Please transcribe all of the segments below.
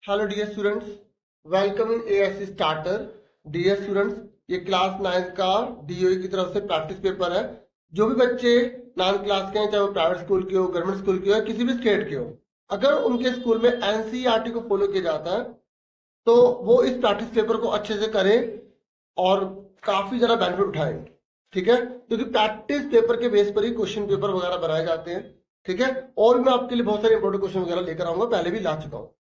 Hello dear students, welcome in ASC starter. Dear students, ये class 9 का DOE की तरफ से प्रैक्टिस पेपर है। जो भी बच्चे 9 क्लास के हैं, चाहे वो प्राइवेट स्कूल के हो, गवर्नमेंट स्कूल के हो, किसी भी स्टेट के हो, अगर उनके स्कूल में एनसीईआरटी को फॉलो किया जाता है तो वो इस प्रैक्टिस पेपर को अच्छे से करें और काफी ज्यादा बेनिफिट उठाएंगे। ठीक है, क्योंकि प्रैक्टिस पेपर के बेस पर ही क्वेश्चन पेपर वगैरह बनाए जाते हैं। ठीक है, और मैं आपके लिए बहुत सारे इंपॉर्टेंट क्वेश्चन वगैरह लेकर आऊंगा, पहले भी ला चुका हूँ।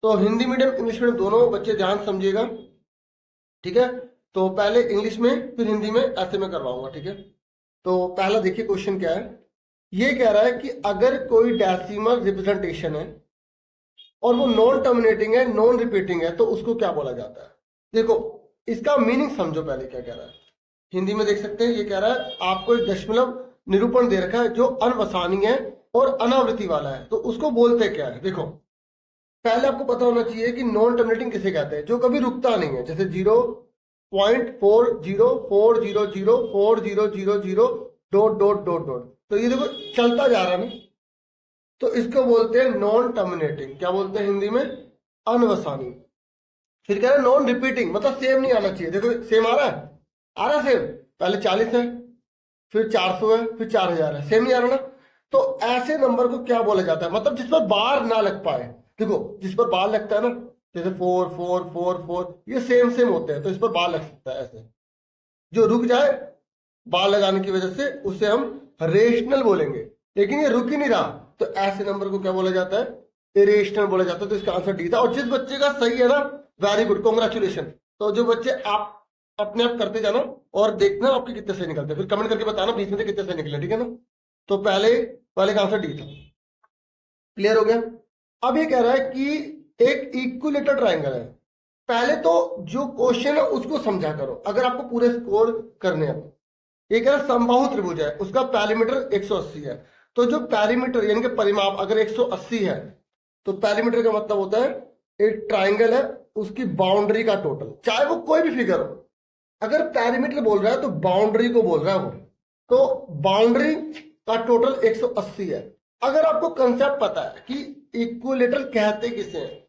तो हिंदी मीडियम इंग्लिश मीडियम दोनों बच्चे ध्यान समझिएगा। ठीक है, तो पहले इंग्लिश में फिर हिंदी में ऐसे में करवाऊंगा। ठीक है, तो पहला देखिए क्वेश्चन क्या है। ये कह रहा है कि अगर कोई डेसिमल रिप्रेजेंटेशन है और वो नॉन टर्मिनेटिंग है, नॉन रिपीटिंग है, तो उसको क्या बोला जाता है। देखो, इसका मीनिंग समझो पहले क्या कह रहा है। हिंदी में देख सकते हैं, ये कह रहा है आपको एक दशमलव निरूपण दे रखा है जो अनवसानी है और अनावृत्ति वाला है, तो उसको बोलते क्या है। देखो, पहले आपको पता होना चाहिए कि नॉन टर्मिनेटिंग किसे कहते हैं, जो कभी रुकता नहीं है, जैसे 0.4040004000 डॉट डॉट डॉट डॉट, तो ये देखो चलता जा रहा है ना, तो इसको बोलते हैं नॉन टर्मिनेटिंग। क्या बोलते हैं हिंदी में? अनवसानी। फिर कह रहे हैं नॉन रिपीटिंग, मतलब सेम नहीं आना चाहिए। देखो सेम आ रहा है, आ रहा है सेम, पहले 40 है, फिर 400 है, फिर 4000 है, सेम नहीं आ रहा ना। तो ऐसे नंबर को क्या बोला जाता है, मतलब जिस पर बार ना लग पाए। देखो, जिस पर बार लगता है ना, जैसे 4 4 4 4, ये सेम सेम होते हैं, तो इस पर बार लग सकता है ऐसे। जो रुक जाए बार लगाने की वजह से, उसे हम रेशनल बोलेंगे। लेकिन ये रुक ही नहीं रहा, तो ऐसे नंबर को क्या बोला जाता है? इरेशनल बोला जाता है। तो इसका आंसर डी था। और जिस बच्चे का सही है ना, वेरी गुड, कॉन्ग्रेचुलेशन। तो जो बच्चे आप अपने आप करते जाना और देखना आपके कितने सही निकलते हैं, फिर कमेंट करके बताना बीच में से कितने सही निकले। ठीक है ना, तो पहले वाले का आंसर डी था। क्लियर हो गया। अब ये कह रहा है कि एक इक्विलेटरल ट्रायंगल है। पहले तो जो क्वेश्चन है उसको समझा करो, अगर आपको पूरे स्कोर करने हैं। ये कह रहा है समबाहु त्रिभुज है, उसका पैरीमीटर 180 है। तो जो पैरीमीटर यानी कि परिमाप अगर 180 है, तो पैरीमीटर का मतलब होता है एक ट्राइंगल है, उसकी बाउंड्री का टोटल, चाहे वो कोई भी फिगर हो। अगर पैरीमीटर बोल रहा है तो बाउंड्री को बोल रहा है वो, तो बाउंड्री का टोटल 180 है। अगर आपको कंसेप्ट पता है कि इक्विलेटरल कहते किसे हैं,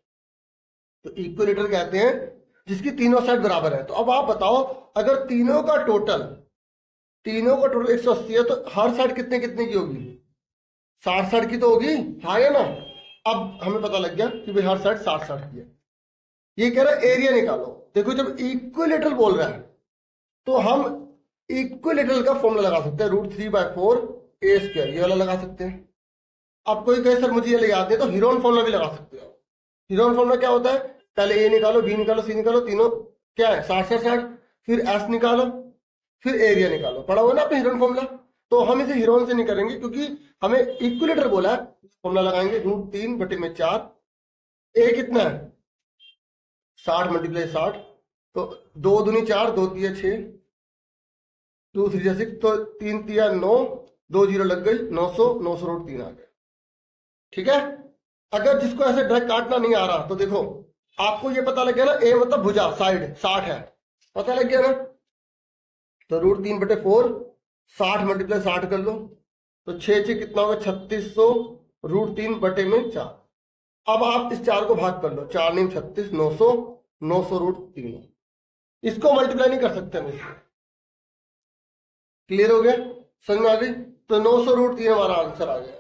तो इक्विलेटरल कहते हैं जिसकी तीनों साइड बराबर है। तो अब आप बताओ, अगर तीनों का टोटल 180 है, तो हर साइड कितने कितने की होगी? 60 साइड की तो होगी, हाँ या ना। अब हमें पता लग गया कि भाई हर साइड 60 की है। ये कह रहा है एरिया निकालो। देखो, जब इक्विलेटरल बोल रहा है तो हम इक्विलेटरल का फॉर्मूला लगा सकते हैं, √3/4 a², ये वाला लगा सकते हैं। अब कोई कहे सर मुझे ये याद नहीं, तो हीरोन फॉर्मूला भी लगा सकते हो। हीरोन फॉर्मूला क्या होता है? पहले ए निकालो, बी निकालो, सी निकालो, तीनों क्या है 60/60, फिर एस निकालो, फिर एरिया निकालो। पढ़ा हुआ ना आपने हीरोन फॉर्मूला। तो हम इसे हीरोन से नहीं करेंगे क्योंकि हमें इक्विलेटर बोला है, फॉर्मूला लगाएंगे √3/4। ए कितना है? 60 × 60, तो 2 दूनी 4, 2 तिया 6, 2 3 6, तो 3 तिया 9, 2 0 लग गई, 900, 900√3 आ गया। ठीक है, अगर जिसको ऐसे डायरेक्ट काटना नहीं आ रहा, तो देखो आपको ये पता लग गया ना, ए मतलब भुजा, साइड 60 है, पता लग गया ना। तो √3/4, 60 × 60 कर लो, तो 6 6 कितना होगा? 3600, √3/4। अब आप इस 4 को भाग कर लो, 4 9 36, 900, 900√3। इसको मल्टीप्लाई नहीं कर सकते हम इससे। क्लियर हो गया, समझ में आ गई? तो 900√3 हमारा आंसर आ गया।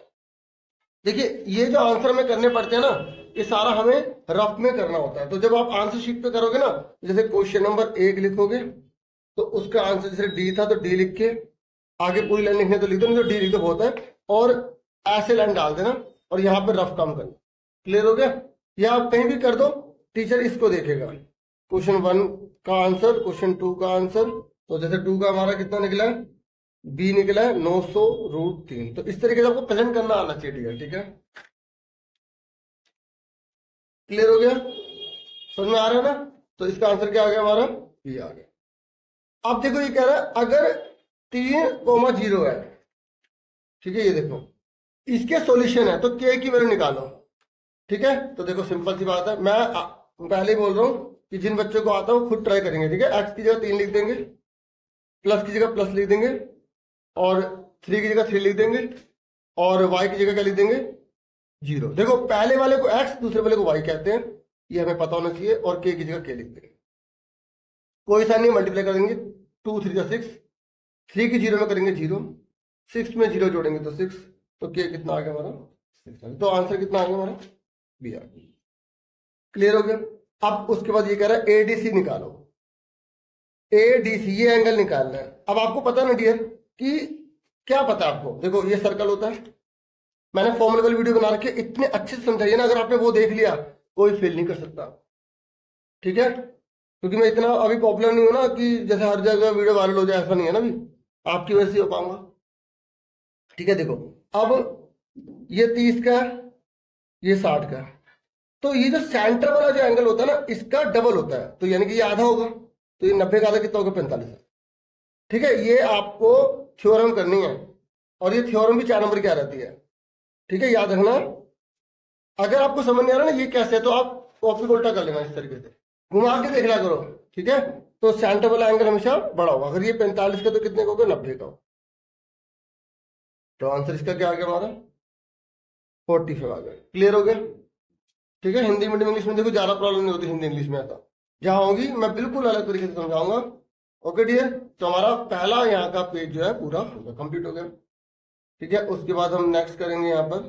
देखिए, ये जो आंसर में करने पड़ते हैं ना, ये सारा हमें रफ में करना होता है। तो जब आप आंसर शीट पे करोगे ना, जैसे क्वेश्चन नंबर 1 लिखोगे, तो उसका आंसर जैसे डी था तो डी लिख के, आगे पूरी लाइन लिखने तो लिख दो, नहीं तो डी लिख दो बहुत है, और ऐसे लाइन डाल देना और यहाँ पे रफ काम करना। क्लियर हो गया? या आप कहीं भी कर दो, टीचर इसको देखेगा। क्वेश्चन 1 का आंसर, क्वेश्चन 2 का आंसर, तो जैसे 2 का हमारा कितना निकला है? बी निकला है 900√3। तो इस तरीके से आपको प्रेजेंट करना आना चाहिए। ठीक है, क्लियर हो गया, समझ में आ रहा है ना? तो इसका आंसर क्या आ गया हमारा? बी आ गया। अब देखो, ये कह रहा है अगर 3,0 है, ठीक है, ये देखो इसके सॉल्यूशन है, तो के की वैल्यू निकालो। ठीक है, तो देखो सिंपल सी बात है, मैं पहले ही बोल रहा हूं कि जिन बच्चों को आता है वो खुद ट्राई करेंगे। ठीक है, एक्स की जगह 3 लिख देंगे, प्लस की जगह प्लस लिख देंगे, और 3 की जगह 3 लिख देंगे, और y की जगह क्या लिख देंगे? 0। देखो, पहले वाले को x, दूसरे वाले को y कहते हैं। ये हमें पता होना चाहिए, और के की जगह के लिख देंगे, कोई सा नहीं, मल्टीप्लाई कर देंगे, 2 3 जा 6, 3 की 0 में करेंगे 0, 6 में 0 जोड़ेंगे तो 6, तो के कितना आ गया हमारा 6, तो आंसर कितना आ गया हमारा बी आ गया। क्लियर हो गया। अब उसके बाद ये कह रहा है एडीसी निकालो, एडीसी ये एंगल निकालना है। अब आपको पता है ना डियर कि क्या पता है आपको, देखो ये सर्कल होता है, मैंने फॉर्मूले वाली वीडियो बना रखी है, इतने अच्छे से समझाइए ना, अगर आपने वो देख लिया कोई फेल नहीं कर सकता, ठीक है, क्योंकि मैं इतना अभी पॉपुलर नहीं हूं ना कि जैसे हर जगह वीडियो वायरल हो जाए, ऐसा नहीं है ना, अभी आपकी वजह से हो पाऊंगा, ठीक है। देखो अब ये 30 का है, ये 60 का है, तो ये जो सेंटर वाला जो एंगल होता है ना, इसका डबल होता है, तो यानी कि ये आधा होगा, तो ये 90 का आधा कितना होगा 45, ठीक है। ये आपको थ्योरम करनी है, और ये थ्योरम भी 4 नंबर की आ जाती है, ठीक है, याद रखना। अगर आपको समझ नहीं आ रहा ना ये कैसे है, तो आप टॉपिक उल्टा कर लेना, इस तरीके से घुमा के देख लिया करो, ठीक है। तो सेंटर वाला एंगल हमेशा बड़ा होगा, अगर ये 45 का तो कितने का होगा 90 का, तो आंसर इसका क्या आ गया हमारा 45 आ गया। क्लियर हो गया, ठीक है। हिंदी मीडियम इंग्लिश में देखो ज्यादा प्रॉब्लम नहीं होती, हिंदी इंग्लिश में आता जहां होगी मैं बिल्कुल अलग तरीके से समझाऊंगा। ओके डियर, तो हमारा पहला यहाँ का पेज जो है पूरा कंप्लीट हो गया, ठीक है। उसके बाद हम नेक्स्ट करेंगे, यहाँ पर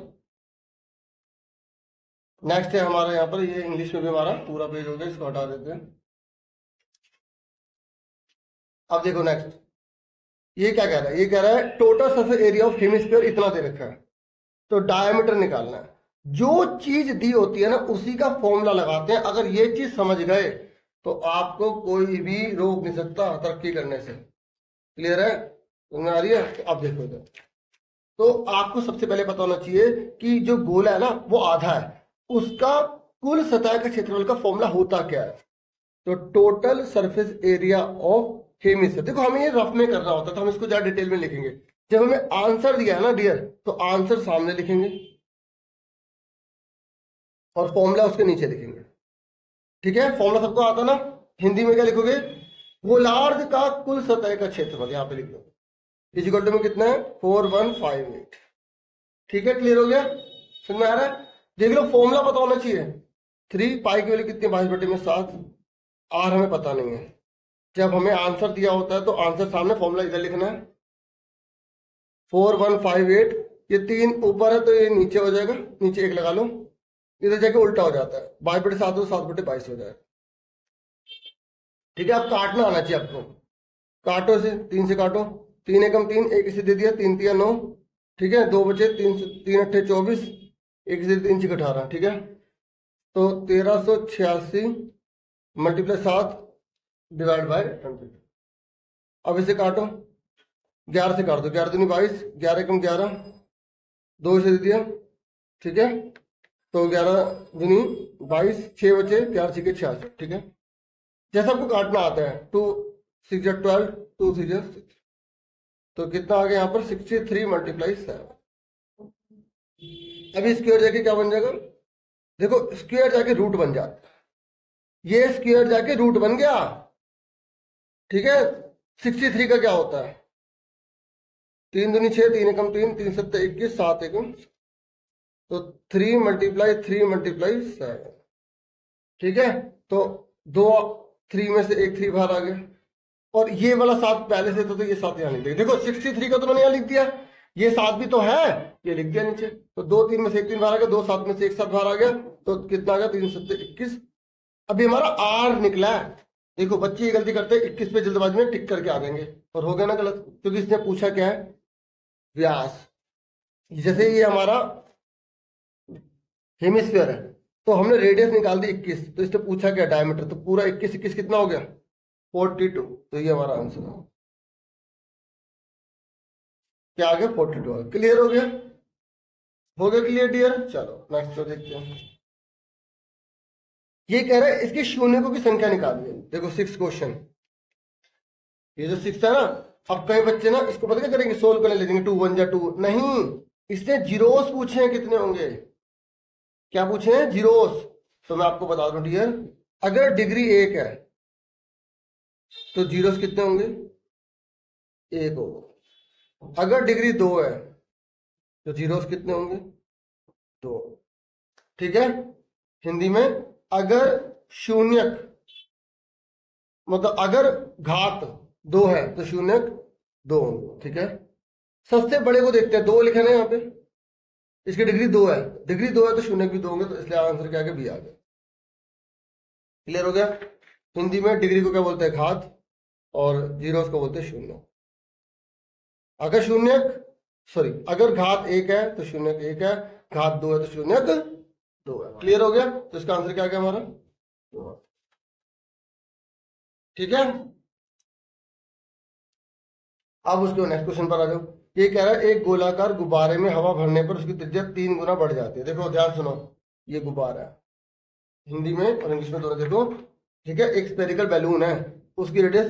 नेक्स्ट है हमारा, यहाँ पर ये इंग्लिश में भी हमारा पूरा पेज हो गया, इसको हटा देते हैं। अब देखो नेक्स्ट ये क्या कह रहा है, ये कह रहा है total surface area of hemisphere इतना दे रखा है, तो डायमीटर निकालना है। जो चीज दी होती है ना उसी का फॉर्मूला लगाते हैं, अगर ये चीज समझ गए तो आपको कोई भी रोक नहीं सकता तरक्की करने से। क्लियर है, समझ आ रही है। तो अब देखो इधर, तो आपको सबसे पहले पता होना चाहिए कि जो गोला है ना वो आधा है, उसका कुल सतह का क्षेत्रफल का फॉर्मूला होता क्या है, तो total surface area of hemisphere. देखो हमें ये रफ में करना होता है, तो हम इसको ज्यादा डिटेल में लिखेंगे। जब हमें आंसर दिया है ना डियर, तो आंसर सामने लिखेंगे और फॉर्मूला उसके नीचे लिखेंगे, ठीक है। फॉर्मूला सबको आता ना, हिंदी में क्या लिखोगे, गोलार्ध का कुल सतह का क्षेत्रफल, यहाँ पे लिख लो, इक्वल टू में कितना है 4158, ठीक है। क्लियर हो गया, समझ में आ रहा है। देख लो फॉर्मूला पता होना चाहिए, 3 पाई की वैल्यू कितनी 22/7, आर हमें पता नहीं है। जब हमें आंसर दिया होता है तो आंसर सामने, फॉर्मूला इधर लिखना है 4158, ये 3 ऊपर है तो ये नीचे हो जाएगा, नीचे 1 लगा लो, इधर जाके उल्टा हो जाता है, 22/7 तो 7/22 हो जाएगा, ठीक है। अब काटना आना चाहिए आपको, काटो से 3 से काटो, 3 एकम 3, 1 इसे दे दिया, 3 तिया 9, ठीक है, 2 बचे, 3 अट्ठे 24, 1 से 3 6 18, ठीक है। तो 1386 मल्टीप्लाई 7 डिवाइड बाय 100। अब इसे काटो, 11 से काट दो, 11 दूनी 22, 11 एकम 11, 2 इसे दे दिया, ठीक है। तो 11 दूनी 22, 6 बचे, 4 6 66, ठीक है। जैसा आपको काटना आता है, 2 6 12, 2 3 6, तो कितना आ गया यहाँ पर 63 मल्टीप्लाई 7। अभी स्क्वायर जाके क्या बन जाएगा, देखो स्क्वायर जाके रूट बन जाता है, ये स्क्वायर जाके रूट बन गया, ठीक है। 63 का क्या होता है, 3 दूनी 6, 3 एकम 3, 3 7 21, 7 एकम, तो 3 मल्टीप्लाई 3 मल्टीप्लाई 7, ठीक है। तो 2 3 में से 1 3 बाहर आ गया, और ये वाला 7 पहले से तो ये 7 यहाँ लिख दिया, देखो 63 का तो मैंने यहाँ लिख दिया, ये 7 भी तो है, ये लिख दिया नीचे, तो 2 3 में से 1 3 बाहर आ गया, 2 7 में से 1 7 बाहर आ गया, तो कितना आ गया 3 7 21। अभी हमारा आर निकला है, देखो बच्चे ये गलती करते हैं 21 पे जल्दबाजी में टिक करके आ देंगे, और हो गया ना गलत, क्योंकि इसने पूछा क्या है व्यास। जैसे ये हमारा हेमिस्फीयर है, तो हमने रेडियस निकाल दी 21, तो इसने पूछा क्या डायमीटर, तो पूरा 21 21 कितना हो गया 42, तो ये हमारा आंसर है, क्या आ गया 42। क्लियर हो गया, क्लियर डियर। चलो नेक्स्ट को देखते हैं। ये कह रहा है इसके शून्यकों की संख्या निकालिए, देखो 6 क्वेश्चन, ये जो 6 है ना, अब कई बच्चे ना इसको पता क्या करेंगे, सोल्व करने लगेंगे 2 1 जा 2, नहीं, इसने जीरोस पूछे हैं, कितने होंगे, क्या पूछे हैं जीरोस। तो मैं आपको बता दूं डियर, अगर डिग्री 1 है तो जीरोस कितने होंगे 1 होगा, अगर डिग्री 2 है तो जीरोस कितने होंगे 2, ठीक है। हिंदी में अगर शून्यक मतलब अगर घात 2 है तो शून्यक 2 होंगे, ठीक है। सबसे बड़े को देखते हैं, 2 लिखे ना यहाँ पे, इसकी डिग्री 2 है, डिग्री 2 है तो शून्यक भी 2 होंगे, तो इसलिए आंसर क्या आ गया, बी आ गया। क्लियर हो गया। हिंदी में डिग्री को क्या बोलते हैं, घात, और जीरो को बोलते हैं शून्य। अगर शून्यक सॉरी अगर घात 1 है तो शून्यक 1 है, घात 2 है तो शून्यक 2 है। क्लियर हो गया। तो इसका आंसर क्या आ गया हमारा, 2। ठीक है। अब उसके नेक्स्ट क्वेश्चन पर आ जाओ। ये कह रहा है एक गोलाकार गुब्बारे में हवा भरने पर उसकी त्रिज्या 3 गुना बढ़ जाती है। देखो ध्यान सुनो, ये गुब्बारा है, हिंदी में और इंग्लिश में दोनों देखो, ठीक है। एक स्पेरिकल बैलून है, उसकी रेडियस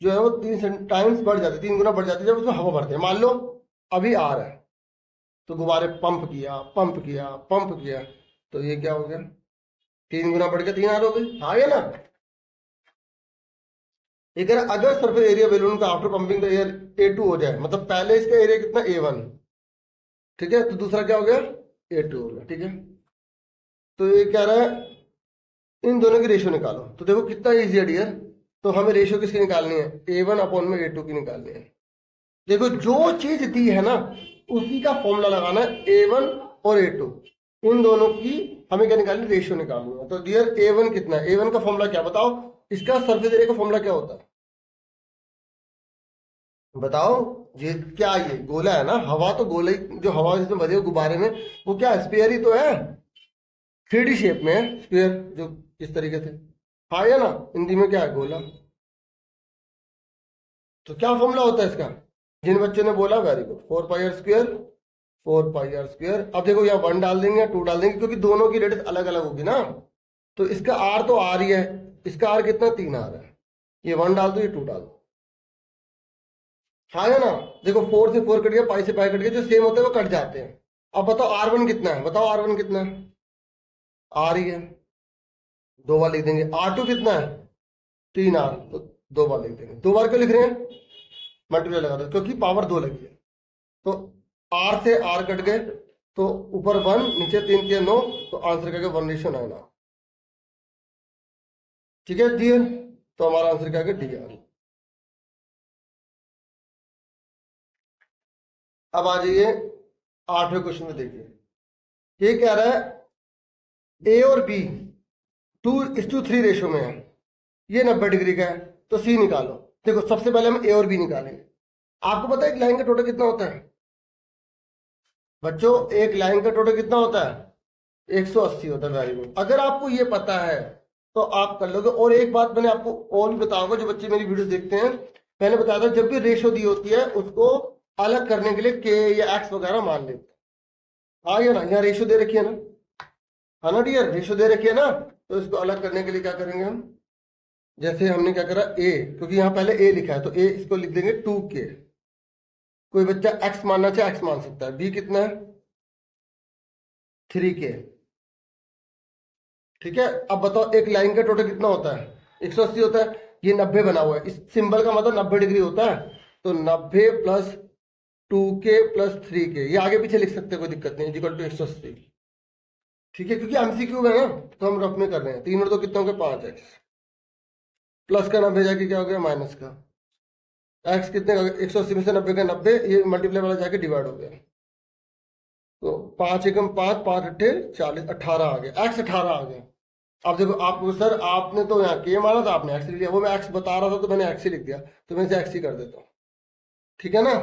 जो है वो 3 टाइम्स बढ़ जाती है, 3 गुना बढ़ जाती है जब उसमें हवा भरते हैं। मान लो अभी R है, तो गुब्बारे पंप किया पंप किया पंप किया, तो ये क्या हो गया, 3 गुना बढ़ के 3R हो गई, हाँ या ना। ये कह रहा अगर सरफेस एरिया बैलून का after pumping the air A2 हो जाए, मतलब पहले इसका एरिया कितना A1, ठीक है, तो दूसरा क्या हो गया A2 हो गया, ठीक है। तो ये कह रहा है इन दोनों की रेशियो निकालो। तो देखो कितना इजी है डियर, तो हमें रेशियो किसकी निकालनी है, A1 अपॉन में A2 की निकालनी है। देखो जो चीज दी है ना उसी का फॉर्मूला लगाना है, A1 और A2 इन दोनों की हमें क्या निकालनी, रेशियो निकालनी है। तो डियर A1 कितना है, A1 का फॉर्मूला क्या बताओ, इसका सरफेस एरिया का फॉर्मूला क्या होता है बताओ। ये क्या, ये गोला है ना, हवा तो गोला ही, जो हवा जिसमें भरी है गुब्बारे में वो क्या स्फीयर ही तो है, 3D शेप में है स्फीयर, जो इस तरीके से, हाँ या ना। हिंदी में क्या है, गोला। तो क्या फॉर्मूला होता है इसका, जिन बच्चों ने बोला वेरी गुड, 4πr², 4πr²। अब देखो यहाँ 1 डाल देंगे या 2 डाल देंगे, क्योंकि दोनों की रेडियस अलग अलग होगी ना। तो इसका R तो R ही है, इसका R कितना 3R है, ये 1 डाल दो ये 2 डाल दो, हाँ है ना। देखो 4 से 4 कट गया, पाई से पाई कट गया, जो सेम होते हैं वो कट जाते हैं। अब बताओ R1 कितना है, बताओ R1 कितना है, R ही है, 2 बार लिख देंगे। R2 कितना है 3R, तो 2 बार लिख देंगे। 2 बार क्यों लिख रहे हैं, मल्टीप्लाई लगा दो, क्योंकि पावर 2 लगी है। तो R से R कट गए, तो ऊपर 1 नीचे 3 के 9, तो आंसर क्या 1:9। ठीक है डी, तो हमारा आंसर क्या डी आ गया। अब आ जाइए 8वें क्वेश्चन में, देखिए ये कह रहा है ए और बी 2:3 रेशो में है, ये 90 डिग्री का है, तो सी निकालो। देखो सबसे पहले हम ए और बी निकालेंगे। आपको पता है एक लाइन का टोटल कितना होता है बच्चों, एक लाइन का टोटल कितना होता है 180 होता है। वेरी गुड, अगर आपको ये पता है तो आप कर लोगे। और एक बात मैंने आपको और भी बताऊंगा, जो बच्चे मेरी वीडियो देखते हैं, मैंने बताया था जब भी रेशो दी होती है उसको अलग करने के लिए के या एक्स वगैरह मान लेते हैं, हाँ या ना। यहाँ रेशो दे रखी है ना, हाँ ना डियर, रेशो दे रखी है ना, तो इसको अलग करने के लिए क्या करेंगे हम, जैसे हमने क्या करा ए, क्योंकि यहाँ पहले ए लिखा है तो ए इसको लिख देंगे 2k। कोई बच्चा एक्स मानना चाहे एक्स मान सकता है। बी कितना है 3k, ठीक है। अब बताओ एक लाइन का टोटल कितना होता है 180 होता है, ये 90 बना हुआ है, इस सिंबल का मतलब 90 डिग्री होता है, तो 90 प्लस 2k प्लस 3k, ये आगे पीछे लिख सकते हैं, कोई दिक्कत नहीं, इक्वल टू 180। ठीक है, क्योंकि एमसीक्यू है ना तो हम रफ में कर रहे हैं। 3 और 2 कितना हो गया 5x, प्लस का 90 जाके क्या हो गया माइनस का, x कितने का 180 में से 90 का 90, ये मल्टीप्लाई वाला जाके डिवाइड हो गया, तो 5 एकम 5, 5 अट्ठे 40, 18 आ गया, x 18 आ गया। अब देखो आपको सर आपने तो यहाँ के माना था, आपने एक्स लिख लिया, वो मैं एक्स बता रहा था तो मैंने एक्स ही लिख दिया, तो मैं इसे एक्स ही कर देता हूँ, ठीक है ना।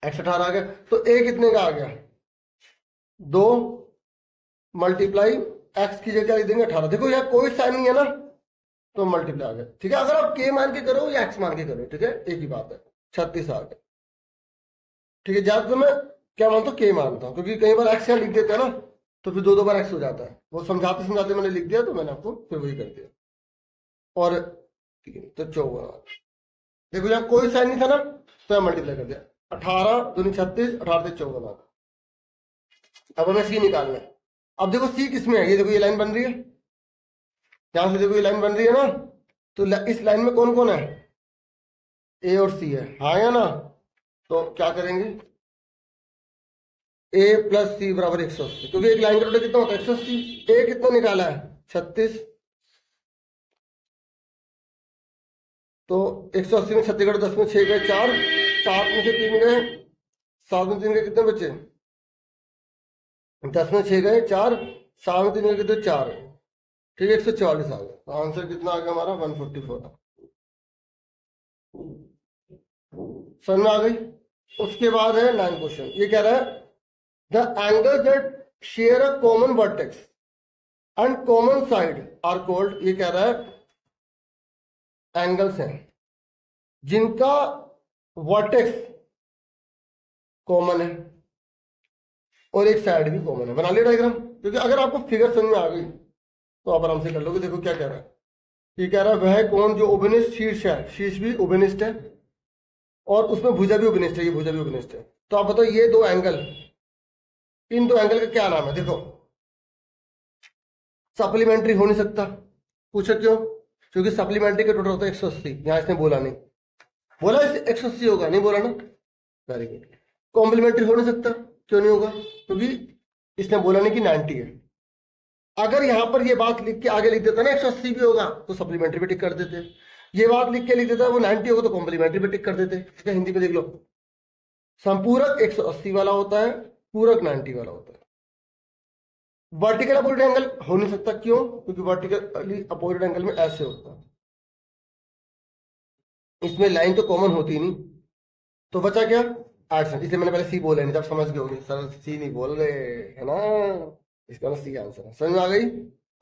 x 18 आ गया, तो a कितने का आ गया 2 मल्टीप्लाई x की जगह लिख देंगे 18। देखो यहाँ कोई साइन नहीं है ना, तो मल्टीप्लाई आ गया, ठीक है। अगर आप k मान के करो या x मान के करो, ठीक है, एक ही बात है, 36 आ गया, ठीक है। ज्यादा तो मैं क्या मानता हूँ k मानता हूँ, क्योंकि कई बार x यहाँ लिख देते हैं ना तो फिर 2 बार x हो जाता है, वो समझाते समझाते मैंने लिख दिया तो मैंने आपको फिर वही कर दिया। और 3 तो 54, देखो यहाँ कोई साइन नहीं था ना तो यहाँ मल्टीप्लाई कर दिया, 18 दूनी 36, 18 से 54। अब हमें सी निकालना है। अब देखो सी किसमें है, ये देखो ये लाइन बन रही है, यहां से देखो ये लाइन बन रही है ना, तो इस लाइन में कौन कौन है ए और सी है, हाँ या ना। तो क्या करेंगे a प्लस सी बराबर 180, क्योंकि एक लाइन का टोटल कितना होता है 180, ए कितना निकाला है 36, तो 180 में 36 10 में 6 गए 4, 7 में से 3 गए, 7 में 3 गए, कितने बचे? 10 में 6 गए 4, 7 में 3 गए कितने? 4। ठीक है, 144 आ गया। तो आंसर कितना आ गया हमारा? 144। समझ में आ गई? उसके बाद है 9 क्वेश्चन। ये कह रहा है the angles that share a common vertex and common side are called, ये कह रहा है एंगल्स हैं जिनका वर्टेक्स कॉमन है और एक साइड भी कॉमन है। बना लिया डायग्राम? क्योंकि अगर आपको फिगर समझ में आ गई तो आप आराम से कर लोगे। देखो क्या कह रहा है, ये कह रहा है वह कोण जो उभयनिष्ठ शीर्ष है, शीर्ष भी उभयनिष्ठ है और उसमें भुजा भी उभयनिष्ठ है, ये भुजा भी उभयनिष्ठ है। तो आप बताओ ये दो एंगल, इन दो एंगल का क्या नाम है? देखो सप्लीमेंट्री हो नहीं सकता। पूछो क्यों? क्योंकि सप्लीमेंट्री का टोटल होता है 180। यहाँ इसने बोला नहीं, बोला इसे 180 होगा, नहीं बोला ना, वेरी गुड। कॉम्प्लीमेंट्री हो नहीं सकता, क्यों नहीं होगा? क्योंकि इसने बोला नहीं कि 90 है। अगर यहां पर ये बात लिख के आगे लिख देता ना 180 भी होगा तो सप्लीमेंट्री पे टिक कर देते। ये बात लिख के लिख देता वो 90 होगा तो कॉम्प्लीमेंट्री पे टिक कर देते। इसका हिंदी में देख लो, संपूरक 180 वाला होता है, पूरक 90 वाला होता है। वर्टिकल अपोजिट एंगल हो नहीं सकता, क्यों? क्योंकि वर्टिकली अपोजिट एंगल में ऐसे होता है, इसमें लाइन तो कॉमन होती नहीं। तो बचा क्या? 8 सेंट। इसलिए मैंने पहले सी बोला नहीं, जब समझ गए होंगे सर सी नहीं बोल रहे है ना, इसका सी आंसर है। समझ में आ गई?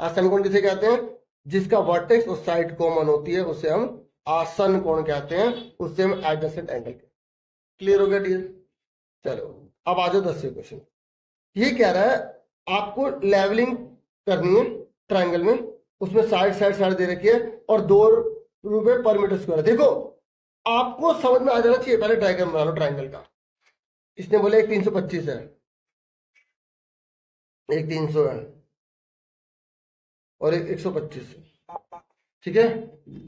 आसन कोण किसे कहते हैं? जिसका वर्टेक्स और साइड कॉमन होती है उसे हम आसन कोण कहते हैं, उससे हम एडजेसेंट एंगल। क्लियर हो गया डियर? चलो अब आ जाओ 10वें क्वेश्चन। ये कह रहा है आपको लेवलिंग करनी है ट्रायंगल में, उसमें साइड साइड साइड दे रखी है और 2 रुपए पर मीटर स्क्वायर। देखो आपको समझ में आ जाना चाहिए, पहले डायग्राम बना लो ट्रायंगल का। इसने बोले एक 325 है, एक 300 है और एक 125 है। ठीक है,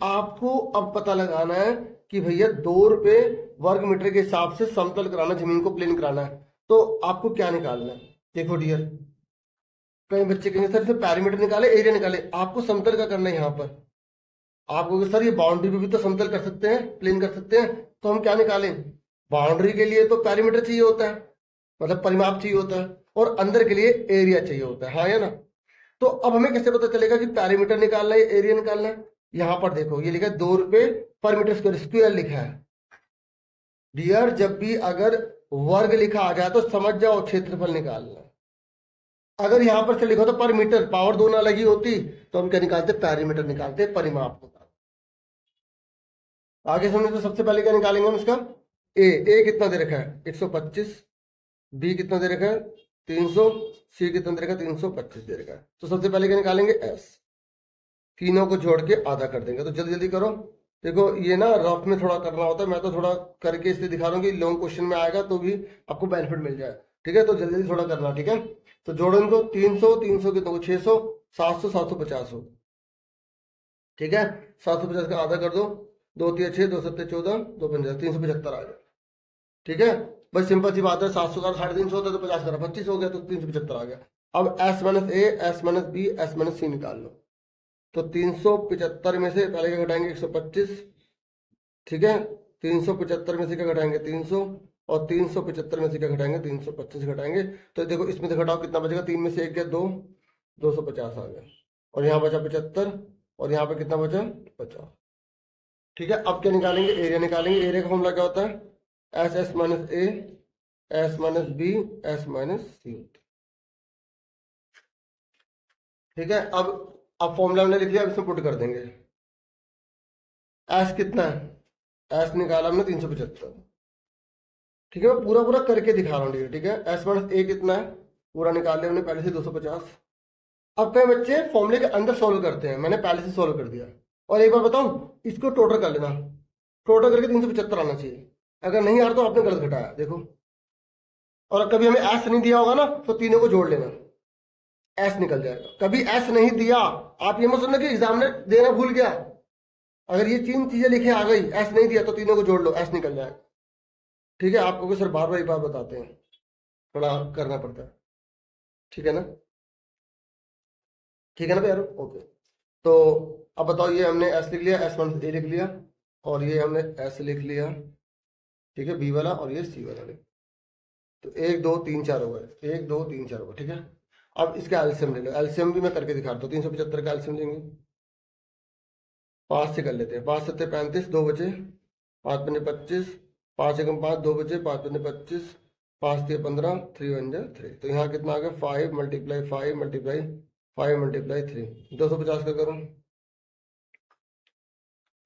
आपको अब पता लगाना है कि भैया 2 रुपए वर्ग मीटर के हिसाब से समतल कराना, जमीन को प्लेन कराना है। तो आपको क्या निकालना है? देखो डियर, कई बच्चे कहेंगे सर इसमें पैरामीटर निकाले, एरिया निकाले। आपको समतल का करना है। यहाँ पर आपको सर ये बाउंड्री पे भी तो समतल कर सकते हैं, प्लेन कर सकते हैं, तो हम क्या निकालें? बाउंड्री के लिए तो पैरामीटर चाहिए होता है, मतलब परिमाप चाहिए होता है, और अंदर के लिए एरिया चाहिए होता है, हाँ या ना? तो अब हमें कैसे पता चलेगा कि पैरामीटर निकालना है या एरिया निकालना है? यहां पर देखो ये लिखा है 2 रुपए पर मीटर स्क्वायर, स्क्वायर लिखा है। डियर जब भी अगर वर्ग लिखा आ जाए तो समझ जाओ क्षेत्रफल निकालना है। अगर यहां पर से लिखो तो पर मीटर, पावर 2 ना लगी होती तो हम क्या निकालते? पैरामीटर निकालते, परिमाप निकालते। आगे समझे तो सबसे पहले क्या निकालेंगे हम इसका? ए कितना दे रखा है? 125, बी कितना दे रखा है? 300, सी कितना दे रखा है? 325 दे रखा है। तो सबसे पहले क्या निकालेंगे? एस। तीनों को जोड़ के आधा कर देंगे। तो जल्दी जल्दी करो। देखो ये ना रफ में थोड़ा करना होता है, मैं तो थोड़ा करके इसलिए दिखा रहा हूँ कि लॉन्ग क्वेश्चन में आएगा तो भी आपको बेनिफिट मिल जाए। ठीक है, तो जल्दी जल्दी थोड़ा करना। ठीक है, तो जोड़ो इनको। 300 300 कितना हो? 600, 700 750 हो। ठीक है, 750 का आधा कर दो, 2 3 6, 2 7 14, 2 5 375 आ गया। ठीक है, बस सिंपल सी बात है। 700 का 350 होता है तो 50 का 25 हो गया, तो 375 आ गया। अब S minus A, S minus B, S minus C निकाल लो। तो 375 में से पहले क्या घटाएंगे? 125। ठीक है, 375 में से क्या घटाएंगे? 300, और 375 में से क्या घटाएंगे? 325 घटाएंगे। तो देखो इसमें से घटाओ कितना बचेगा? 3 में से 1 गया 2, 250 आ गया, और यहाँ बचा 75, और यहाँ पे कितना बचा? 50। ठीक है, अब क्या निकालेंगे? एरिया निकालेंगे। एरिया का फॉर्मूला क्या होता है? S S minus A, S minus B, S minus C. ठीक है, अब फॉर्मूला हमने लिख लिया, अब इसमें पुट कर देंगे। एस कितना है? एस निकाला हमने 375। ठीक है, मैं पूरा पूरा करके दिखा रहा हूँ। ठीक है, एस माइनस ए कितना है? पूरा निकाल लिया हमने पहले से, 250। अब कई बच्चे फॉर्मूले के अंदर सोल्व करते हैं, मैंने पहले से सोल्व कर दिया। और एक बार बताऊं, इसको टोटल कर लेना, टोटल करके 375 आना चाहिए। अगर नहीं आ रहा तो आपने गलत घटाया। देखो, और कभी हमें एस नहीं दिया होगा ना तो तीनों को जोड़ लेना, एस निकल जाएगा। कभी एस नहीं दिया, आप ये मत सुनना कि एग्जामिनर देना भूल गया। अगर ये 3 चीजें लिखे आ गई, एस नहीं दिया, तो तीनों को जोड़ लो, एस निकल जाएगा। ठीक है, आपको सर बार बार एक बार बताते हैं, थोड़ा करना पड़ता है। ठीक है ना? ठीक है ना यार, ओके। तो अब बताओ, ये हमने एस लिख लिया, S1 ए लिख लिया, और ये हमने एस लिख लिया, ठीक है, बी वाला, और ये सी वाला लिख। तो 1 2 3 4 हो गए, 1 2 3 4 हो गए, ठीक है। अब इसका एलसीएम ले लो, एलसीएम भी मैं करके दिखाता हूँ। 375 का एलसीएम लेंगे, 5 से कर लेते हैं। 5 7 35, 2 बचे, 5 5 25, 5 1 5, 2 बचे, 5 5 25, 5 3 15, 3 1 3। तो यहाँ कितना आ गया, 5 × 5 × 5 × 3, 250 का करूँ।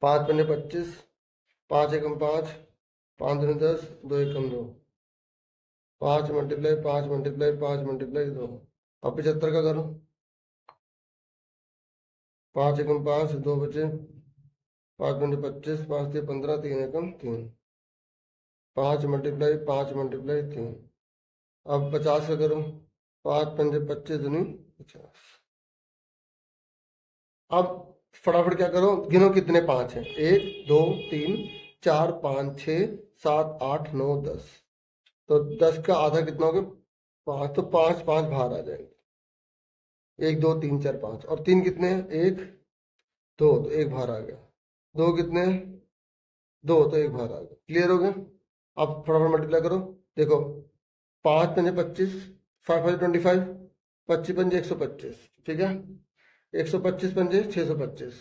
5 5 25, 5 1 5, 5 2 10, 2 1 2, 5 × 5 × 5 × 2। अब 75 का करो, 5 1 5, 2 बचे, 5 5 25, 5 3 15, 3 1 3, 5 × 5 × 3। अब 50 का करो, 5 5 25 दूनी 50। अब फटाफट क्या करो, गिनो कितने 5 हैं। 1 2 3 4 5 6 7 8 9 10। तो 10 का आधा कितना हो गया, 5। तो 5 5 बाहर आ जाएंगे। 1 2 3 4 5, और 3 कितने हैं, 1 2, तो 1 बाहर आ गया। 2 कितने हैं, 2, तो 1 बाहर आ गया। क्लियर हो गया। अब फटाफट मल्टीप्लाई करो, देखो 5 5 25, 5 5 25, 25 5 125, ठीक है। 125 पंजे 625,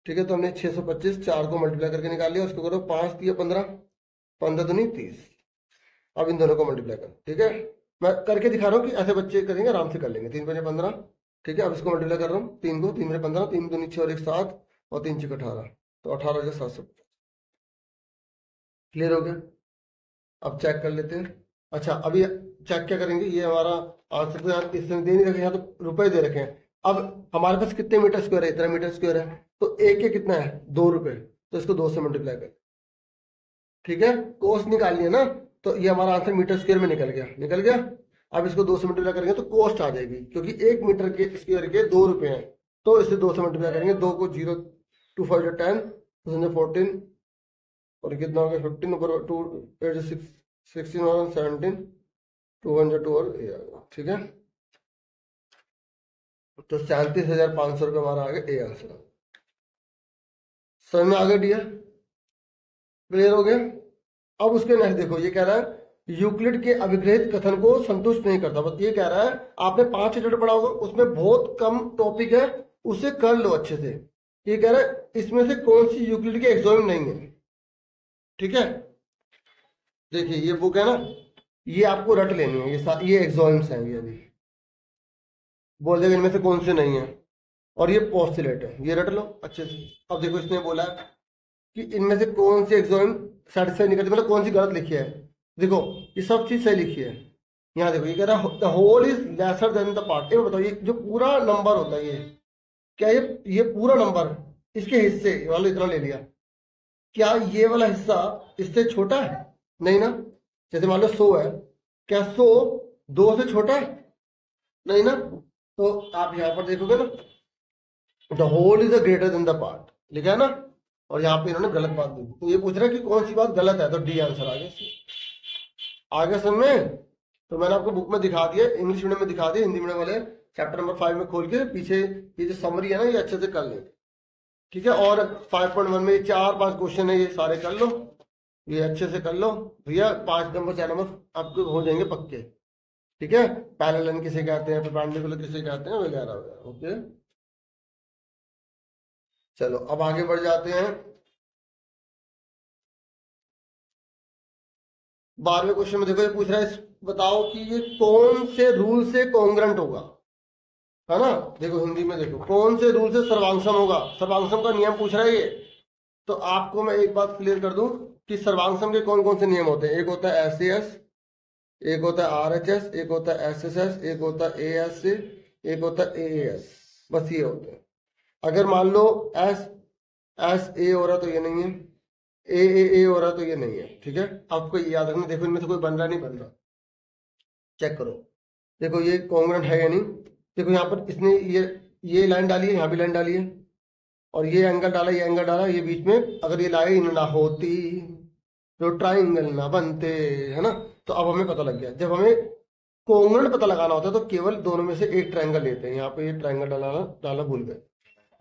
ठीक है। तो हमने 625 4 को मल्टीप्लाई करके निकाल लिया। उसको करो 5 3 15, 15 दूनी 30। अब इन दोनों को मल्टीप्लाई करो, ठीक है। मैं करके दिखा रहा हूँ कि ऐसे बच्चे करेंगे, आराम से कर लेंगे। 3 5 15, ठीक है। अब इसको मल्टीप्लाई कर रहा हूँ, 3 को, 3 15, 3 दूनी 6 और 1 7, और 3 6 18, तो 18,750। क्लियर हो गया। अब चेक कर लेते हैं। अच्छा, अभी चेक क्या करेंगे, ये हमारा आंसर तो यहाँ इसमें दे नहीं रखे, यहाँ तो रुपए दे रखे हैं। अब हमारे पास कितने मीटर स्क्वायर है, इतना मीटर स्क्वायर है, तो एक के कितना है, 2 रुपए, तो इसको 2 से मल्टीप्लाई कर, ठीक है। कोस्ट निकालनी है ना, तो ये हमारा आंसर मीटर स्क्वायर में निकल गया, निकल गया। अब इसको 2 से मल्टीप्लाई करेंगे तो कोस्ट आ जाएगी, क्योंकि 1 मीटर के स्क्वायर के 2 रुपए हैं। तो इसे 2 से मल्टीप्लाई करेंगे, 2 को 0 2 5 10, 14, और कितना हो गया 15, ऊपर 2 8 6 16 और 17, 202, और ये आ गया, ठीक है। तो 37,500 रुपये हमारा आ गया ए आंसर। समझ में आ गया डियर, क्लियर हो गया। अब उसके नेक्स्ट देखो, ये कह रहा है यूक्लिड के अभिग्रहित कथन को संतुष्ट नहीं करता। बस ये कह रहा है, आपने 5 चैप्टर पढ़ा होगा, उसमें बहुत कम टॉपिक है, उसे कर लो अच्छे से। ये कह रहा है इसमें से कौन सी यूक्लिड के एग्जाम नहीं है, ठीक है। देखिए ये बुक है ना, ये आपको रट लेनी है, ये एग्जाम्स हैं, ये अभी बोल देगा इनमें से कौन से नहीं है, और ये पोस्टुलेट है, ये रट लो अच्छे से। अब देखो इसने बोला है कि इनमें से कौन सी एग्जाम सेटिस्फाई नहीं करती, मतलब कौन सी गलत लिखी है। देखो ये सब चीज सही लिखी है। यहाँ देखो ये कह रहा है the whole is lesser than the part. ये बताओ, ये जो पूरा नंबर होता है, ये क्या, ये पूरा नंबर, इसके हिस्से वाला इतना ले लिया, क्या ये वाला हिस्सा इससे छोटा है, नहीं ना। जैसे मान लो 100 है, क्या 100 2 से छोटा है, नहीं ना। तो आप यहाँ पर देखोगे ना, the whole is greater than the part लिखा है ना, और यहाँ पे इन्होंने गलत बात दी। तो ये पूछ रहा है कि कौन सी बात गलत है, तो डी आंसर आ गया। आगे समझ में, तो मैंने आपको बुक में दिखा दिया, इंग्लिश मीडियम में दिखा दिया, हिंदी मीडियम वाले चैप्टर नंबर 5 में खोल के पीछे ये जो समरी है ना, ये अच्छे से कर लेंगे, ठीक है। और 5.1 में 4-5 क्वेश्चन है, ये सारे कर लो, ये अच्छे से कर लो भैया। 5 नंबर 4 नंबर आपके हो जाएंगे पक्के, ठीक है। पैरेलल किसे कहते हैं, परपेंडिकुलर किसे कहते हैं, वगैरह वगैरह, ओके। चलो अब आगे बढ़ जाते हैं। 12वें क्वेश्चन में देखो, ये पूछ रहा है बताओ कि ये कौन से रूल से कॉन्ग्रेंट होगा, है ना। देखो हिंदी में देखो, कौन से रूल से सर्वांगसम होगा, सर्वांगसम का नियम पूछ रहा है ये। तो आपको मैं एक बात क्लियर कर दूं कि सर्वांगसम के कौन कौन से नियम होते हैं। एक होता है SAS, एक होता है RHS, एक होता है SSS, एक होता है AS, एक होता है AAS, बस ये होते हैं। अगर मान लो SA हो रहा तो ये नहीं है, AAA हो रहा तो ये नहीं है, ठीक है। आपको याद रखना, देखो इनमें से कोई बन रहा नहीं बन रहा, चेक करो। देखो ये कॉन्ग्रेंट है या नहीं। देखो यहाँ पर इसने ये लाइन डाली है, यहाँ भी लाइन डाली है, और ये एंगल डाला, ये एंगल डाला, ये बीच में अगर ये लाइन ना होती तो ट्राइंगल ना बनते, है ना। तो अब हमें पता लग गया, जब हमें कोंगण पता लगाना होता है तो केवल दोनों में से एक ट्रायंगल लेते हैं। यहाँ पे ये ट्रायंगल डालना डालना भूल गए,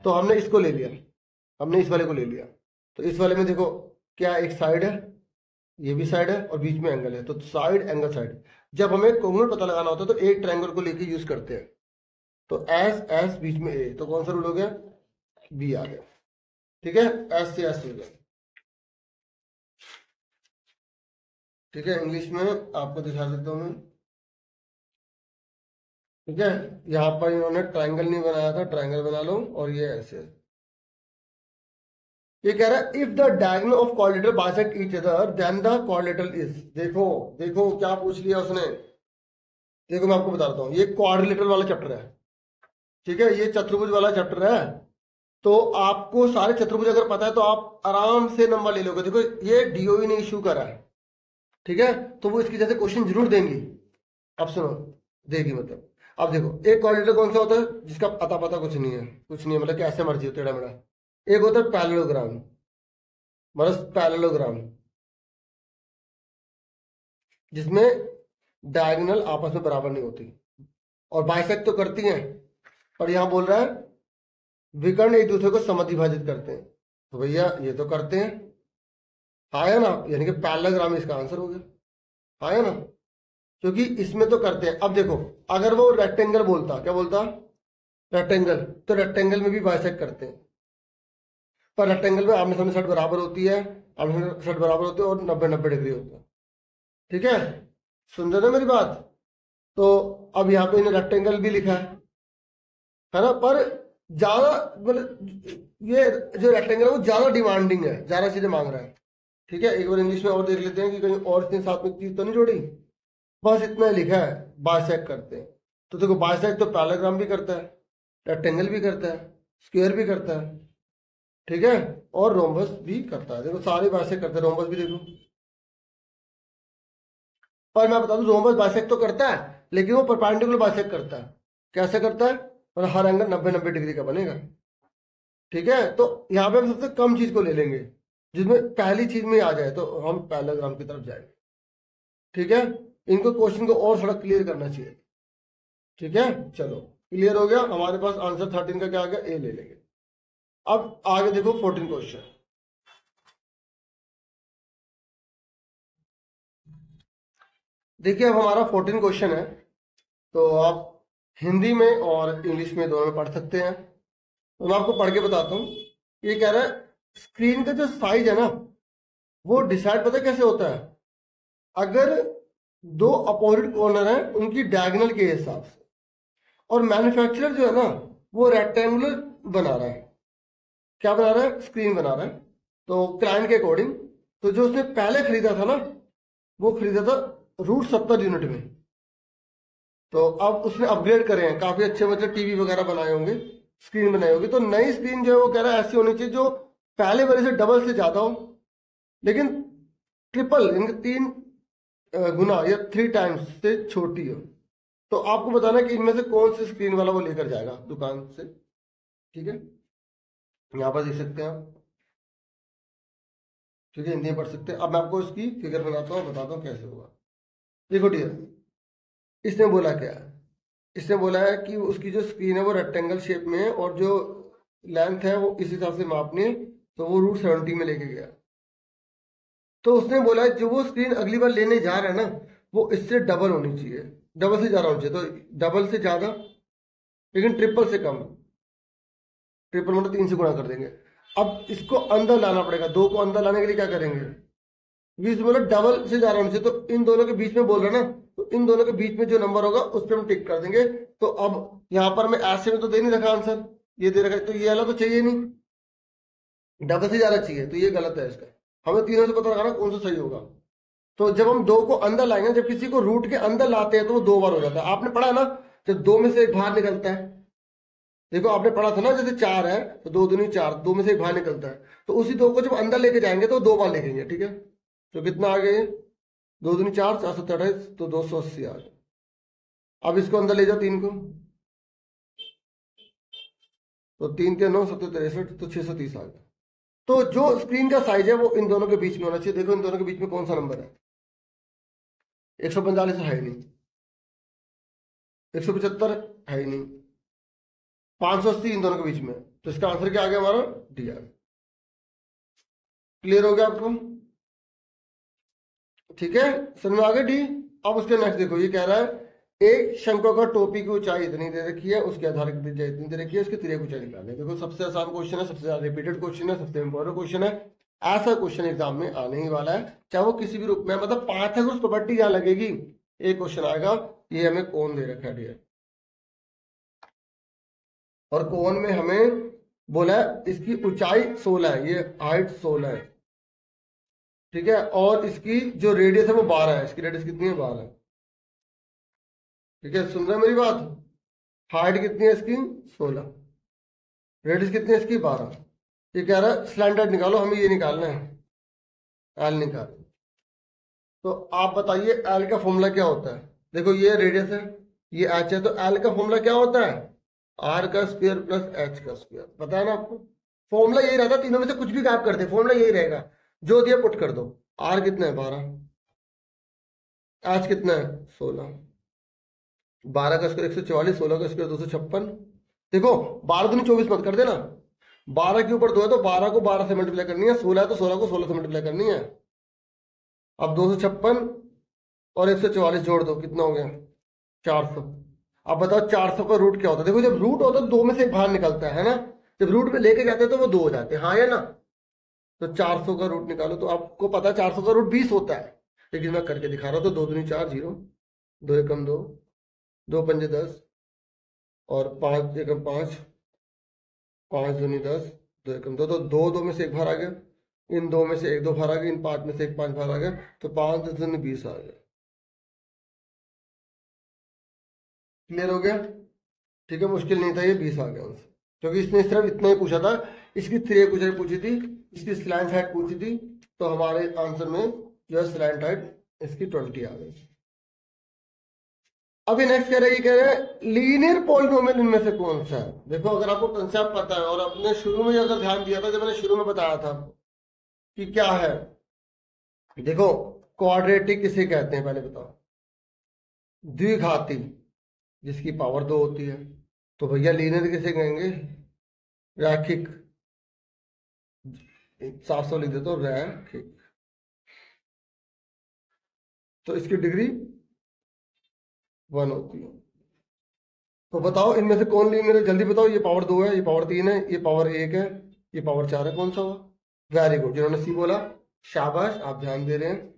तो हमने इसको ले लिया, हमने इस वाले को ले लिया। तो इस वाले में देखो क्या, एक साइड है, ये भी साइड है और बीच में एंगल है, तो साइड एंगल साइड। जब हमें कोंगण पता लगाना होता है तो एक ट्रायंगल को लेके यूज करते हैं। तो एस एस बीच में ए, तो कौन सा रूल हो गया, बी आ गया। ठीक है, एस से एस हो गया। ठीक है, इंग्लिश में आपको दिखा देता हूँ मैं। ठीक है, यहाँ पर इन्होंने ट्रायंगल नहीं बनाया था, ट्रायंगल बना लो, और ये ऐसे। ये कह रहा है if the diagonal of quadrilateral bisect each other than the quadrilateral is. देखो देखो क्या पूछ लिया उसने, देखो मैं आपको बताता हूँ, ये क्वाड्रिलेटरल वाला चैप्टर है। ठीक है, ये चतुर्भुज वाला चैप्टर है। तो आपको सारे चतुर्भुज अगर पता है तो आप आराम से नंबर ले लोगे। देखो ये डीओई ने इशू करा है, ठीक है, तो वो इसकी जैसे क्वेश्चन जरूर देंगी। अब सुनो, देगी मतलब। अब देखो एक क्वाड्रिलेटरल कौन सा होता है जिसका अता पता कुछ नहीं है, कुछ नहीं है, मतलब कैसे मर्जी हो टेढ़ा मेढ़ा। एक होता है पैरेललोग्राम, मतलब पैरेललोग्राम, जिसमें डायगोनल आपस में बराबर नहीं होती और बाइसेक्ट तो करती हैं, और यहां बोल रहा है विकर्ण एक दूसरे को समद्विभाजित करते हैं। तो भैया ये तो करते हैं, आया ना, यानी कि पैरेललोग्राम इसका आंसर हो गया, आया ना, क्योंकि इसमें तो करते हैं। अब देखो अगर वो रेक्टेंगल बोलता, क्या बोलता, रेक्टेंगल, तो रेक्टेंगल में भी बाइसेक्ट करते हैं, पर रेक्टेंगल में आमने सामने साइड बराबर होती है, आमने सामने साइड बराबर होती है और 90-90 डिग्री होता है। ठीक है, सुन रहे ना मेरी बात। तो अब यहाँ पे इन्हें रेक्टेंगल भी लिखा है ना, पर ज्यादा मतलब ये जो रेक्टेंगल है वो ज्यादा डिमांडिंग है, ज्यादा चीजें मांग रहा है। ठीक है, एक बार इंग्लिश में और देख लेते हैं कि कहीं और इसके साथ में चीज तो नहीं जोड़ी। बस इतना ही लिखा है, बाइसेक्ट करते हैं। तो देखो बाइसेक्ट तो पैरेललोग्राम भी करता है, रेक्टेंगल भी करता है, स्क्वायर भी करता है, ठीक है, और रोम्बस भी करता है। देखो सारे बाइसेक्ट करते हैं, रोम्बस भी देखो। पर मैं बता दूं रोम्बस बाइसेक्ट तो करता है, लेकिन वो परपेंडिकुलर बाइसेक्ट करता है। कैसे करता है, मतलब हर एंगल 90-90 डिग्री का बनेगा। ठीक है, तो यहाँ पे हम सबसे कम चीज को ले लेंगे, जिसमें पहली चीज में आ जाए, तो हम पैरेललोग्राम की तरफ जाएंगे। ठीक है, इनको क्वेश्चन को और थोड़ा क्लियर करना चाहिए। ठीक है, चलो क्लियर हो गया, हमारे पास आंसर 13 का क्या आ गया, ए ले लेंगे। अब आगे देखो 14 क्वेश्चन। देखिए अब हमारा 14 क्वेश्चन है, तो आप हिंदी में और इंग्लिश में दोनों में पढ़ सकते हैं। तो मैं आपको पढ़ के बताता हूँ। ये कह रहा है स्क्रीन का जो साइज है ना, वो डिसाइड पता है कैसे होता है, अगर दो अपोजिट कॉर्नर हैं उनकी डायगोनल के हिसाब से। और मैन्युफैक्चरर जो है ना वो रेक्टेंगुलर बना रहा है, क्या बना रहा है, स्क्रीन बना रहा है, तो क्लाइंट के अकॉर्डिंग। तो जो उसने पहले खरीदा था ना, वो खरीदा था √70 यूनिट में। तो अब उसने अपग्रेड करे हैं, काफी अच्छे मतलब टीवी वगैरह बनाए होंगे, स्क्रीन बनाई होगी। तो नई स्क्रीन जो है वो कह रहा है ऐसी होनी चाहिए जो पहले वाले से डबल से ज्यादा हो, लेकिन ट्रिपल यानी 3 गुना या 3 टाइम्स से छोटी हो। तो आपको बताना कि इनमें से कौन सी स्क्रीन वाला वो लेकर जाएगा दुकान से। ठीक है, यहाँ पर देख सकते हैं आप। ठीक है, हिंदी में पढ़ सकते हैं। अब मैं आपको इसकी फिगर बनाता हूँ, बताता हूँ कैसे होगा। देखो डियर, इसने बोला क्या है, इसने बोला है कि उसकी जो स्क्रीन है वो रेक्टेंगल शेप में है और जो लेंथ है वो इस हिसाब से मापनी है, तो वो √70 में लेके गया। तो उसने बोला है जो वो स्क्रीन अगली बार लेने जा रहा है ना, वो इससे डबल होनी चाहिए, डबल से ज्यादा होनी चाहिए। तो डबल से ज्यादा, लेकिन ट्रिपल से कम। ट्रिपल मतलब 3 से गुणा कर देंगे। अब इसको अंदर लाना पड़ेगा, 2 को अंदर लाने के लिए क्या करेंगे, 20 मतलब डबल से ज्यादा होनी चाहिए। तो इन दोनों के बीच में बोल रहा है ना, तो इन दोनों के बीच में जो नंबर होगा उस पर हम टिक कर देंगे। तो अब यहाँ पर मैं ऐसे में तो दे नहीं रखा आंसर, ये दे रखा है, तो ये वाला तो चाहिए नहीं, डबल से ज्यादा चाहिए, तो ये गलत है इसका। हमें तीनों से पता लगाना कौन सा सही होगा। तो जब हम 2 को अंदर लाएंगे, जब किसी को रूट के अंदर लाते हैं तो वो 2 बार हो जाता है। आपने पढ़ा है ना, जब 2 में से एक बाहर निकलता है, देखो आपने पढ़ा था ना, जैसे 4 है तो 2 दूनी 4, 2 में से एक बाहर निकलता है, तो उसी 2 को जब अंदर लेके जाएंगे तो 2 बार लिखेंगे। ठीक है, तो कितना आ गया, 2 दूनी 4, 4 7 28, तो 280 आ गया। अब इसको अंदर ले जाओ 3 को, तो 3 के 9, 7 63, तो 630 आ गया। तो जो स्क्रीन का साइज है वो इन दोनों के बीच में होना चाहिए। देखो इन दोनों के बीच में कौन सा नंबर है, 145 है नहीं, 175 है ही नहीं, 580 इन दोनों के बीच में, तो इसका आंसर क्या आ गया हमारा? डी आ गया। क्लियर हो गया आपको? ठीक है, समझ में आ गया डी। अब उसके नेक्स्ट देखो, ये कह रहा है एक शंकु का टोपी की ऊंचाई इतनी दे रखी है, उसके आधार की त्रिज्या इतनी दे रखी है, उसकी त्रिज्या की ऊंचाई निकालनी है। देखो सबसे आसान क्वेश्चन है, सबसे ज्यादा रिपीटेड क्वेश्चन है, सबसे इंपॉर्टेंट क्वेश्चन है। ऐसा क्वेश्चन एग्जाम में आने ही वाला है, चाहे वो किसी भी रूप में, मतलब पाइथागोरस प्रॉपर्टी यहाँ लगेगी, एक क्वेश्चन आएगा। ये हमें कोण दे रखा है, और कोण में हमें बोला है इसकी ऊंचाई 16 है, ये हाइट 16 है, ठीक है, और इसकी जो रेडियस है वो 12 है। इसकी रेडियस कितनी है? 12। ठीक है, सुन रहे हैं मेरी बात? हाइट कितनी है इसकी? 16। रेडियस कितनी है इसकी? 12। ये कह रहा है स्लैंडर्ड निकालो, हमें ये निकालना है, एल निकाल। तो आप बताइए एल का फॉर्मूला क्या होता है? देखो ये रेडियस है, ये एच है, तो एल का फॉर्मूला क्या होता है? आर का स्क्वायर प्लस एच का स्क्वायर। पता है ना आपको? फॉर्मूला यही रहता है, तीनों में से कुछ भी गायब करते, फॉर्मूला यही रहेगा, जो दिया पुट कर दो। आर कितना है? 12। एच कितना है? 16। 12 का स्क्वायर 144, 16 का स्क्वायर 256। देखो 12 दूनी 24 मत कर देना, 12 के ऊपर 2 है तो 12 को 12 से मल्टीप्लाई करनी है, 16 है तो 16 को 16 से मल्टीप्लाई करनी है। अब 256 और 144 जोड़ दो, कितना हो गया? 400। अब बताओ 400 का रूट क्या होता है? देखो जब रूट होता है तो 2 में से एक बाहर निकलता है ना, जब रूट में लेके जाते हैं तो वो 2 हो जाते हैं, हाँ या ना? तो 400 का रूट निकालो, तो आपको पता है 400 का रूट 20 होता है, लेकिन मैं करके दिखा रहा हूँ। तो 2 दूनी 4, 0, 2 एकम 2, 2 पंजे 10, और 5 एकम 5, 5 दूनी 10, 2 एकम 2, तो 2 2 में से एक बाहर आ गया, इन 2 में से एक 2 बाहर आ गया, इन 5 में से एक 5 बाहर आ गया, तो 5 10 दूनी 20 आ गया। क्लियर हो गया? ठीक है, मुश्किल नहीं था, ये 20 आ गया आंसर, क्योंकि इसने सिर्फ इतना ही पूछा था, इसकी 3 ऊंचाई पूछी थी, इसकी स्लैंट हाइट पूछी थी, तो हमारे आंसर में जो है स्लैंट हाइट इसकी 20 आ गई। अभी नेक्स्ट कह रहा है लीनियर पॉलिनोमियल इनमें से कौन सा है? देखो अगर आपको कंसेप्ट पता है और आपने शुरू में अगर ध्यान दिया था, जब मैंने शुरू में बताया था कि क्या है, देखो क्वाड्रेटिक किसे कहते हैं पहले बताओ? द्विघाती, जिसकी पावर 2 होती है। तो भैया लीनियर किसे कहेंगे? रैखिक, साफ साफ लिख देता हूं, रैखिक। तो इसकी डिग्री 1 होती है। तो बताओ इनमें से कौन लीनियर है? जल्दी बताओ। ये पावर 2 है, ये पावर 3 है, ये पावर 1 है, ये पावर 4 है, कौन सा हुआ? वेरी गुड, जिन्होंने सी बोला शाबाश, आप ध्यान दे रहे हैं।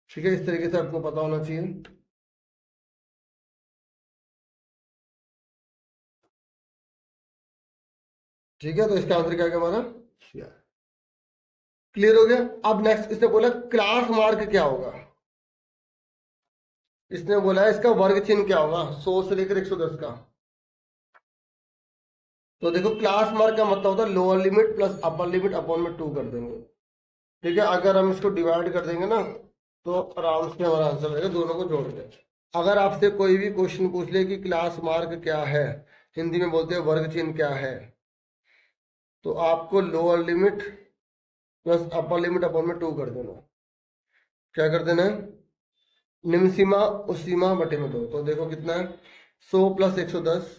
ठीक है, इस तरीके से आपको पता होना चाहिए। ठीक है, तो इसका आंसर क्या है हमारा? क्लियर हो गया? अब नेक्स्ट इसने बोला क्लास मार्क क्या होगा? इसने बोला है इसका वर्ग चिन्ह क्या होगा 100 से लेकर 110 का। तो देखो क्लास मार्क का मतलब होता है lower limit plus upper limit upon में 2 कर देंगे। ठीक है, अगर हम इसको डिवाइड कर देंगे ना तो आराम से हमारा आंसर रहेगा, दोनों को जोड़ दें। अगर आपसे कोई भी क्वेश्चन पूछ ले कि क्लास मार्क क्या है, हिंदी में बोलते हैं वर्ग चिन्ह क्या है, तो आपको lower limit plus upper limit upon में 2 कर देना। क्या कर देना है? निम्न सीमा उस सीमा बटे में 2। तो देखो कितना है? 100 प्लस 110,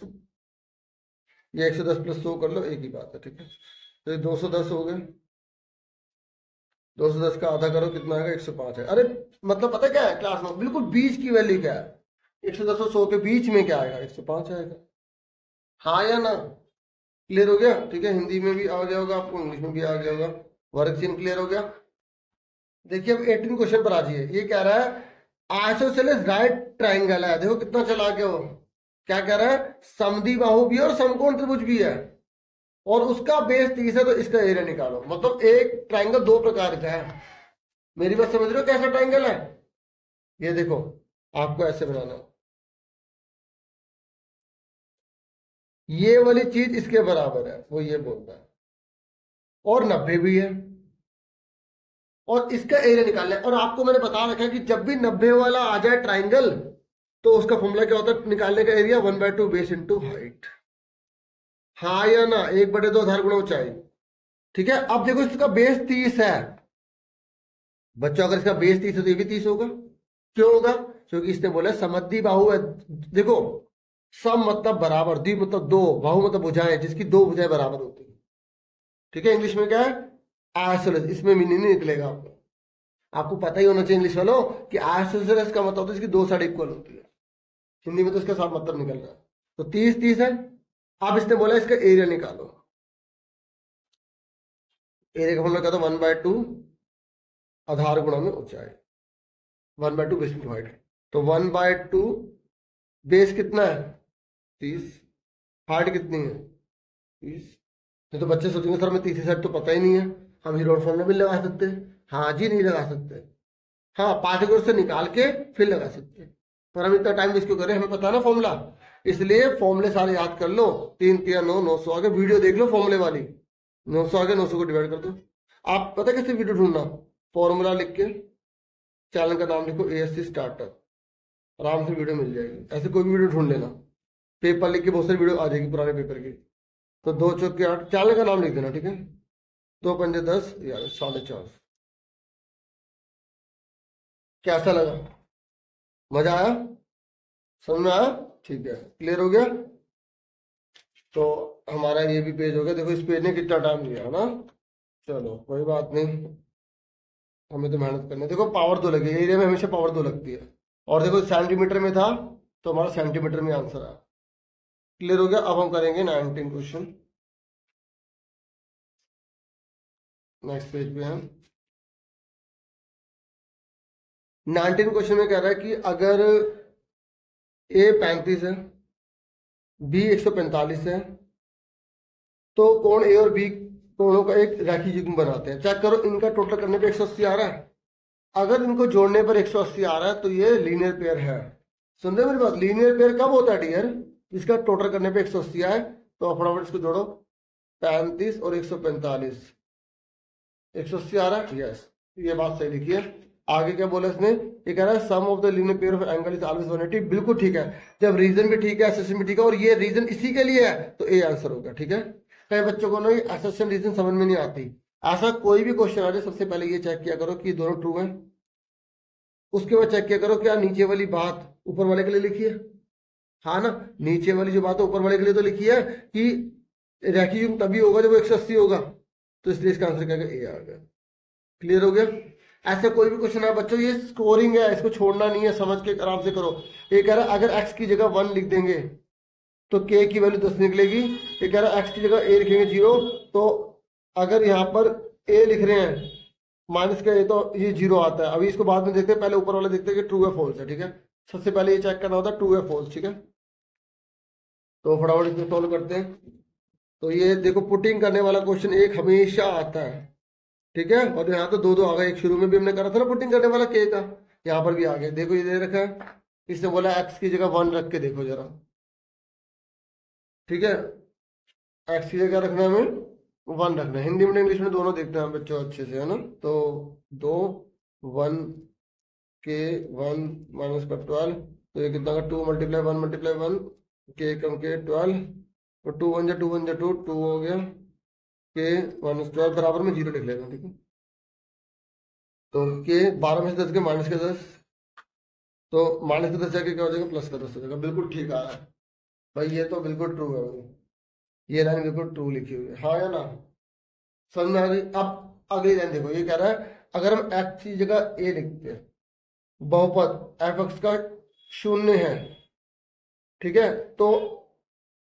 ये 110 प्लस 100 कर लो, एक ही बात है। ठीक है, तो ये 210 हो गए, 210 का आधा करो, कितना आएगा? 105 है। अरे मतलब पता क्या है क्लास में बिल्कुल बीच की वैल्यू क्या है? 110 और 100 के बीच में क्या आएगा? 105 आएगा, हाँ या ना? क्लियर हो गया? ठीक है, हिंदी में भी आ गया होगा आपको, इंग्लिश में भी आ गया होगा, वर्ग चिन्ह क्लियर हो गया। देखिए अब 18 क्वेश्चन पर आ जाइए। ये कह रहा है आइसोसेलेस राइट ट्राइंगल है, देखो कितना चला गया वो। क्या कह रहा है? समद्विबाहु भी और समकोण त्रिभुज भी है, और उसका बेस 30 है, तो इसका एरिया निकालो। मतलब एक ट्राइंगल 2 प्रकार का है। मेरी बात समझ रहे हो कैसा ट्राइंगल है? ये देखो आपको ऐसे बनाना है, ये वाली चीज इसके बराबर है, वो ये बोलता है, और 90 भी है, और इसका एरिया निकालना है। और आपको मैंने बता रखा है कि जब भी 90 वाला आ जाए ट्राइंगल, तो उसका फॉर्मूला क्या होता है निकालने का? एरिया 1/2 बेस इंटू हाइट, हाँ या ना? 1/2 आधार गुणा ऊंचाई। ठीक है, अब देखो इसका बेस 30 है बच्चों, अगर इसका बेस 30 है तो ये भी 30 होगा। क्यों होगा? क्योंकि इसने बोला समद्विबाहु है। देखो सम मतलब बराबर, द्वि मतलब दो, बाहु मतलब भुजाएं, जिसकी दो भुजाएं बराबर होती है। ठीक है, इंग्लिश में क्या है, आइसोसेलेस। इसमें मीनिंग नहीं निकलेगा आपको, आपको पता ही होना चाहिए इंग्लिश वालों कि आइसोसेलेस का मतलब होता है इसकी दो साइड इक्वल होती है। हिंदी में तो इसका साफ मतलब निकल रहा है। तो 30 30 है। अब इसने बोला इसका एरिया निकालो। एरिया का फॉर्मूला क्या था, 1/2 आधार गुणा में ऊंचाई, 1/2 बेस इंटू हाइट। तो 1/2 बेस कितना है 30, हाइट कितनी है 30। नहीं तो बच्चे सोचेंगे सर मैं 30 साइड तो पता ही नहीं है, हम हीरो फॉर्मूला भी लगा सकते हैं। हाँ जी, नहीं लगा सकते, हाँ पाइथागोरस से निकाल के फिर लगा सकते हैं, पर हम इतना टाइम वेस्ट क्यों करें, हमें पता है ना फॉर्मूला। इसलिए फॉर्मूले सारे याद कर लो, 3 3 9 900 आगे, वीडियो देख लो फॉर्मूले वाली, 900 आगे 900 को डिवाइड कर दो। आप पता कैसे वीडियो ढूंढना, फॉर्मूला लिख के चैनल का नाम लिखो ASC स्टार्टर, आराम से वीडियो मिल जाएगी। ऐसे कोई भी वीडियो ढूंढ लेना, पेपर लिख के बहुत सारी वीडियो आ जाएगी पुराने पेपर की। तो 2 चौके 8, चैनल का नाम लिख देना, ठीक है। 2 पंजे 10 यार 4.5। कैसा लगा, मजा आया, समझ में आया, ठीक है, क्लियर हो गया। तो हमारा ये भी पेज हो गया। देखो इस पेज ने कितना टाइम लिया है ना, चलो कोई बात नहीं, हमें तो मेहनत करनी है। देखो पावर 2 लगी, एरिया में हमेशा पावर 2 लगती है, और देखो सेंटीमीटर में था तो हमारा सेंटीमीटर में आंसर आया। क्लियर हो गया। अब हम करेंगे 19 क्वेश्चन, नेक्स्ट पेज पे हम 19 क्वेश्चन में कह रहा है कि अगर A 35 है, B 145 है, तो कोण A और B कोणों का एक रेखीय युग्म बनाते हैं। चेक करो, इनका टोटल करने पे 180 आ रहा है, अगर इनको जोड़ने पर 180 आ रहा है तो ये लीनियर पेयर है। सुन रहे मेरी बात, लीनियर पेयर कब होता है डियर, इसका टोटल करने पे 180 आए। तो फटाफट इसको जोड़ो, 35 और 145, 180 आ रहा है, यस, ये बात सही लिखी है। आगे क्या बोला इसने, ये कह रहा है sum of the linear pair of angle is always 180। बिल्कुल ठीक है, जब रीजन भी ठीक है एसेशन भी ठीक है और ये रीजन इसी के लिए है तो ए आंसर होगा। ठीक है, कई बच्चों को ना एसेशन रीजन समझ में नहीं आती। ऐसा कोई भी क्वेश्चन आ जाए सबसे पहले ये चेक किया करो कि दोनों ट्रू हैं, उसके बाद चेक किया करो क्या नीचे वाली बात ऊपर वाले के लिए लिखी है। हाँ ना, नीचे वाली जो बात है ऊपर वाले के लिए तो लिखी है कि रेखीय युग्म तभी होगा जब वो 180 होगा, तो इसलिए इसका आंसर क्या ए आ गया। क्लियर हो गया। ऐसे कोई भी क्वेश्चन है बच्चों, ये स्कोरिंग है, इसको छोड़ना नहीं है, समझ के आराम से करो। ये कह रहा है अगर x की जगह 1 लिख देंगे तो k की वैल्यू 10 निकलेगी। ये कह रहा है x की जगह a लिखेंगे 0, तो अगर यहाँ पर a लिख रहे हैं माइनस का a तो ये 0 आता है। अभी इसको बाद में देखते हैं, पहले ऊपर वाला देखते हैं कि ट्रू है फॉल्स है। ठीक है, सबसे पहले ये चेक करना होता है ट्रू है फॉल्स। ठीक है, तो फटाफट इसको सॉल्व करते हैं। तो ये देखो पुटिंग करने वाला क्वेश्चन एक हमेशा आता है। ठीक है, और यहाँ तो 2 2 आ गए, एक शुरू में भी हमने करा था ना पुटिंग करने वाला के का, यहाँ पर भी आ गया। देखो ये दे रखा है, इसने बोला x की जगह 1 रख के देखो जरा। ठीक है, x की जगह रखना है हमें 1 रखना है। हिंदी में इंग्लिश में दोनों देखते हैं बच्चों अच्छे से, है ना। तो 2 1 के 1 माइनस का 12, तो ये कितना का 2 मल्टीप्लाई 1 मल्टीप्लाई 1 के कम के 12, तो 2 1 जा 2 1 जा 2 2 हो गया, के माइनस 12 बराबर में 0 लिख लेना। ठीक है, तो के 12 में से 10 के माइनस का 10, तो माइनस का 10 जाके क्या हो जाएगा प्लस का 10 हो जाएगा। बिल्कुल ठीक आ रहा है भाई, ये तो बिल्कुल ट्रू है भाई, ये लाइन बिल्कुल ट्रू लिखी हुई है, हाँ या ना, समझ में आ गई। अब अगली लाइन देखो, ये कह रहा है अगर हम x की जगह a लिखते हैं, बहुपद f(x) का 0 है, ठीक है, तो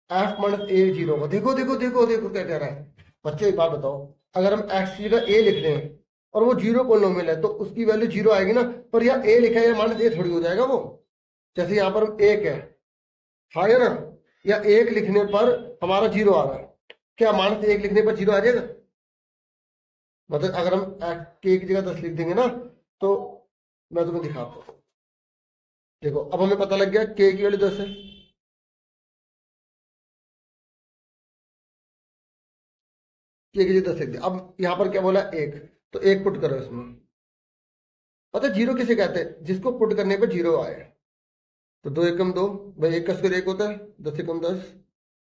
f माइनस a 0 होगा। देखो देखो देखो देखो क्या कह रहा है बच्चे, एक बात बताओ, अगर हम x की जगह a लिख रहे हैं और वो 0 पॉलिनोमियल है तो उसकी वैल्यू 0 आएगी ना, पर यहाँ a लिखा है या माइनस a थोड़ी हो जाएगा वो। जैसे यहाँ पर 1 है, हाँ या ना, या 1 लिखने पर हमारा 0 आ रहा है, क्या माइनस 1 लिखने पर 0 आ जाएगा। मतलब अगर हम के की जगह 10 लिख देंगे ना, तो मैं तुम्हें दिखाता हूँ। देखो अब हमें पता लग गया के की वैल्यू 10 है, के की जगह 10 लिख दिया। अब यहाँ पर क्या बोला 1, तो 1 पुट करो इसमें। पता है 0 किसे कहते हैं, जिसको पुट करने पर 0 आए। तो 2 एकम 2 भाई, 1 का स्क्वायर 1 होता है, 10 एकम 10,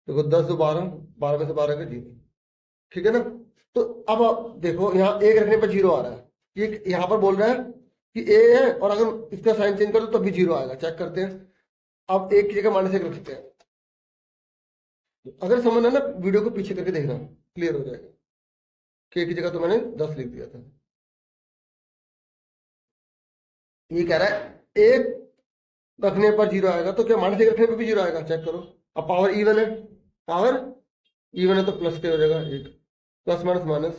देखो 10 2 12, 12 में से 12 का 0। ठीक है ना, तो अब आप देखो यहाँ 1 रखने पर 0 आ रहा है, ये यहाँ पर बोल रहा है कि a है और अगर इसका साइन चेंज कर दो तब भी 0 आएगा। चेक करते हैं, अब 1 की जगह माइनस 1 रखते हैं, अगर समझना ना, वीडियो को पीछे करके देखना, क्लियर हो जाएगा। के की जगह तो मैंने 10 लिख दिया था। ये कह रहा है एक रखने पर जीरो आएगा, तो क्या -1 रखने पर भी जीरो आएगा? चेक करो। अब पावर इवन है, पावर इवन है तो प्लस के हो जाएगा 1, प्लस माइनस माइनस,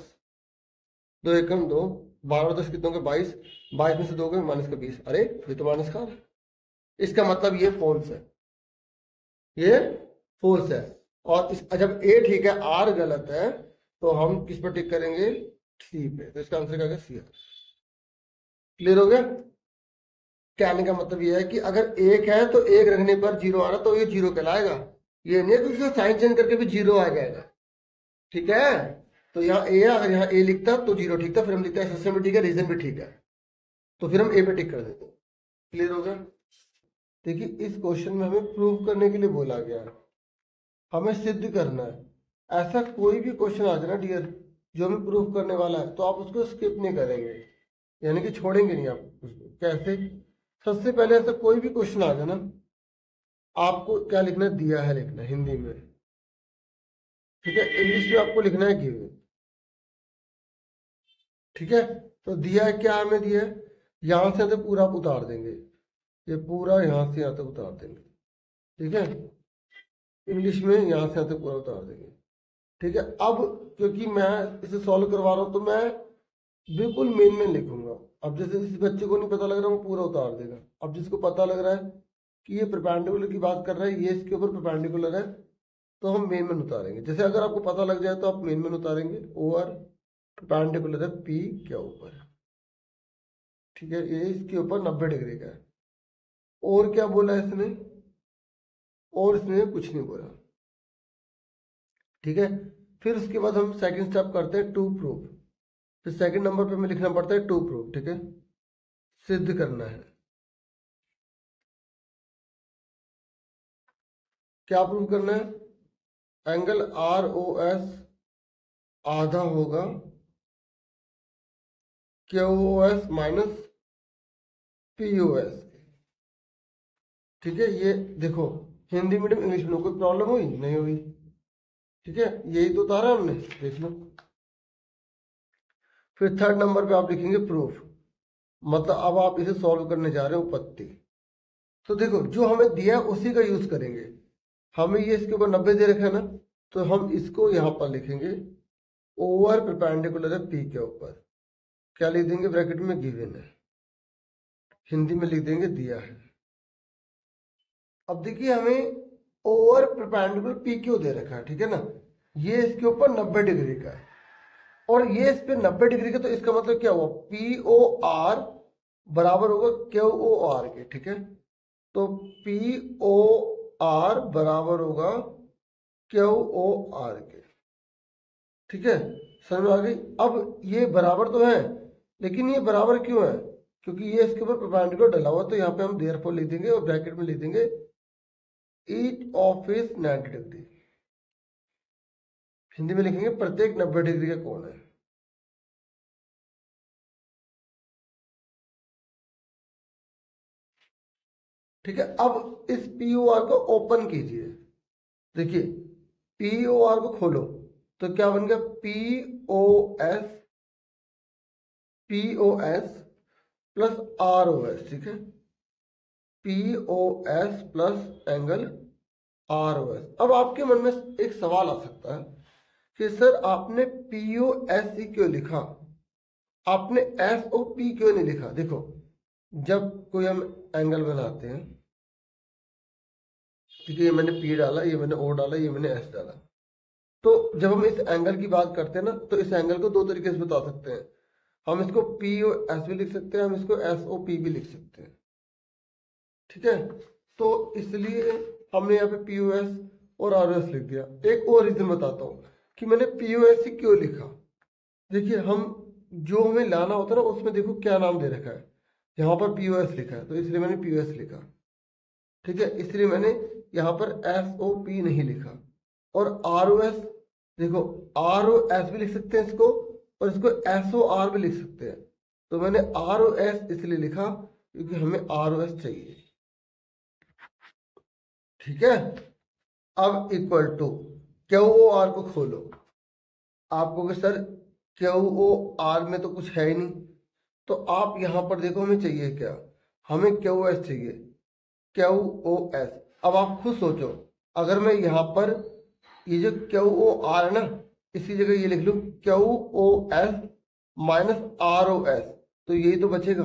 2 एकम 2, 12 10 कितनों के 22, 22 में से 2 के माइनस का 20। अरे ये तो माइनस का आ रहा है। इसका मतलब ये फॉल्स है, ये फॉल्स है। और इस जब ए ठीक है आर गलत है, तो हम किस पर टिक करेंगे? सी पे। तो इसका आंसर क्या है? सी। क्लियर हो गया? कहने का मतलब ये है कि अगर एक है तो एक रखने पर जीरो आ रहा तो ये जीरो कहलाएगा। ये नहीं है कि साइन चेंज करके भी जीरो आ जाएगा। ठीक है, तो यहाँ ए है, अगर यहाँ ए लिखता तो जीरो ठीक था, फिर हम लिखते हैं सिस्टम भी ठीक है, रीजन भी ठीक है, तो फिर हम ए पे टिक कर देते हैं। क्लियर हो गया? देखिए इस क्वेश्चन में हमें प्रूव करने के लिए बोला गया है, हमें सिद्ध करना है। ऐसा कोई भी क्वेश्चन आ जाए ना डियर जो हमें प्रूव करने वाला है, तो आप उसको स्किप नहीं करेंगे, यानी कि छोड़ेंगे नहीं आप उसको। कैसे? सबसे पहले ऐसा कोई भी क्वेश्चन आ जाए ना, आपको क्या लिखना है? दिया है लिखना है हिंदी में। ठीक है, इंग्लिश में आपको लिखना है गिवन। ठीक है, तो दिया है क्या? हमें दिया है यहां से तो पूरा आप उतार देंगे, ये पूरा यहां से यहां तक उतार देंगे। ठीक है, इंग्लिश में यहां से यहां तक पूरा उतार देंगे। ठीक है, अब क्योंकि मैं इसे सॉल्व करवा रहा हूं तो मैं बिल्कुल मेन में लिखूंगा। अब जैसे इस बच्चे को नहीं पता लग रहा वो पूरा उतार देगा। अब जिसको पता लग रहा है कि ये परपेंडिकुलर की बात कर रहा है, ये इसके ऊपर परपेंडिकुलर है, तो हम मेन में उतारेंगे। जैसे अगर आपको पता लग जाए तो आप मेन में उतारेंगे, और परपेंडिकुलर है पी के ऊपर। ठीक है, ये इसके ऊपर 90 डिग्री का है। और क्या बोला इसने? और इसने कुछ नहीं बोला। ठीक है, फिर उसके बाद हम सेकंड स्टेप करते हैं टू प्रूफ। फिर सेकंड नंबर पे हमें लिखना पड़ता है टू प्रूफ। ठीक है, सिद्ध करना है। क्या प्रूफ करना है? एंगल आर ओ एस आधा होगा Q O S minus P O S. ठीक है, ये देखो हिंदी मीडियम इंग्लिश मीडियम कोई प्रॉब्लम हुई? नहीं हुई। ठीक है, यही तो उतारा हमने, देख लो। फिर थर्ड नंबर पे आप लिखेंगे प्रूफ, मतलब अब आप इसे सॉल्व करने जा रहे हो उपपत्ति। तो देखो जो हमें दिया उसी का यूज करेंगे। हमें ये इसके ऊपर 90 दे रखा है ना, तो हम इसको यहां पर लिखेंगे ओवर परपेंडिकुलर है पी के ऊपर। क्या लिख देंगे? ब्रैकेट में गिवन है, हिंदी में लिख देंगे दिया है। अब देखिए हमें ओवर परपेंडिकुलर पी क्यू दे रखा है, ठीक है ना, ये इसके ऊपर 90 डिग्री का है और ये इस पे 90 डिग्री का, तो इसका मतलब क्या हुआ? पी ओ आर बराबर होगा क्यू ओ आर के। ठीक है, तो पी ओ आर बराबर होगा क्यू ओ आर के। ठीक है, समझ में आ गई? अब ये बराबर तो है, लेकिन ये बराबर क्यों है? क्योंकि ये इसके ऊपर परपेंडिकुलर डला हुआ, तो यहाँ पे हम देयरफॉर लिख देंगे और ब्रैकेट में लिख देंगे each of is 90 degree. Hindi में लिखेंगे प्रत्येक 90 डिग्री का कोण है। ठीक है, अब इस पी ओ आर को ओपन कीजिए। देखिए पी ओ आर को खोलो तो क्या बन गया? P O S, P O S plus R O S. ठीक है, P O S plus angle R O S. अब आपके मन में एक सवाल आ सकता है कि सर आपने पी ओ एस ही क्यों लिखा, आपने एस ओ पी क्यों नहीं लिखा? देखो जब कोई हम एंगल बनाते हैं, ठीक है, ये मैंने पी डाला, ये मैंने ओ डाला, ये मैंने एस डाला, तो जब हम इस एंगल की बात करते हैं ना, तो इस एंगल को दो तरीके से बता सकते हैं। हम इसको पी ओ एस भी लिख सकते हैं, हम इसको एस ओ पी भी लिख सकते हैं। ठीक है, तो इसलिए हमने यहाँ पे पी ओ एस और आर ओ एस लिख दिया। एक और रीजन बताता हूँ कि मैंने पी ओ एस ही क्यों लिखा। देखिए हम जो हमें लाना होता है ना, उसमें देखो क्या नाम दे रखा है, यहाँ पर पी ओ एस लिखा है, तो इसलिए मैंने पी ओ एस लिखा। ठीक है, इसलिए मैंने यहाँ पर एस ओ पी नहीं लिखा। और आर ओ एस, देखो आर ओ एस भी लिख सकते हैं इसको, और इसको एस ओ आर भी लिख सकते हैं। तो मैंने आर ओ एस इसलिए लिखा क्योंकि हमें आर ओ एस चाहिए। ठीक है, अब equal to Q O R को खोलो, आपको कि सर क्यू ओ आर में तो कुछ है ही नहीं, तो आप यहाँ पर देखो हमें चाहिए क्या, हमें क्यू एस चाहिए, क्यू ओ एस। अब आप खुद सोचो, अगर मैं यहाँ पर ये जो क्यू ओ आर है ना, इसी जगह ये लिख लूँ Q O S minus R O S, तो यही तो बचेगा।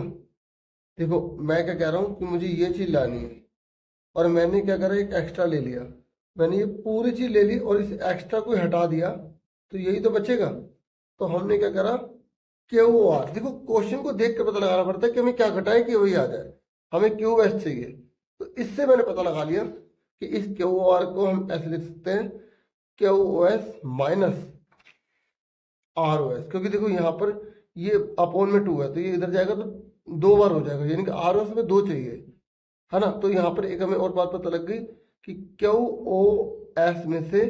देखो मैं क्या कह रहा हूँ कि मुझे ये चीज़ लानी है, और मैंने क्या करा, एक एक्स्ट्रा ले लिया, मैंने ये पूरी चीज़ ले ली और इस एक्स्ट्रा को हटा दिया, तो यही तो बचेगा। तो हमने क्या करा, क्यू ओ आर, देखो क्वेश्चन को देख कर पता लगाना पड़ता है कि हमें क्या घटाएं कि वही आ जाए। हमें क्यू एस चाहिए, तो इससे मैंने पता लगा लिया कि इस क्यू ओ आर को हम ऐसे लिख सकते हैं, Q O S minus R O S, क्योंकि देखो यहाँ पर ये अपोन में 2 है, तो ये इधर जाएगा तो 2 बार हो जाएगा, यानी कि आर ओ एस में 2 चाहिए, है ना। तो यहाँ पर एक हमें और बात पता लग गई कि क्यू ओ एस में से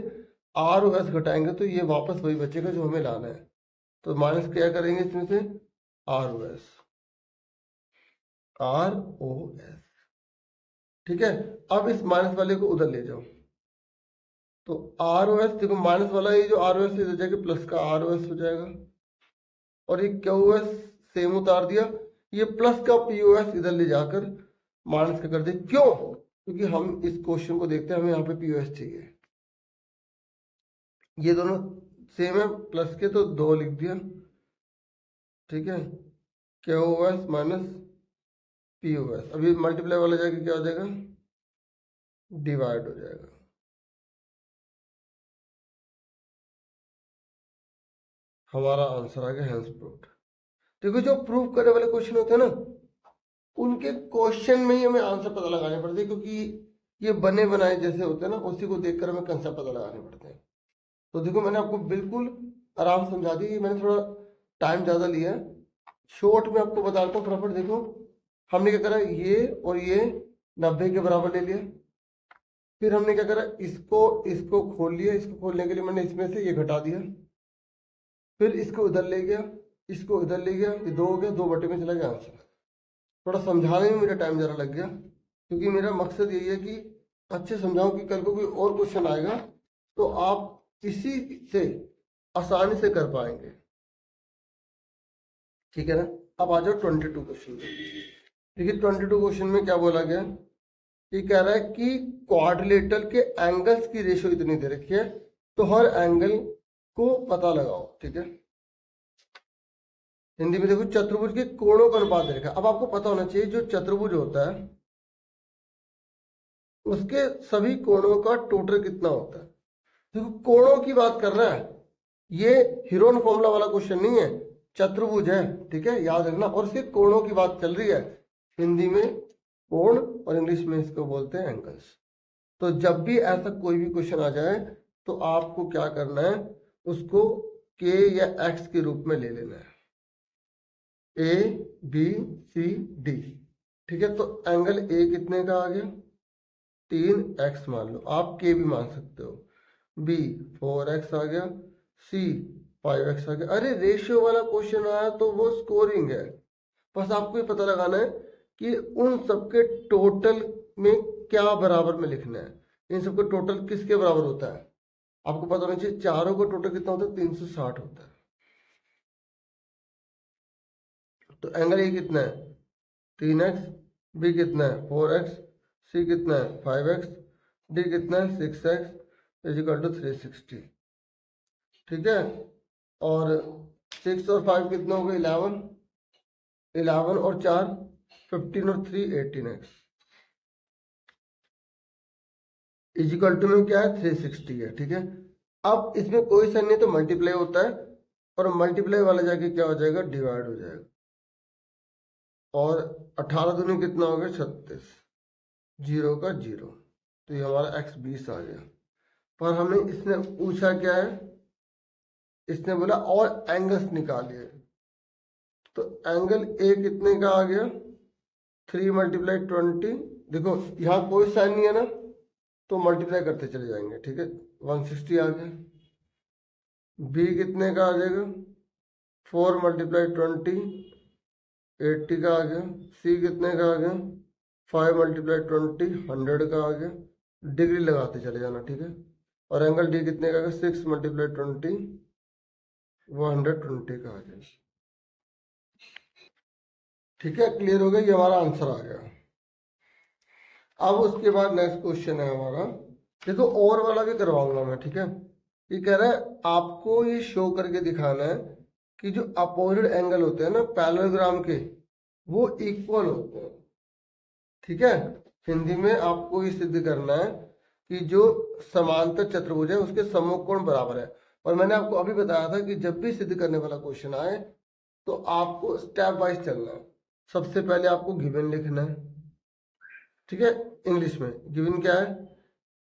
आर ओ एस घटाएंगे तो ये वापस वही बचेगा जो हमें लाना है। तो माइनस क्या करेंगे इसमें से, R O S, R O S, ठीक है। अब इस माइनस वाले को उधर ले जाओ, तो आर ओ एस, देखो माइनस वाला ये जो आर ओ एस इधर जाके प्लस का आर ओ एस हो जाएगा, और ये क्यू एस सेम उतार दिया, ये प्लस का पी ओ एस इधर ले जाकर माइनस का कर दे। क्यों? क्योंकि हम इस क्वेश्चन को देखते हैं, हमें यहाँ पे पी ओ एस चाहिए। ये दोनों सेम है, प्लस के तो 2 लिख दिया, ठीक है, Q S minus P O S. अभी मल्टीप्लाई वाला जाके क्या हो जाएगा, डिवाइड हो जाएगा। हमारा आंसर आ गया हेंस प्रूव्ड। देखो जो प्रूव करने वाले क्वेश्चन होते हैं ना, उनके क्वेश्चन में ही हमें आंसर पता लगाने पड़ते हैं, क्योंकि ये बने बनाए जैसे होते हैं ना, उसी को देखकर हमें कंसेप्ट पता लगाने पड़ते हैं। तो देखो मैंने आपको बिल्कुल आराम से समझा दी, ये मैंने थोड़ा टाइम ज़्यादा लिया है, शॉर्ट में आपको बताता हूँ फटाफट। देखो हमने क्या करा, ये और ये 90 के बराबर ले लिया, फिर हमने क्या करा, इसको इसको खोल लिया, इसको खोलने के लिए मैंने इसमें से ये घटा दिया, फिर इसको इधर ले गया, इसको इधर ले गया, ये 2 हो गया, 2 बटे में चला गया आंसर। थोड़ा समझाने में मेरा टाइम ज़रा लग गया, क्योंकि मेरा मकसद यही है कि अच्छे समझाऊं कि कल को कोई और क्वेश्चन आएगा तो आप इसी से आसानी से कर पाएंगे, ठीक है ना। अब आ जाओ 22 क्वेश्चन में। देखिए 22 क्वेश्चन में क्या बोला गया, ये कह रहा है कि क्वाड्रिलेटरल के एंगल्स की रेशियो इतनी दे रखी है, तो हर एंगल को पता लगाओ, ठीक है। हिंदी में देखो चतुर्भुज के कोणों का अनुपात दे रखा है। अब आपको पता होना चाहिए जो चतुर्भुज होता है उसके सभी कोणों का टोटल कितना होता है। देखो कोणों की बात कर रहा है, ये हीरोन फॉर्मूला वाला क्वेश्चन नहीं है, चतुर्भुज है, ठीक है, याद रखना। और उसके कोणों की बात चल रही है, हिंदी में कोण और इंग्लिश में इसको बोलते हैं एंगल्स। तो जब भी ऐसा कोई भी क्वेश्चन आ जाए तो आपको क्या करना है, उसको के या एक्स के रूप में ले लेना है, ए बी सी डी, ठीक है। तो एंगल ए कितने का आ गया, 3x मान लो, आप के भी मान सकते हो, बी 4x आ गया, सी 5x आ गया। अरे रेशियो वाला क्वेश्चन आया तो वो स्कोरिंग है, बस आपको ये पता लगाना है कि उन सबके टोटल में क्या बराबर में लिखना है, इन सबका टोटल किसके बराबर होता है। आपको पता होना चाहिए चारों का टोटल कितना होता है, 360 होता है। तो एंगल ए कितना है, 3x, बी कितना है 4x, सी कितना है 5x, डी कितना है 6x इजिकल टू 360, ठीक है। और 6 और 5 कितना हो गए 11, 11 और 4 15 और 3 18x इजिकल टू में क्या है 360 है, ठीक है। अब इसमें कोई सा नहीं तो मल्टीप्लाई होता है, और मल्टीप्लाई वाला जाके क्या हो जाएगा, डिवाइड हो जाएगा। और 18 दूनी कितना हो गया 36, 0 का 0, तो ये हमारा x 20 आ गया। पर हमें इसने पूछा क्या है, इसने बोला और एंगल्स निकालिए, तो एंगल ए कितने का आ गया 3 मल्टीप्लाई 20। देखो यहाँ कोई साइन नहीं है ना, तो मल्टीप्लाई करते चले जाएंगे, ठीक है, 160 आ गया। बी कितने का आ जाएगा 4 मल्टीप्लाई 20 80 का आ गया। सी कितने का आ गया 5 मल्टीप्लाई 20 100 का आ गया। डिग्री लगाते चले जाना, ठीक है। और एंगल डी कितने का, 6 मल्टीप्लाई 20, 120 का आ जाएगा। ठीक है, क्लियर हो गया, ये हमारा आंसर आ गया। अब उसके बाद नेक्स्ट क्वेश्चन है हमारा, देखो और वाला भी करवाऊंगा मैं, ठीक है। ये कह रहा है आपको ये शो करके दिखाना है कि जो अपोजिट एंगल होते हैं ना पैरेललोग्राम के, वो इक्वल होते हैं। ठीक है, हिंदी में आपको ये सिद्ध करना है कि जो समांतर चतुर्भुज है उसके सम्मुख कोण बराबर है। और मैंने आपको अभी बताया था कि जब भी सिद्ध करने वाला क्वेश्चन आए तो आपको स्टेप वाइज चलना है। सबसे पहले आपको गिवन लिखना है, ठीक है। इंग्लिश में गिवन क्या है,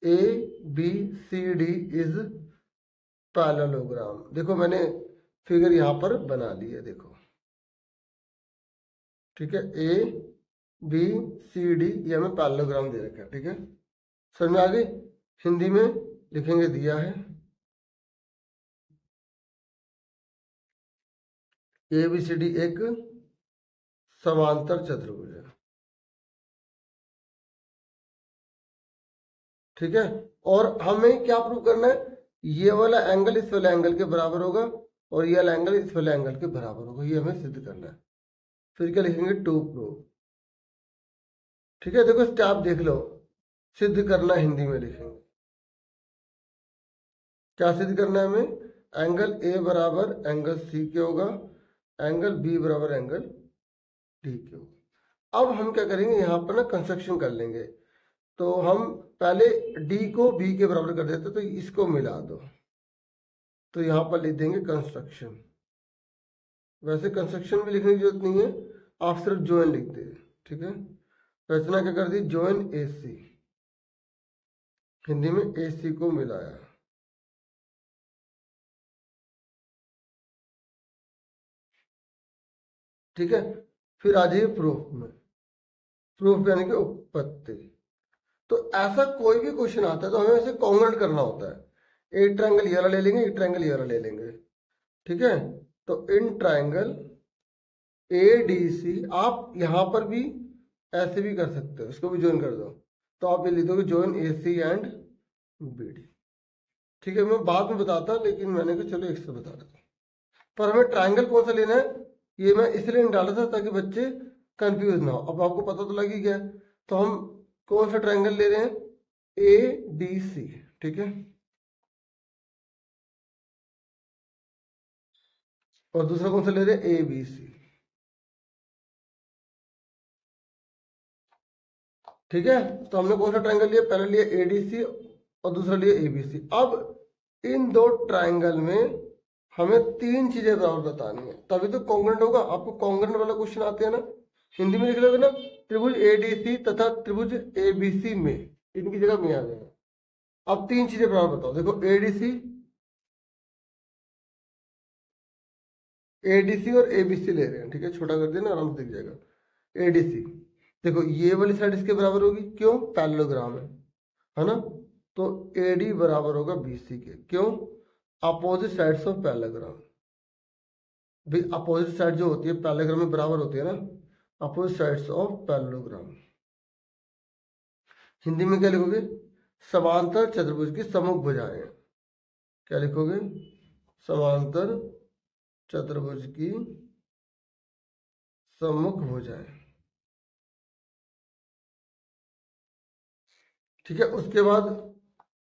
ABCD इज पैरेललोग्राम। देखो मैंने फिगर यहां पर बना ली है, देखो, ठीक है। ABCD ये हमें पैरेललोग्राम दे रखा है, ठीक है। समझ में आ गई। हिंदी में लिखेंगे, दिया है ABCD एक समांतर चतुर्भुज है, ठीक है। और हमें क्या प्रूव करना है, ये वाला एंगल इस वाले एंगल के बराबर होगा और ये वाला एंगल इस वाले एंगल के बराबर होगा, ये हमें सिद्ध करना है। फिर क्या लिखेंगे, टू प्रूव। ठीक है, देखो स्टेप देख लो, सिद्ध करना हिंदी में लिखेंगे। क्या सिद्ध करना है हमें, एंगल A बराबर एंगल C के होगा, एंगल B बराबर एंगल D के होगा। अब हम क्या करेंगे, यहाँ पर ना कंस्ट्रक्शन कर लेंगे। तो हम पहले D को B के बराबर कर देते, तो इसको मिला दो, तो यहाँ पर लिख देंगे कंस्ट्रक्शन। वैसे कंस्ट्रक्शन भी लिखने की जरूरत नहीं है, आप सिर्फ जॉइन लिख दे, ठीक है। रचना क्या कर दी, जॉइन AC, हिंदी में AC को मिलाया। ठीक है, फिर आ जाइए प्रूफ में। प्रूफ यानी कि उत्पत्ति। तो ऐसा कोई भी क्वेश्चन आता है तो हमें इसे कॉन्ग्रुएंट करना होता है। एक ट्रायंगल ये वाला ले लेंगे, एक ट्रायंगल ये वाला ले लेंगे, ठीक है। तो इन ट्रायंगल ADC, आप यहां पर भी ऐसे भी कर सकते हो, इसको भी ज्वाइन कर दो, तो आप ये लिख दोगे ज्वाइन AC एंड BD। ठीक है, मैं बाद में बताता, लेकिन मैंने कहा चलो एक से बता देता हूँ। पर हमें ट्रायंगल कौन सा लेना है, ये मैं इसलिए नहीं डाला था ताकि बच्चे कंफ्यूज ना हो। अब आपको पता तो लग ही गया, तो हम कौन सा ट्रायंगल ले रहे हैं, ADC, ठीक है। और दूसरा कौन सा ले रहे हैं, ABC, ठीक है। तो हमने कौन सा ट्रायंगल लिया, पहले लिया ADC और दूसरा लिया ABC। अब इन दो ट्रायंगल में हमें तीन चीजें बराबर बतानी है, तभी तो कॉन्ग्रुएंट होगा। आपको कॉन्ग्रुएंट वाला क्वेश्चन आते हैं ना, हिंदी में लिख लोगे ना, त्रिभुज ADC तथा त्रिभुज ABC में, इनकी जगह में आ जाएगा। अब तीन चीजें बराबर बताओ, देखो ADC और ABC ले रहे हैं, ठीक है। छोटा कर देना, आराम से दिख जाएगा। ADC देखो, ये वाली साइड इसके बराबर होगी, क्यों, पैरेललोग्राम है ना। तो AD बराबर होगा BC के, क्यों, अपोजिट साइड्स ऑफ पैरेललोग्राम। भाई अपोजिट साइड जो होती है पैरेललोग्राम में बराबर होती है ना, opposite sides of parallelogram. Hindi में क्या लिखोगे, समांतर चतुर्भुज की सम्मुख भुजाएं। क्या लिखोगे, समांतर चतुर्भुज की सम्मुख भुजाएं, ठीक है। उसके बाद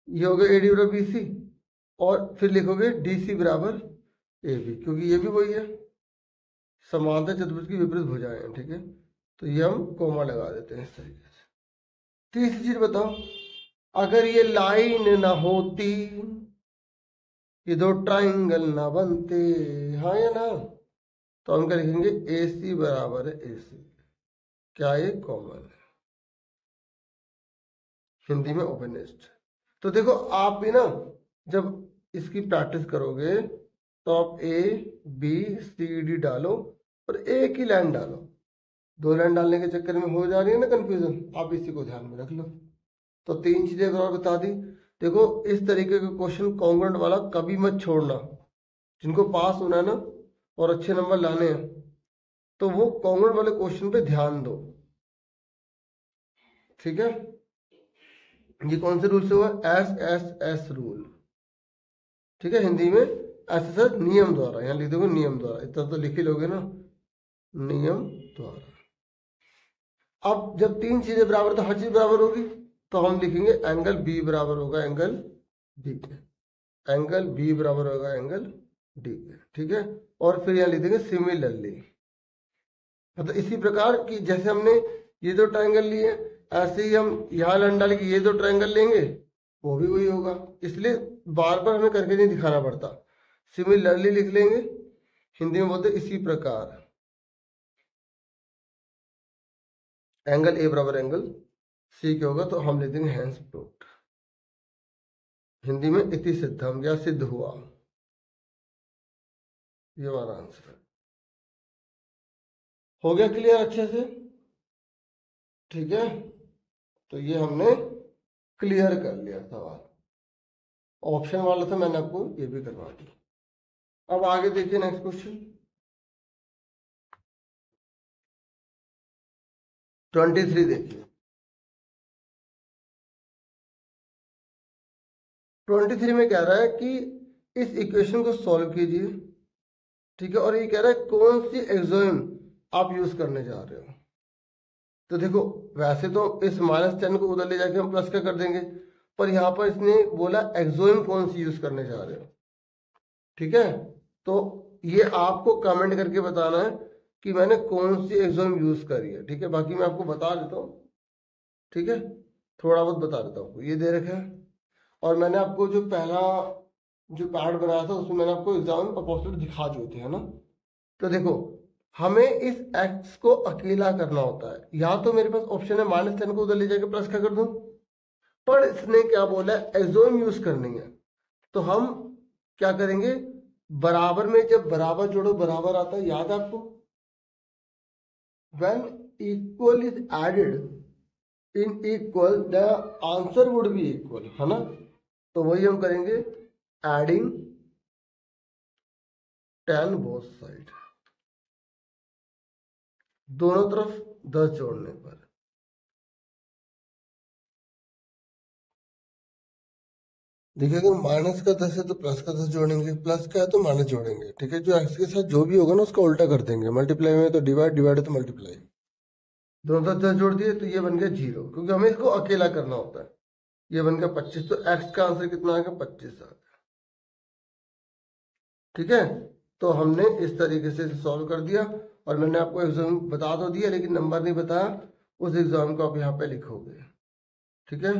ये हो गया AD बराबर BC, और फिर लिखोगे DC बराबर AB, क्योंकि ये भी वही है, समांतर चतुर्भुज की विपरीत भुजाएं, ठीक है। तो ये हम कोमा लगा देते हैं इस तरीके से। तीसरी चीज बताओ, अगर ये लाइन ना होती, ये दो ट्राइंगल ना बनते, हाँ या ना, तो हम क्या लिखेंगे, AC बराबर है AC। क्या ये कॉमन है, हिंदी में ओपनेस्ट। तो देखो आप भी ना जब इसकी प्रैक्टिस करोगे तो आप ABCD डालो और एक ही लाइन डालो। दो लाइन डालने के चक्कर में हो जा रही है ना कंफ्यूजन, आप इसी को ध्यान में रख लो। तो तीन चीजें और बता दी। देखो इस तरीके का क्वेश्चन कॉन्ग्रुएंट वाला कभी मत छोड़ना। जिनको पास होना है ना और अच्छे नंबर लाने हैं, तो वो कॉन्ग्रुएंट वाले क्वेश्चन पे ध्यान दो, ठीक है। ये कौन से रूल से हुआ? SSS रूल, ठीक है, हिंदी में SSS नियम द्वारा, यहाँ लिख दोगे नियम द्वारा, इतना तो लिख ही लोगे ना, नियम द्वारा। अब जब तीन चीजें बराबर तो हर चीज बराबर होगी, तो हम लिखेंगे एंगल बी बराबर होगा एंगल डी के, एंगल बी बराबर होगा एंगल डी के, ठीक है। और फिर यहाँ लिख देंगे सिमिलरली, मतलब इसी प्रकार की जैसे हमने ये दो ट्रायंगल लिए, ऐसे ही हम यहाँ लाइन डाल के ये दो ट्रायंगल लेंगे, वो भी वही होगा। इसलिए बार बार हमें करके नहीं दिखाना पड़ता, सिमिलरली लिख लेंगे, हिंदी में बोलते इसी प्रकार, एंगल ए बराबर एंगल सी के होगा, तो हम लिख देंगे हैंस प्रूव्ड, हिंदी में इति सिद्धम, या सिद्ध हुआ, ये हमारा आंसर है। हो गया क्लियर अच्छे से? ठीक है, तो ये हमने क्लियर कर लिया सवाल, ऑप्शन वाला था, मैंने आपको ये भी करवा दिया। अब आगे देखिए नेक्स्ट क्वेश्चन 23 देखिए। 23 में कह रहा है कि इस इक्वेशन को सॉल्व कीजिए, ठीक है, और ये कह रहा है कौन सी एक्सोम आप यूज करने जा रहे हो। तो देखो वैसे तो इस -10 को उधर ले जाके हम प्लस का कर देंगे, पर यहाँ पर इसने बोला एक्सोम कौन सी यूज करने जा रहे हो, ठीक है। तो ये आपको कमेंट करके बताना है कि मैंने कौन सी एक्सोम यूज करी है, ठीक है। बाकी मैं आपको बता देता हूँ, ठीक है, थोड़ा बहुत बता देता हूँ। ये दे रखा है, और मैंने आपको जो पहला जो पैड बनाया था उसमें मैंने आपको एग्जाम में अपोस्टलेट दिखा दिए थे, है ना। तो देखो हमें इस x को अकेला करना होता है, या तो मेरे पास ऑप्शन है -10 को उधर ले जाके प्लस का कर दूं, पर इसने क्या बोला है एक्सोम यूज करनी है, तो हम क्या करेंगे, बराबर में जब बराबर जोड़ो बराबर आता है, याद है आपको, when equal is added in equal the answer would be equal, है ना। तो वही हम करेंगे, एडिंग 10 बोथ साइड, दोनों तरफ 10 जोड़ने पर। देखिए अगर माइनस का 10 है तो प्लस का 10 जोड़ेंगे, प्लस का है तो माइनस जोड़ेंगे, ठीक है। जो एक्स के साथ जो भी होगा ना उसका उल्टा कर देंगे, मल्टीप्लाई में तो डिवाइड, डिवाइड है तो मल्टीप्लाई, दोनों तरफ 10 जोड़ दिए तो ये बन गया 0, क्योंकि हमें इसको अकेला करना होता है। ये बन गया 25, तो एक्स का आंसर कितना आ गया, 25 आ गया, ठीक है। तो हमने इस तरीके से सॉल्व कर दिया, और मैंने आपको एग्जाम बता तो दिया लेकिन नंबर नहीं बताया, उस एग्जाम को आप यहाँ पे लिखोगे, ठीक है,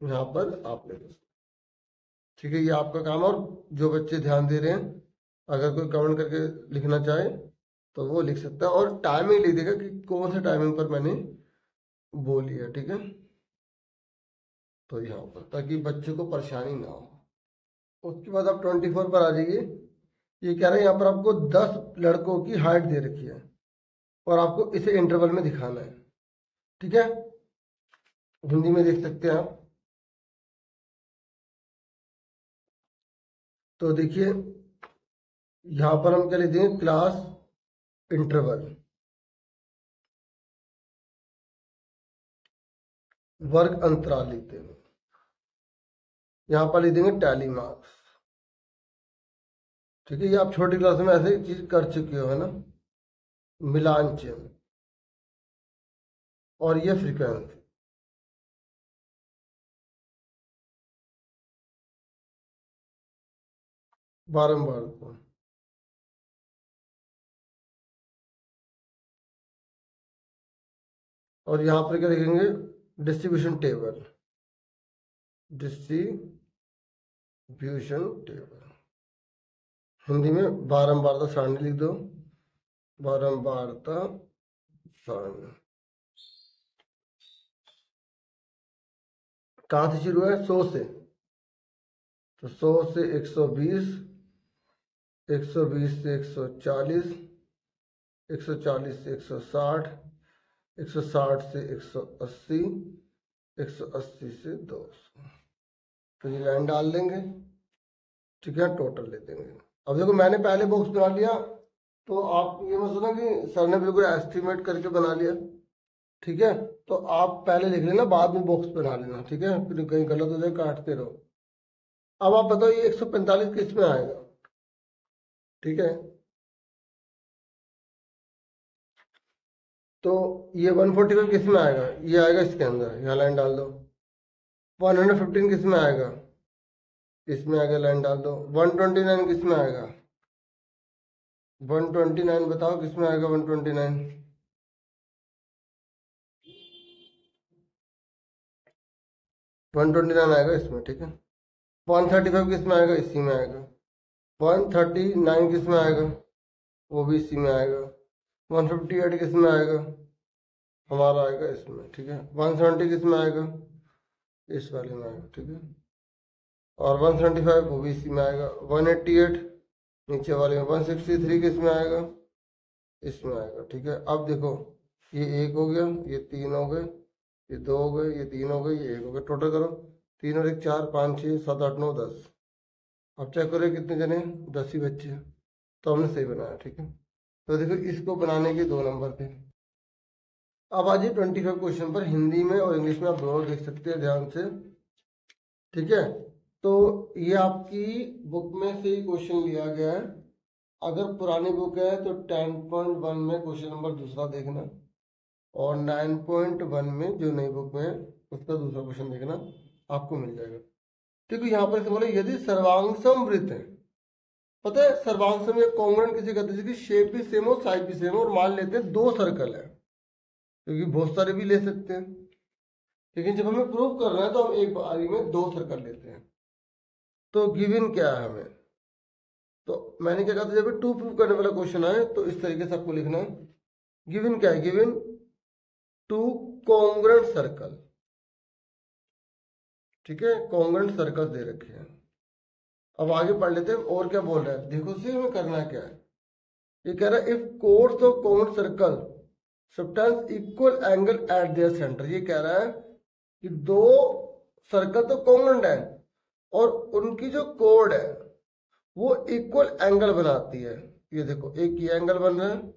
यहाँ पर आप लिखो, ठीक है। ये आपका काम है, और जो बच्चे ध्यान दे रहे हैं अगर कोई कमेंट करके लिखना चाहे तो वो लिख सकता है, और टाइमिंग लिख देगा कि कौन से टाइमिंग पर मैंने बोली है, ठीक है। तो यहाँ पर, ताकि बच्चे को परेशानी ना हो। उसके बाद आप 24 पर आ जाइए। ये कह रहे हैं यहाँ पर आपको 10 लड़कों की हाइट दे रखी है, और आपको इसे इंटरवल में दिखाना है, ठीक है। हिंदी में देख सकते हैं आप। तो देखिए यहाँ पर हम क्या लिख देंगे, क्लास इंटरवल, वर्ग अंतराल लिखते हैं, यहाँ पर लिख देंगे टैली मार्क्स, ठीक है। ये आप छोटी क्लास में ऐसे चीज कर चुके हो, है ना, मिलान चिन्ह, और ये फ्रीक्वेंसी, बारंबार को, और यहाँ पर क्या लिखेंगे, distribution table, distribution table, Hindi में बारंबारता सारणी लिख दो, बारंबारता सारणी। कहाँ से शुरू है, 100 से, तो 100 से 120, 120 से 140, 140 से 160, 160 से 180, 180 से 200, तो ये लाइन डाल देंगे, ठीक है, टोटल ले देंगे। अब देखो मैंने पहले बॉक्स बना लिया, तो आप ये मत सुना कि सर ने बिल्कुल एस्टिमेट करके बना लिया, ठीक है, तो आप पहले लिख लेना, बाद में बॉक्स बना लेना, ठीक है, फिर कहीं गलत हो जाए काटते रहो। अब आप बताओ ये 145 किस में आएगा? ठीक है, तो ये 145 किस में आएगा? ये आएगा इसके अंदर, यहाँ लाइन डाल दो। 115 किस में आएगा? इसमें आगे लाइन डाल दो। 129 किस में आएगा? 129 बताओ किस में आएगा? 129 129 आएगा इसमें, ठीक है। 135 किस में आएगा? इसी में आएगा। 139 किस में आएगा? वो भी इसी में आएगा। 158 किस में आएगा? हमारा आएगा इसमें, ठीक है। 170 किस में आएगा? इस वाले में आएगा, ठीक है। और 175 वो भी इसी में आएगा। 188 नीचे वाले में। 163 किस में आएगा? इसमें आएगा, ठीक है। अब देखो ये 1 हो गया, ये 3 हो गए, ये 2 हो गए, ये 3 हो गए, ये 1 हो गया। टोटल करो, 3 और 1 4 5 6 7 8 9 10। अब चेक करो कितने जने? 10 ही बच्चे हैं, तो हमने सही बनाया, ठीक है। तो देखो इसको बनाने के 2 नंबर थे। अब आज 25 क्वेश्चन पर हिंदी में और इंग्लिश में आप दोनों देख सकते हैं ध्यान से, ठीक है। तो ये आपकी बुक में से ही क्वेश्चन लिया गया है। अगर पुरानी बुक है तो 10.1 में क्वेश्चन नंबर दूसरा देखना, और 9.1 में जो नई बुक में है उसका दूसरा क्वेश्चन देखना, आपको मिल जाएगा। ठीक है, यहाँ पर से बोले यदि सर्वांगसम वृत्त है, पता है सर्वांगसम या कॉन्ग्रुएंट किसे कहते हैं? जिसकी शेप भी सेम हो, साइज भी सेम हो, और मान लेते हैं 2 सर्कल है, क्योंकि बहुत सारे भी ले सकते हैं, लेकिन जब हमें प्रूव करना है तो हम एक बारी में 2 सर्कल लेते हैं। तो गिवन क्या है हमें? तो मैंने क्या कहा था, जब 2 प्रूव करने वाला क्वेश्चन आए तो इस तरीके से आपको लिखना है। गिवन क्या है? गिवन 2 कॉन्ग्रुएंट सर्कल, ठीक है, कॉन्ग्रुएंट सर्कल दे रखे हैं। अब आगे पढ़ लेते हैं और क्या बोल रहा है, देखो से हमें करना क्या है। ये कह रहा है if chords of congruent circle subtends equal angle at their centre. ये कह रहा है कि 2 सर्कल तो कॉन्ग्रुएंट है और उनकी जो कोड है वो इक्वल एंगल बनाती है। ये देखो, एक ये एंगल बन रहा है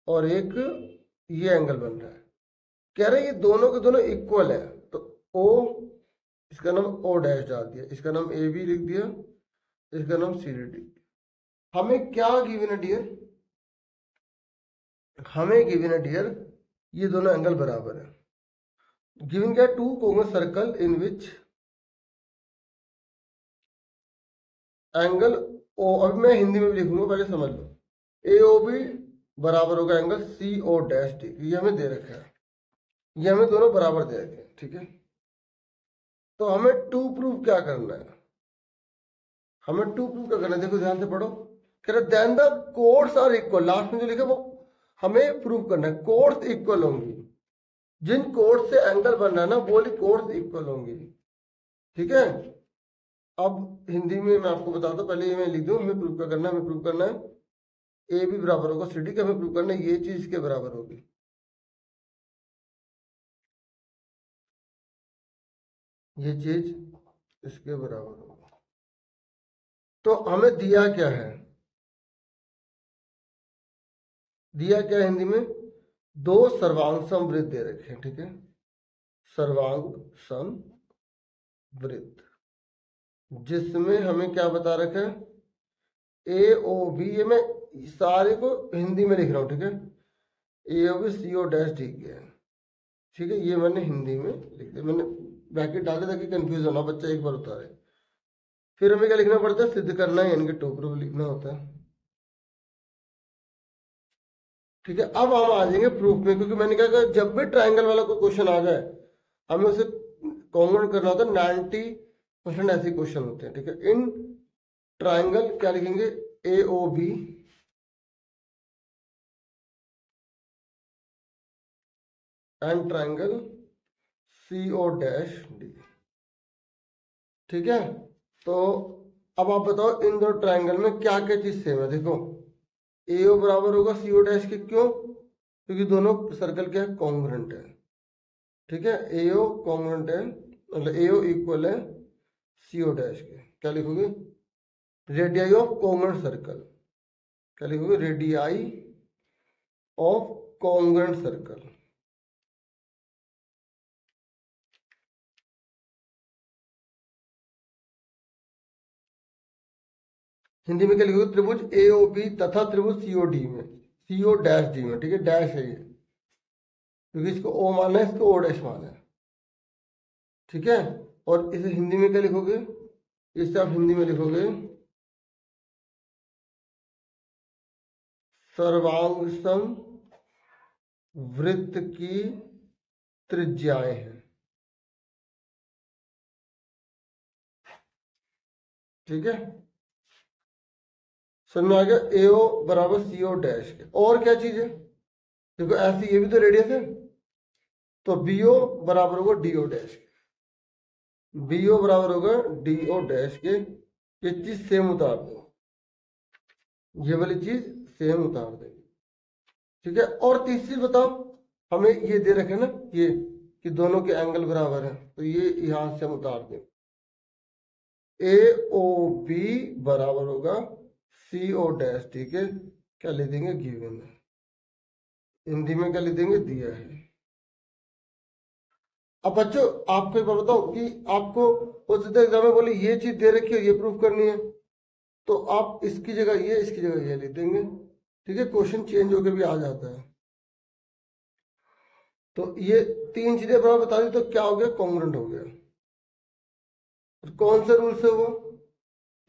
और एक ये एंगल बन रहा है। कह रहा है ये दोनों के दोनों इक्वल है, तो ओ, इसका नाम ओ डैश डाल दिया, इसका नाम ए बी लिख दिया, इसका नाम सी डी। हमें क्या गिवन है डियर? हमें गिवन है डियर ये दोनों एंगल बराबर है। गिवन क्या? 2 congruent circle in which angle O, अभी मैं हिंदी में भी लिखूंगा, पहले समझ लो। ए ओ बी बराबर होगा angle C O dash D. ये हमें दे रखा है, ये हमें दोनों बराबर दे रखे हैं, ठीक है। तो हमें 2 प्रूफ क्या करना है? हमें 2 प्रूफ क्या करना है? देखो ध्यान से पढ़ो। कह रहे then the chords are equal, last में जो लिखा वो हमें प्रूफ करना है। कोड्स इक्वल होंगी, जिन कोड से एंगल बन रहा है ना वो वाली कोड्स इक्वल होंगी, ठीक है। अब हिंदी में मैं आपको बताता हूँ, पहले ये मैं लिख दूँ। हमें प्रूफ क्या करना है? हमें प्रूफ करना है ए बी बराबर होगा सी डी का। हमें प्रूफ करना है ये चीज इसके बराबर होगी, ये चीज इसके बराबर होगी। तो हमें दिया क्या है? दिया क्या है हिंदी में? 2 सर्वांग समवृत्त दे रखे हैं, ठीक है। सर्वांग समवृत्त, जिसमें हमें क्या बता रखा है? ए ओ बी, ये मैं सारे को हिंदी में लिख रहा हूं, ठीक है। A O B C O dash D के है, ठीक है। ये मैंने हिंदी में लिख दिया, मैंने ब्रैकेट डाले ताकि कंफ्यूज होना, बच्चा एक बार उतारे। फिर हमें क्या लिखना पड़ता है? सिद्ध करना है, यानी कि 2 प्रूफ लिखना होता है, ठीक है। अब हम आ जाएंगे प्रूफ में, क्योंकि मैंने कहा जब भी ट्राइंगल वाला कोई क्वेश्चन आ जाए हमें उसे कॉन्ग्रुएंट करना होता है। 90% ऐसे क्वेश्चन होते हैं, ठीक है। इन ट्राइंगल क्या लिखेंगे? A O B and triangle C O dash D, ठीक है। तो अब आप बताओ इन दो ट्राइंगल में क्या क्या चीज सेम है? देखो ए ओ बराबर होगा सी ओ डैश के, क्यों? क्योंकि दोनों सर्कल क्या है? कॉन्ग्रुएंट है, ठीक है। ए ओ कॉन्ग्रुएंट है, मतलब ए ओ इक्वल है सी ओ डैश के। क्या लिखोगे? Radii of congruent circle. क्या लिखोगे? Radii of congruent circle, Hindi में क्या लिखोगे, त्रिभुज AOB तथा त्रिभुज COD में, CO-D में, ठीक है, डैश है ये, क्योंकि इसको O माना है, इसको O' माना है, ठीक है। और इसे हिंदी में क्या लिखोगे, इसे आप हिंदी में लिखोगे सर्वांग सम वृत्त की त्रिज्याएं हैं, ठीक है। समझ में आ गया, AO बराबर CO' के। और क्या चीज है, देखो ऐसे ये भी तो रेडियस है, तो BO बराबर होगा DO' के, BO बराबर होगा DO' के। ये चीज सेम उतार दो, ये वाली चीज सेम उतार देंगे, ठीक है। और तीसरी बताओ, हमें ये दे रखे ना ये कि दोनों के एंगल बराबर है, तो ये यहां से हम उतार दें, AOB बराबर होगा CO', ठीक है। क्या ले देंगे, गिवन है, हिंदी में क्या ले देंगे, दिया है। अब बच्चों आपको एक बात बताओ कि आपको हो सकता है एग्जाम में बोले ये चीज दे रखी है, ये प्रूफ करनी है, तो आप इसकी जगह ये, इसकी जगह ये ले देंगे, ठीक है। क्वेश्चन चेंज होकर भी आ जाता है। तो ये तीन चीजें बराबर बता दी, तो क्या हो गया, कॉन्ग्रुएंट हो गया। और कौन से रूल से हुआ,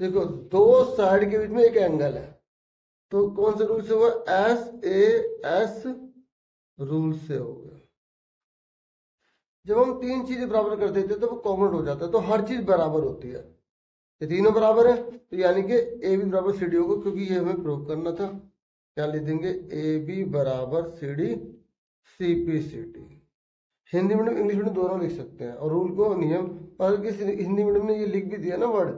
देखो दो साइड के बीच में एक एंगल है, तो कौन से रूल से हुआ, SAS रूल से हो गया। जब हम तीन चीजें बराबर कर देते हैं तो वो कॉन्ग्रुएंट हो जाता है, तो हर चीज बराबर होती है। ये तीनों बराबर है, तो यानी कि AB बराबर CD होगा, क्योंकि ये हमें प्रूव करना था। क्या लिख देंगे, AB बराबर CD CP/CD। Hindi medium English medium दोनों लिख सकते हैं, और रूल को नियम, पर किसी हिंदी मीडियम ने ये लिख भी दिया ना वर्ड,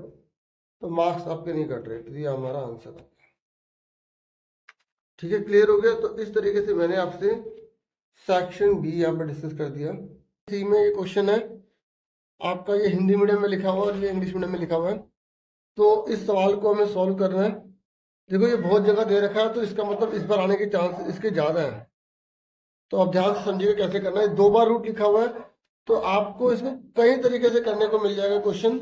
तो मार्क्स आपके नहीं कट रहे, तो ये हमारा आंसर है, ठीक है। क्लियर हो गया। तो इस तरीके से मैंने आपसे सेक्शन B यहाँ पर डिस्कस कर दिया। सी में ये क्वेश्चन है आपका, ये हिंदी मीडियम में लिखा हुआ है और ये इंग्लिश मीडियम में लिखा हुआ है, तो इस सवाल को हमें सॉल्व करना है। देखो ये बहुत जगह दे रखा है, तो इसका मतलब इस बार आने के चांस इसके ज़्यादा है, तो आप ध्यान से समझिएगा कैसे करना है। 2 बार रूट लिखा हुआ है, तो आपको इसमें कई तरीके से करने को मिल जाएगा क्वेश्चन।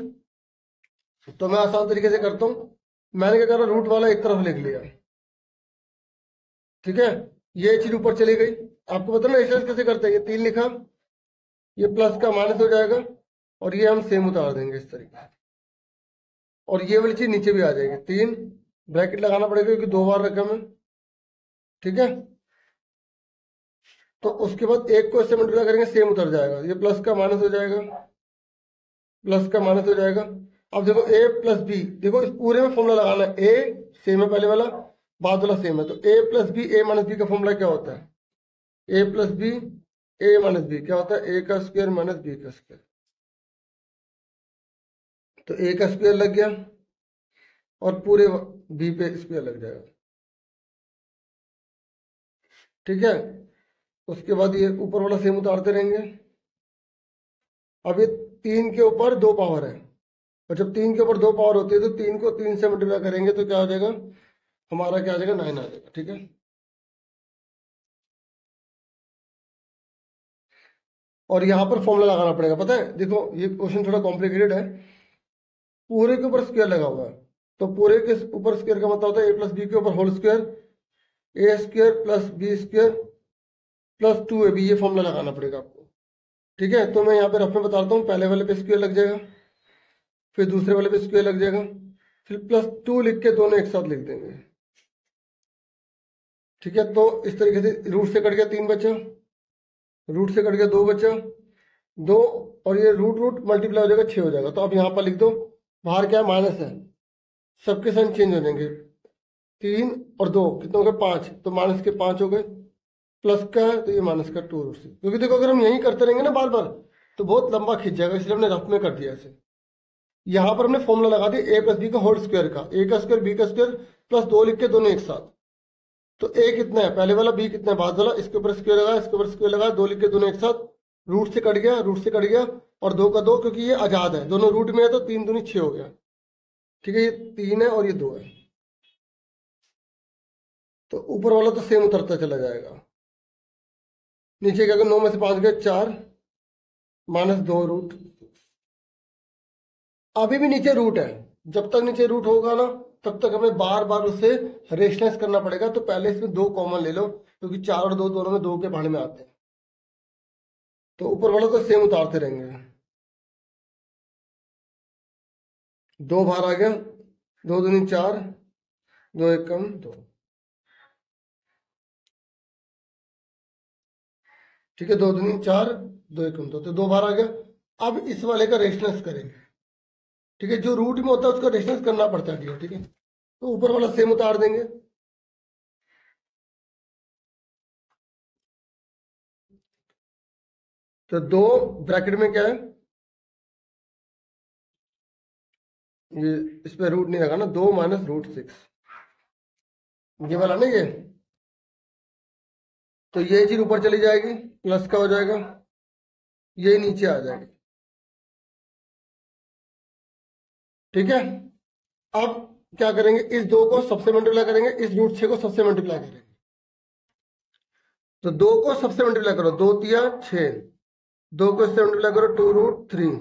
तो मैं आसान तरीके से करता हूँ। मैंने क्या करा, रूट वाला एक तरफ लिख लिया, ठीक है। ये चीज ऊपर चली गई, आपको पता ना एक्सरसाइज कैसे करते हैं। ये 3 लिखा, ये प्लस का माइनस हो जाएगा, और ये हम सेम उतार देंगे इस तरीके से, और ये वाली चीज नीचे भी आ जाएगी। 3 ब्रैकेट लगाना पड़ेगा क्योंकि 2 बार रकम है, ठीक है। तो उसके बाद एक को इससे मल्टीप्लाई करेंगे, सेम उतर जाएगा, ये प्लस का माइनस हो जाएगा, प्लस का माइनस हो जाएगा। अब देखो A + B, देखो इस पूरे में फॉर्मूला लगाना है। A सेम है पहले वाला, बाद वाला सेम है, तो A + B A - B का फॉर्मूला क्या होता है, A + B A - B क्या होता है, A का स्क्वायर माइनस B का स्क्वायर। तो A का स्क्वायर लग गया और पूरे B पे स्क्वायर लग जाएगा, ठीक है। उसके बाद ये ऊपर वाला सेम उतारते रहेंगे। अब ये 3 के ऊपर 2 पावर है, और जब 3 के ऊपर 2 पावर होती है तो 3 को 3 से मल्टीप्लाई करेंगे तो क्या हो जाएगा, हमारा क्या आ जाएगा, 9 आ जाएगा, ठीक है। और यहाँ पर फॉर्मूला लगाना पड़ेगा, पता है। देखो ये क्वेश्चन थोड़ा कॉम्प्लिकेटेड है, पूरे के ऊपर स्क्वायर लगा हुआ है, तो पूरे के ऊपर स्क्वायर का मतलब होता है A + B के ऊपर whole square, A² + B² + 2AB, ये फॉर्मूला लगाना पड़ेगा आपको, ठीक है। तो मैं यहाँ पे रफ में बताता हूँ, पहले वाले पे स्क्वायर लग जाएगा, फिर दूसरे वाले पे स्क्वायर लग जाएगा, फिर +2 लिख के दोनों एक साथ लिख देंगे, ठीक है। तो इस तरीके से रूट से कट गया 3 बचा, रूट से कट गया 2 बचा, 2, और ये रूट मल्टीप्लाई हो जाएगा 6 हो जाएगा। तो अब यहाँ पर लिख दो, बाहर क्या है, माइनस है, सबके साइन चेंज हो जाएंगे, 3 और 2 कितने हो गए, 5, तो माइनस के 5 हो गए, प्लस का है तो ये माइनस का 2 रूट से, क्योंकि देखो अगर हम यही करते रहेंगे ना बार बार तो बहुत लंबा खिंच जाएगा, इसलिए हमने रफ में कर दिया ऐसे। यहाँ पर हमने फॉर्मूला लगा दिया A + B का होल स्क्वायर का, A का स्क्वायर B का स्क्वायर प्लस 2 लिख के दोनों एक साथ। तो A कितना है पहले वाला, B कितना है बाद वाला, इसके ऊपर स्क्वायर लगाया, इसके ऊपर स्क्वायर लगाया, 2 लिख के दोनों एक साथ, रूट से कट गया, रूट से कट गया, और 2 का 2, क्योंकि ये आजाद है, दोनों रूट में है, तो 3 दूनी 6 हो गया, ठीक है। ये 3 है और ये 2 है, तो ऊपर वाला तो सेम उतरता चला जाएगा। नीचे क्या, 9 में से 5 गए 4, -2 रूट। अभी भी नीचे रूट है, जब तक नीचे रूट होगा ना तब तक हमें बार बार उसे रेशनलाइज करना पड़ेगा। तो पहले इसमें 2 कॉमन ले लो, क्योंकि 4 और 2 दोनों में 2 के भाड़ में आते हैं। तो ऊपर वाला तो सेम उतारते रहेंगे। 2 बाहर आ गया, 2 दूनी 4, 2 एकम 2। ठीक है, 2 दूनी 4, 2 एकम 2, तो 2 बाहर आ गया। अब इस वाले का रेशनलाइज करेंगे। ठीक है, जो रूट में होता है उसका रेशनलाइज करना पड़ता है। ठीक है, तो ऊपर वाला सेम उतार देंगे। तो 2 ब्रैकेट में क्या है, ये इस पे रूट नहीं लगाना, 2 माइनस रूट 6, ये वाला ना ये। तो ये चीज ऊपर चली जाएगी, प्लस का हो जाएगा, ये नीचे आ जाएगा। ठीक है, अब क्या करेंगे, इस 2 को सबसे मल्टीप्लाई करेंगे, इस रूट 6 को सबसे मल्टीप्लाई करेंगे। तो 2 को सबसे मल्टीप्लाई करो, 2 तिया 6, 2 को इससे मल्टीप्लाई करो 2 रूट 3,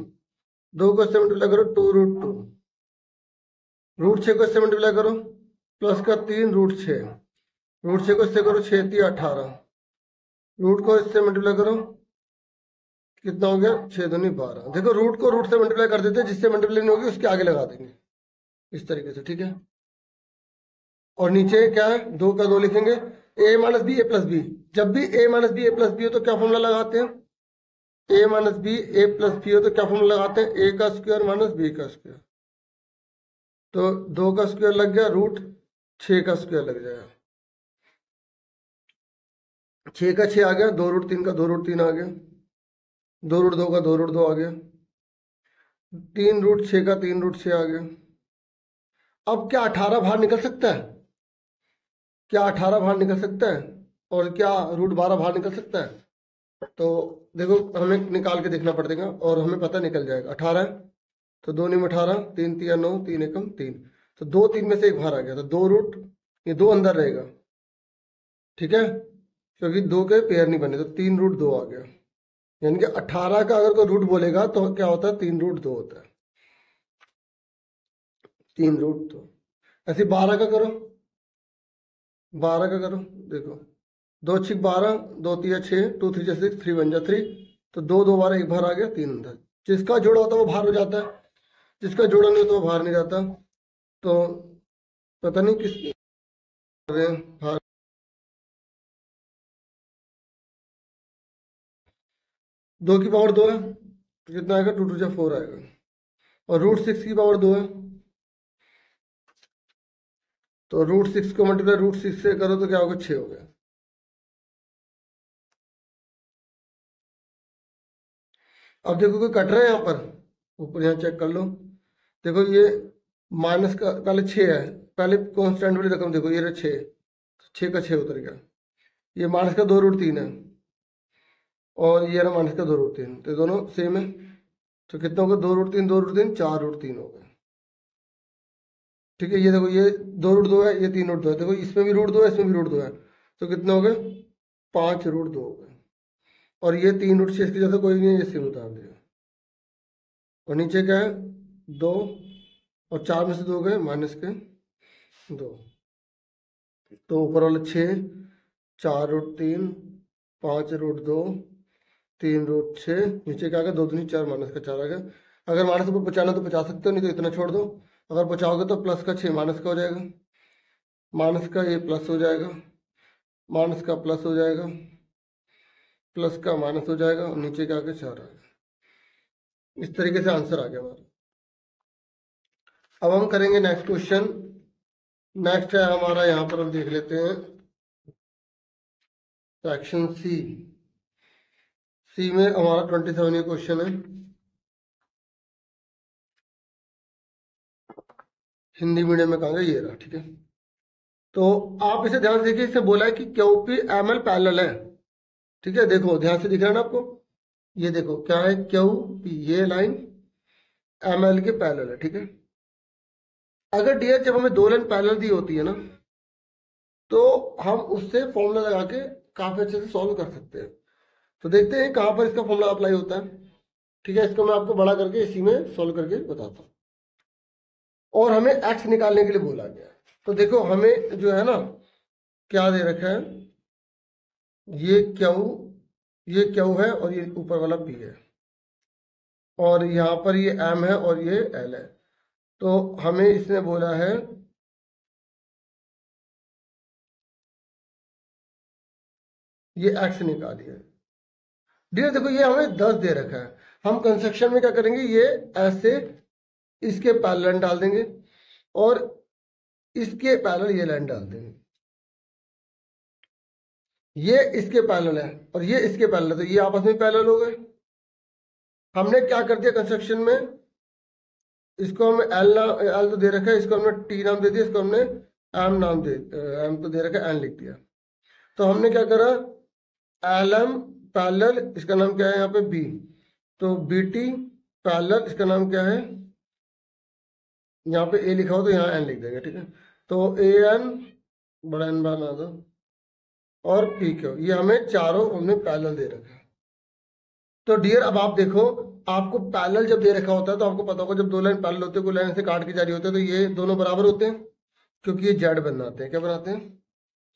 2 को इससे मल्टीप्लाई करो 2 रूट 2, रूट 6 को इससे मल्टीप्लाई करो प्लस का 3 रूट 6, रूट 6 को इससे करो 6 तिया 18, रूट को इससे मल्टीप्लाई करो, कितना हो गया 6 दूनी 12। देखो रूट को रूट से मल्टीप्लाई कर देते हैं, जिससे मल्टीप्लाई नहीं होगी उसके आगे लगा देंगे इस तरीके से। ठीक है, और नीचे क्या है, 2 का 2 लिखेंगे, a minus b a plus b. जब भी a minus b a plus b हो तो क्या फॉर्मूला लगाते हैं, a minus b a plus b हो तो क्या फॉर्मूला लगाते हैं, a का स्क्वायर माइनस b का स्क्वायर। तो 2 का स्क्वायर लग गया, रूट 6 का स्क्वायर लग जाएगा, 6 का 6 आ गया, 2 रूट 3 का 2 रूट 3 आ गया, 2 रूट 2 का 2 रूट 2 आ गया, 3 रूट 6 का 3 रूट 6 आ गया। अब क्या 18 बाहर निकल सकता है, क्या 18 बाहर निकल सकता है, और क्या रूट 12 बाहर निकल सकता है। तो देखो हमें निकाल के देखना पड़ेगा, और हमें पता निकल जाएगा 18 है, तो 2 नीम 18, 3 तिया 9, 3 एकम 3, तो 2 3 में से 1 बाहर आ गया, तो 2 रूट, ये 2 अंदर रहेगा। ठीक है, क्योंकि 2 के पेयर नहीं बने, तो 3 रूट 2 आ गया। यानी कि 18 का अगर कोई रूट बोलेगा तो क्या होता है, 3 रूट 2 होता है, 3 रूट 2। ऐसे 12 का करो, 12 का करो, देखो 2 6 12, 2 तिया 6, 2 3 6, 3 1 जा 3, तो 2 2 12, 1 बाहर आ गया, 3 अंदर। जिसका जोड़ा होता है वो बाहर हो जाता है, जिसका जोड़ा नहीं होता वो बाहर नहीं जाता। तो पता नहीं किस बाहर, 2 की पावर 2 है तो कितना आएगा, 2 2 जा 4 आएगा, और रूट 6 की पावर 2 है, तो रूट 6 को मल्टीप्लाई रूट 6 से करो तो क्या होगा, 6 हो गया। अब देखो कोई कट रहा है यहाँ पर, ऊपर यहाँ चेक कर लो, देखो ये माइनस का पहले 6 है, पहले कॉन्स्टेंट वाली रकम देखो, ये 6, 6 का 6 उतर गया, ये माइनस का 2 रूट 3 है, और ये रहा माइनस का 2 रूट 3, तो दोनों सेम है। तो कितना होगा, 2 रूट 3, 2 रूट 3, 4 रूट 3 हो गए। ठीक है, ये देखो ये 2 रूट 2 है, ये 3 रूट 2 है, देखो इसमें भी रूट 2 है, इसमें भी रूट 2 है, तो कितने हो गए, 5 रूट 2 हो गए। और ये 3 रूट 6 की जगह कोई नहीं है, इससे उतार दिया, और नीचे क्या है 2, और 4 में से 2 गए माइनस के 2, तो ऊपर वाला 6, 4 रूट 3, 5 रूट 2, 3 रूट 6, नीचे क्या आ गया, 2 दूनी 4, माइनस का 4 आ गया। अगर माइनस ऊपर बचाना तो बचा सकते हो, नहीं तो इतना छोड़ दो। अगर बचाओगे तो प्लस का 6 माइनस का हो जाएगा, माइनस का ये प्लस हो जाएगा, माइनस का प्लस हो जाएगा, प्लस का माइनस हो जाएगा, और नीचे क्या आ गया 4 आ गया। इस तरीके से आंसर आ गया हमारा। अब हम करेंगे नेक्स्ट क्वेश्चन। नेक्स्ट है हमारा, यहाँ पर हम देख लेते हैं सेक्शन सी। सी में हमारा 27 ये क्वेश्चन है, हिंदी मीडियम में कहेंगे, ये रहा। ठीक है, तो आप इसे ध्यान से देखिए, इससे बोला है कि क्यूपी एमएल पैरेलल है। ठीक है, देखो ध्यान से दिख रहा है ना आपको, ये देखो क्या है, क्यूपी, ये लाइन एमएल के पैरेलल है। ठीक है, अगर डियर जब हमें 2 लाइन पैरेलल दी होती है ना, तो हम उससे फॉर्मूला लगा के काफी अच्छे से सॉल्व कर सकते हैं। तो देखते हैं कहाँ पर इसका फॉर्मूला अप्लाई होता है। ठीक है, इसको मैं आपको बड़ा करके इसी में सॉल्व करके बताता हूँ। और हमें एक्स निकालने के लिए बोला गया। तो देखो हमें जो है ना क्या दे रखा है, ये क्यू है और ये ऊपर वाला पी है, और यहाँ पर ये एम है और ये एल है। तो हमें इसने बोला है ये एक्स निकालिए। डियर देखो ये हमें 10 दे रखा है, हम कंस्ट्रक्शन में क्या करेंगे, ये ऐसे इसके पैरेलल डाल देंगे और इसके पैरेलल ये लाइन डाल देंगे, ये इसके पैरेलल है और ये इसके पैरेलल है, तो ये आपस में पैरेलल हो गए। हमने क्या कर दिया कंस्ट्रक्शन में, इसको हमें एल तो दे रखा है, इसको हमने टी नाम दे दिया, इसको हमने एम तो दे रखा है, एन लिख दिया। तो हमने क्या करा, एल एम पैरेलल, इसका नाम क्या है यहाँ पे बी, तो बी टी पैरेलल, इसका नाम क्या है, यहाँ पे ए लिखा हो तो यहाँ एन लिख देंगे, ठीक है। तो ए एन बड़ा एन बना दो और पी क्यू, ये हमें चारों हमने पैरेलल दे रखा है। तो डियर अब आप देखो, आपको पैरेलल जब दे रखा होता है तो आपको पता होगा जब दो लाइन पैरेलल होते हैं, कोई लाइन से काट के जा रही होती है, तो ये दोनों बराबर होते हैं क्योंकि ये जेड बनाते हैं। क्या बनाते हैं,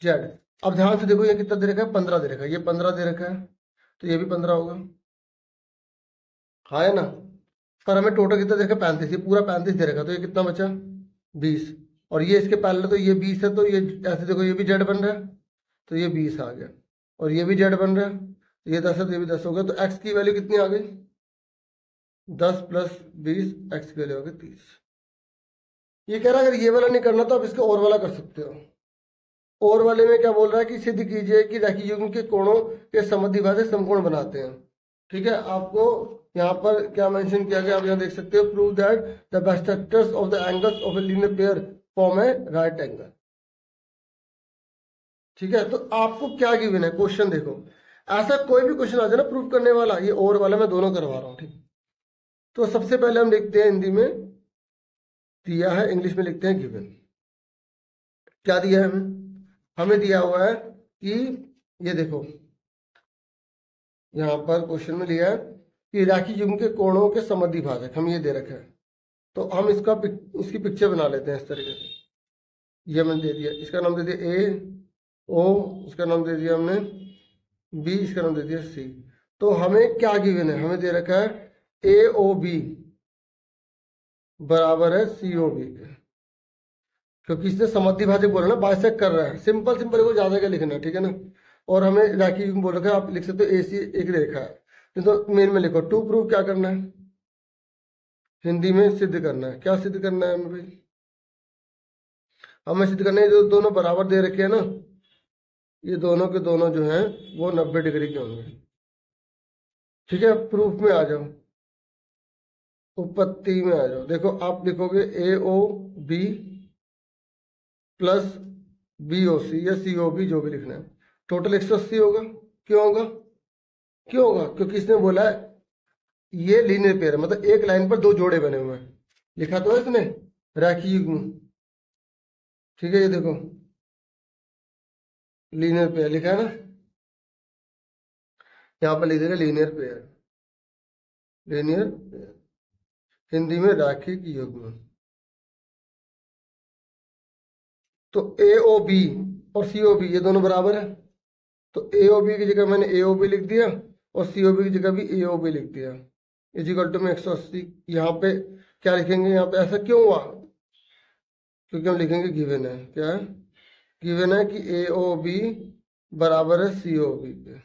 जेड। अब ध्यान से देखो ये कितना दे रखा है, 15 दे रखा है, ये 15 दे रखा है, तो ये भी 15 होगा, हाँ है ना। पर हमें टोटल कितना दे रखा है, 35, ये पूरा 35 दे रखा है, तो ये कितना बचा, 20। और ये इसके पैरेलल तो ये 20 है, तो ये ऐसे देखो ये भी जेड बन रहा है, तो ये 20 आ गया, और ये भी जेड बन रहा है, तो ये 10 है, तो ये भी 10 हो गया। तो एक्स की वैल्यू कितनी आ गई, 10 + 20, एक्स की वैल्यू आ गई 30। ये कह रहा है अगर ये वाला नहीं करना तो आप इसका और वाला कर सकते हो। और वाले में क्या बोल रहा है कि सिद्ध कीजिए कि रेखीय युग्म के कोणों के समद्विभाजक समकोण बनाते हैं, ठीक है। आपको यहाँ पर क्या मेंशन किया गया, आप यहाँ देख सकते हो, prove that the bisectors of the angles of a linear pair form A right angle, ठीक है। तो आपको क्या गिवन है, क्वेश्चन देखो, ऐसा कोई भी क्वेश्चन आ जाए ना प्रूफ करने वाला, ये और वाला मैं दोनों करवा रहा हूँ, ठीक। तो सबसे पहले हम लिखते हैं, हिंदी में दिया है, इंग्लिश में लिखते हैं गिवन। क्या दिया है हमें दिया हुआ है कि ये देखो यहाँ पर क्वेश्चन में लिया है कि रेखीय युग्म के कोणों के समद्विभाजक, हम ये दे रखे हैं। तो हम इसकी पिक्चर बना लेते हैं इस तरीके से। ये मैंने दे दिया, इसका नाम दे दिया ए ओ, इसका नाम दे दिया हमने बी, इसका नाम दे दिया सी। तो हमें क्या गिवन है, हमें दे रखा है ए ओ बी बराबर है सी ओ बी के, क्योंकि इसने समद्विभाजक बोला ना, बाइसेक्ट कर रहा है, सिंपल सिंपल को ज्यादा क्या लिखना है, ठीक है ना। और हमें रेखीय युग्म बोल रखा है, आप लिख सकते हो ए सी एक रेखा है, तो मेन में लिखो टू प्रूव क्या करना है, हिंदी में सिद्ध करना है। क्या सिद्ध करना है हमें भाई, हमें सिद्ध करना है जो दोनों बराबर दे रखे हैं ना, ये दोनों के दोनों जो हैं वो 90 डिग्री के होंगे, ठीक है। प्रूफ में आ जाओ, उत्पत्ति में आ जाओ। देखो आप लिखोगे A O B plus B O C या सी ओ बी, जो भी लिखना है, टोटल 180 होगा। क्यों होगा, क्यों होगा, क्योंकि इसने बोला है ये लीनियर पेयर है, मतलब एक लाइन पर दो जोड़े बने हुए हैं, लिखा तो है इसने रेखीय युग्म, ठीक है। ये देखो लीनियर पेयर लिखा है ना, यहाँ पर लिख देगा linear pair, linear pair, Hindi में रेखीय युग्म। तो ए ओ बी और सी ओ बी ये दोनों बराबर है, तो ए ओ बी की जगह मैंने ए ओ बी लिख दिया और सी ओ बी की जगह भी ए ओ बी लिख दिया, इजिकल टू में 180। यहाँ पे क्या लिखेंगे, यहाँ पे ऐसा क्यों हुआ, क्योंकि हम लिखेंगे गिवन है, क्या है, गिवन है कि ए ओ बी बराबर है सी ओ बी के,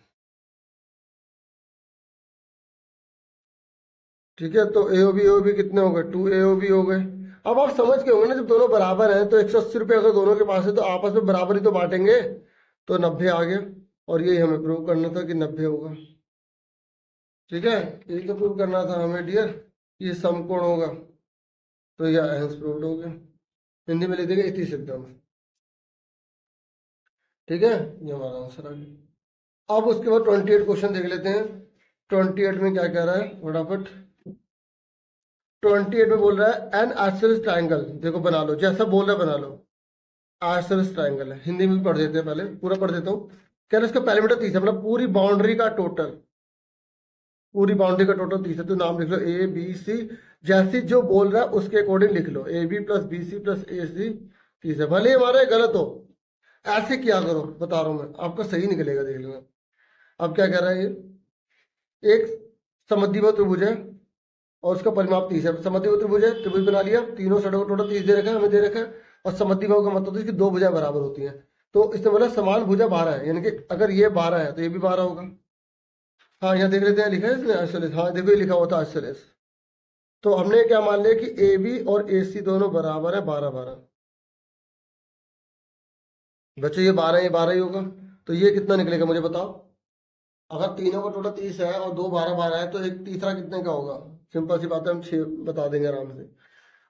ठीक है। तो ए ओ बी कितने हो गए, 2 ए ओ बी हो गए। अब आप समझ के होंगे ना, जब दोनों बराबर हैं तो 180 रुपये अगर दोनों के पास है तो आपस में बराबर ही तो बांटेंगे, तो 90 आ गया। और यही हमें प्रूव करना था कि 90 होगा, ठीक है। यही तो प्रूव करना था हमें डियर, ये समकोण होगा, तो यह आंसर प्रूव्ड हो गया। हिंदी में लिख देंगे इति सिद्धम, ठीक है, ये हमारा आंसर आ गया। अब उसके बाद 28 क्वेश्चन देख लेते हैं। 28 में क्या कह रहा है फटाफट, 28 में बोल रहा है एन आइसोसेलेस ट्रायंगल, देखो बना लो, जैसा बोल रहा है बना लो। आइसोसेलेस ट्रायंगल है, हिंदी में भी पढ़ देते हैं, पहले पूरा पढ़ देता हूँ। कह रहे इसका पैरामीटर 30 है, मतलब पूरी बाउंड्री का टोटल, पूरी बाउंड्री का टोटल 30 है, तो नाम लिख लो ए बी सी, जैसी जो बोल रहा है उसके अकॉर्डिंग लिख लो, A B plus B C plus A C 30 है, भले हमारा गलत हो। ऐसे क्या करो, बता रहा हूं मैं आपका सही निकलेगा, देख लेना। अब क्या कह रहा है ये, एक समद्विबाहु त्रिभुज है और उसका परिमाप 30 है। समद्विबाहु त्रिभुज है, त्रिभुज बना लिया, तीनों साइडों को टोटल 30 दे रखा है, हमें दे रखा है, और समद्विबाहु का मतलब तो इसकी दो भुजाएं बराबर होती हैं, तो इससे बोला समान भुजा 12 है, यानी कि अगर ये 12 है तो ये भी 12 होगा। हाँ यहाँ देख लेते हैं, लिखा है इसने आइसोलेस, हाँ देखो ये लिखा हुआ था आइसोलेस। तो हमने क्या मान लिया कि ए बी और ए सी दोनों बराबर है 12 12। बच्चों ये 12 ये 12 ही होगा, तो ये कितना निकलेगा मुझे बताओ। अगर तीनों का टोटल 30 है और दो 12 12 है, तो एक तीसरा कितने का होगा, सिंपल सी बात है, हम 6 बता देंगे आराम से।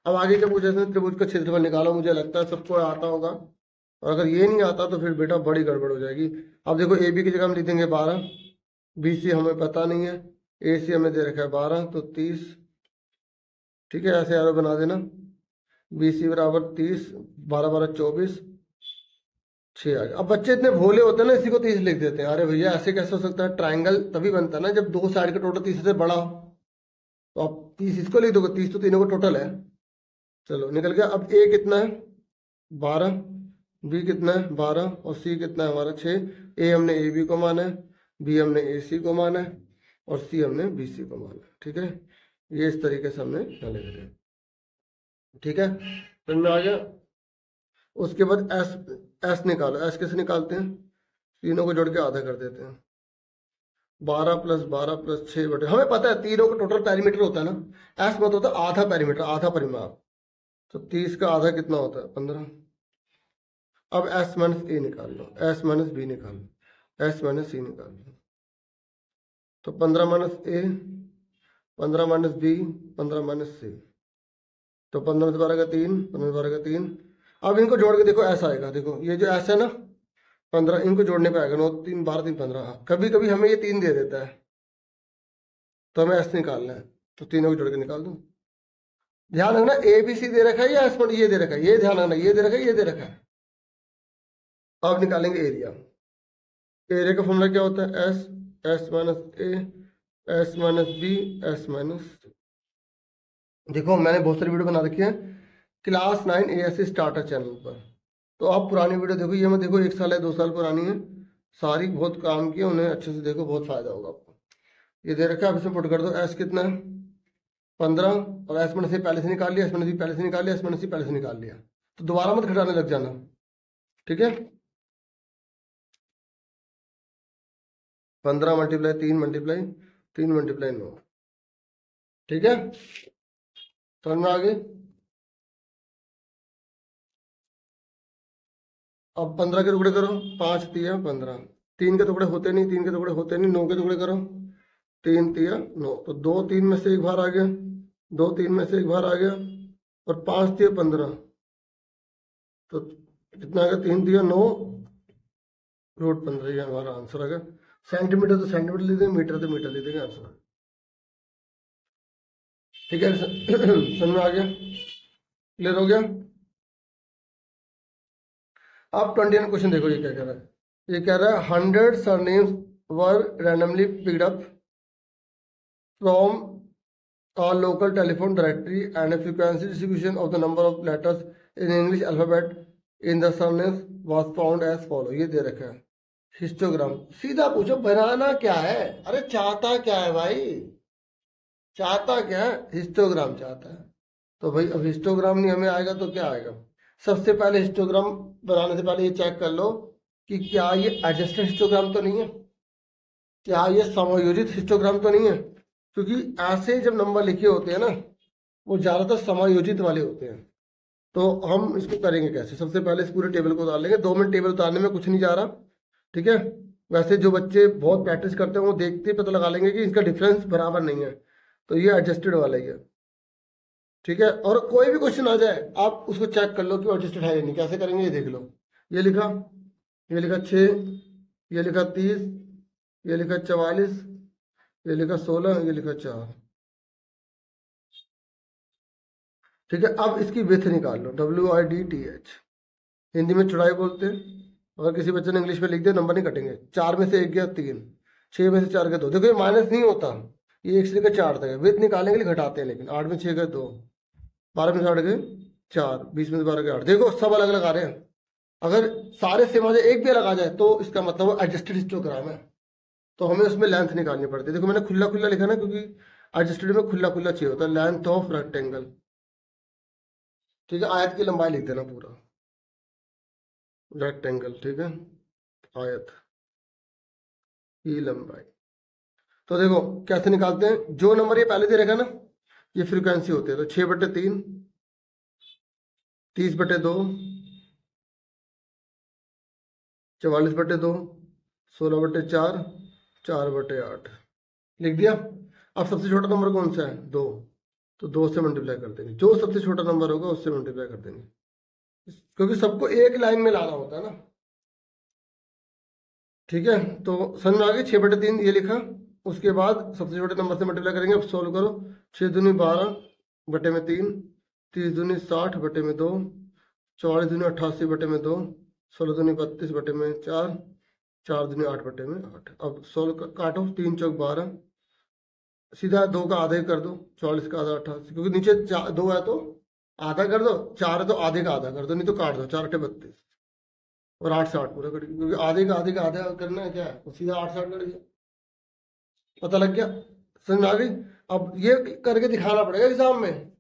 अब आगे क्या पूछे इसने, त्रिभुज का क्षेत्रफल निकालो, मुझे लगता है सबको आता होगा, और अगर ये नहीं आता तो फिर बेटा बड़ी गड़बड़ हो जाएगी। अब देखो ए बी की जगह हम लिख देंगे 12, बी सी हमें पता नहीं है, ए सी हमें दे रखा है 12, तो 30, ठीक है, ऐसे एरो बना देना, बी सी बराबर 30, 12 12 24, 6 आ गया। अब बच्चे इतने भोले होते हैं ना, इसी को 30 लिख देते हैं, अरे भैया ऐसे कैसे हो सकता है, ट्राइंगल तभी बनता है ना जब दो साइड का टोटल 30 से बड़ा हो, तो आप 30 इसको लिख दोगे, 30 तो तीनों का टोटल है, चलो निकल गया। अब ए कितना है 12, बी कितना है 12, और सी कितना है हमारा 6। ए हमने ए बी को माना है, बी हमने ए सी को माना है, और सी हमने बी सी को माना है, ठीक है, ये इस तरीके से हमने लिख दिया, ठीक है, फिर में आ गया। उसके बाद एस, एस निकालो, एस कैसे निकालते हैं, तीनों को जोड़ के आधा कर देते हैं, 12 प्लस 12 प्लस 6 बटे, हमें पता है तीनों का टोटल पेरीमीटर होता है ना, एस मतलब होता है आधा पेरीमीटर, आधा परिमाप, तो 30 का आधा कितना होता है 15। अब एस माइनस ए निकाल लो, एस माइनस बी निकाल लो, एस माइनस सी निकाल लो, तो 15 माइनस ए, 15 माइनस बी, 15 माइनस सी, तो 15 से 12 का 3, 15 से 12 का 3। अब इनको जोड़ के देखो ऐसा आएगा, देखो ये जो ऐसा है ना 15, इनको जोड़ने पे आएगा 9 3 12 3 15। कभी कभी हमें ये 3 दे देता है, तो हमें एस निकालना है, तो तीनों को जोड़ के निकाल दो। ध्यान रखना ए बी सी दे रखा है या एस ये दे रखा है, ये ध्यान रखना, ये दे रखा है ये दे रखा है। अब निकालेंगे एरिया, एरिया का फॉर्मूला क्या होता है, S, S minus A, S minus B, S minus. देखो मैंने बहुत सारी वीडियो बना रखी है क्लास 9 ASC स्टार्टर चैनल पर, तो आप पुरानी वीडियो देखो, ये मत देखो 1 साल है 2 साल पुरानी है, सारी बहुत काम की है, उन्हें अच्छे से देखो, बहुत फायदा होगा आपको। ये दे रखा है, अब इसमें पुट कर दो, एस कितना है 15, और एस माइनस सी पहले से निकाल लिया, एस माइनस सी पहले से निकाल लिया, एस माइनस सी पहले से निकाल लिया, तो दोबारा मत घटाने लग जाना, ठीक है। 15 मल्टीप्लाई 3 मल्टीप्लाई 3 मल्टीप्लाई 9, ठीक है, समझ में आ गई। अब 15 के टुकड़े करो, 5 तिया 15, 3 के टुकड़े होते नहीं, 3 के टुकड़े होते नहीं, 9 के टुकड़े करो, 3 तिया 9, तो 2 3 में से एक बार आ गया, 2 3 में से एक बार आ गया, और 5 तिया 15, तो कितना आ गया 3 तिया 9 रूट 15, ये हमारा आंसर आ गया। सेंटीमीटर तो सेंटीमीटर ले देंगे, मीटर तो मीटर ले देंगे, आंसर, ठीक है, समझ में आ गया, क्लियर हो गया। अब 21 क्वेश्चन देखो, ये क्या कह रहा है, ये कह रहा है 100 surnames were randomly picked up from a local telephone directory and a frequency distribution of the number of letters in English alphabet in the surnames was found as follow। ये दे रखा है हिस्टोग्राम, सीधा पूछो बनाना क्या है, अरे चाहता क्या है भाई, चाहता क्या है, हिस्टोग्राम चाहता है, तो भाई अब हिस्टोग्राम नहीं हमें आएगा तो क्या आएगा। सबसे पहले हिस्टोग्राम बनाने से पहले ये चेक कर लो कि क्या ये एडजस्टेड हिस्टोग्राम तो नहीं है, क्या ये समायोजित हिस्टोग्राम तो नहीं है, क्योंकि ऐसे जब नंबर लिखे होते हैं ना वो ज़्यादातर समायोजित वाले होते हैं। तो हम इसको करेंगे कैसे, सबसे पहले इस पूरे टेबल को उतार लेंगे, 2 मिनट टेबल उतारने में कुछ नहीं जा रहा, ठीक है। वैसे जो बच्चे बहुत प्रैक्टिस करते हैं वो देखते पता लगा लेंगे कि इसका डिफरेंस बराबर नहीं है, तो ये एडजस्टेड वाला ही है, ठीक है। और कोई भी क्वेश्चन आ जाए आप उसको चेक कर लो कि एडजस्टेड है या नहीं, कैसे करेंगे ये देख लो। ये लिखा 6, ये लिखा 30, ये लिखा 44, ये लिखा 16, ये लिखा 4, ठीक है। अब इसकी विड्थ निकाल लो, WIDTH, हिंदी में चौड़ाई बोलते हैं, अगर किसी बच्चे ने इंग्लिश में लिख दिया नंबर नहीं कटेंगे, 4 में से 1 गया 3, 6 में से 4 गया 2, देखो ये माइनस नहीं होता, ये 1 से लेकर 4 तक है। विड्थ निकालने के लिए घटाते हैं, लेकिन 8 में 6 गए 2, 12 में 8 गए 4, 20 में 12 गए 8। देखो सब अलग अलग आ रहे हैं। अगर सारे सेम आ जाए, एक भी अलग आ जाए, तो इसका मतलब वो एडजस्टेड हिस्टोग्राम है, तो हमें उसमें लेंथ निकालनी पड़ती है। देखो मैंने खुला खुला लिखा ना, क्योंकि एडजस्टेड में खुला खुला चाहिए होता है। लेंथ ऑफ रेक्टेंगल, ठीक है, आयत की लंबाई लिख देना पूरा, रेक्टेंगल, ठीक है, आयत की लंबाई। तो देखो कैसे निकालते हैं, जो नंबर ये पहले दे रहेगा ना, ये फ्रीक्वेंसी होती है। तो 6/3, 30/2, 44/2, 16/4, 4/8 लिख दिया। अब सबसे छोटा नंबर कौन सा है, 2, तो 2 से मल्टीप्लाई कर देंगे। जो सबसे छोटा नंबर होगा उससे मल्टीप्लाई कर देंगे, क्योंकि सबको एक लाइन में लाना होता है ना, ठीक है। तो समझ में आ गई, 6/3 ये लिखा। उसके बाद सबसे छोटे नंबर से मल्टीप्लाई करेंगे। अब सोल्व करो, 6 दूनी 12/3, 30 दूनी 60/2, 44 दूनी 88/2, 16 दूनी 32/4, 4 दूनी 8/8। अब सोल्व काटो, 3 चौक 12, सीधा 2 का आधा ही कर दो, 44 का आधा 88, क्योंकि नीचे 2 है तो आधा कर दो, 4 है तो आधे का आधा कर दो, नहीं तो काट दो, 4/8 32, और 8 से 8 पूरा कट गया, क्योंकि आधे का आधा करना है क्या है, तो सीधा 8 से 8 कट गया। पता लग गया, समझ में आ गई। अब ये करके दिखाना पड़ेगा एग्जाम में,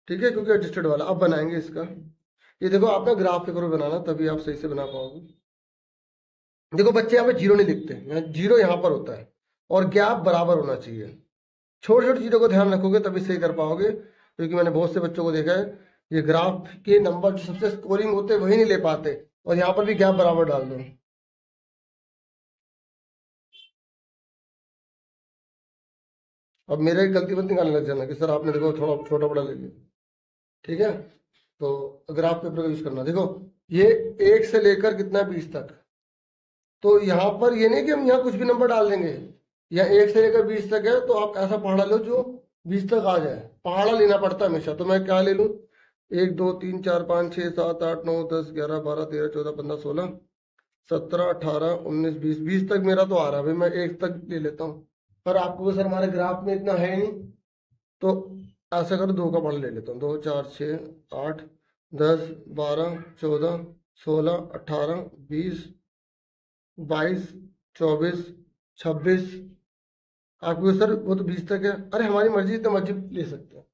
ठीक है, क्योंकि एडजस्टेड वाला। अब बनाएंगे इसका, ये देखो आप ना ग्राफ पेपर में बनाना, तभी आप सही से बना पाओगे। देखो बच्चे यहाँ पे जीरो नहीं लिखते, यहाँ जीरो यहाँ पर होता है, और गैप बराबर होना चाहिए। छोटे छोटे चीज़ों को ध्यान रखोगे तभी सही कर पाओगे, क्योंकि मैंने बहुत से बच्चों को देखा है, ये ग्राफ के नंबर जो सबसे स्कोरिंग होते हैं वही नहीं ले पाते, और यहाँ पर भी गैप बराबर डाल दो। अब मेरा एक गलती मत निकालने लग जाना कि सर आपने देखो थोड़ा छोटा बड़ा ले लिया, ठीक है। तो ग्राफ पेपर का यूज करना। देखो ये 1 से लेकर कितना 20 तक, तो यहाँ पर ये नहीं कि हम यहाँ कुछ भी नंबर डाल देंगे। यहाँ 1 से लेकर 20 तक है, तो आप ऐसा पहाड़ा लो जो 20 तक आ जाए। पहाड़ा लेना पड़ता है हमेशा, तो मैं क्या ले लूँ, 1 2 3 4 5 6 7 8 9 10 11 12 13 14 15 16 17 18 19 20, 20 तक मेरा तो आ रहा है भाई, मैं 1 तक ले लेता हूँ। पर आपको सर हमारे ग्राफ में इतना है नहीं, तो ऐसा करो 2 का पढ़ ले लेता हूँ। 2 4 6 8 10 12 14 16 18 20 22 24 26। आपको सर वो तो 20 तक है, अरे हमारी मर्जी, तो मर्जी ले सकते हैं,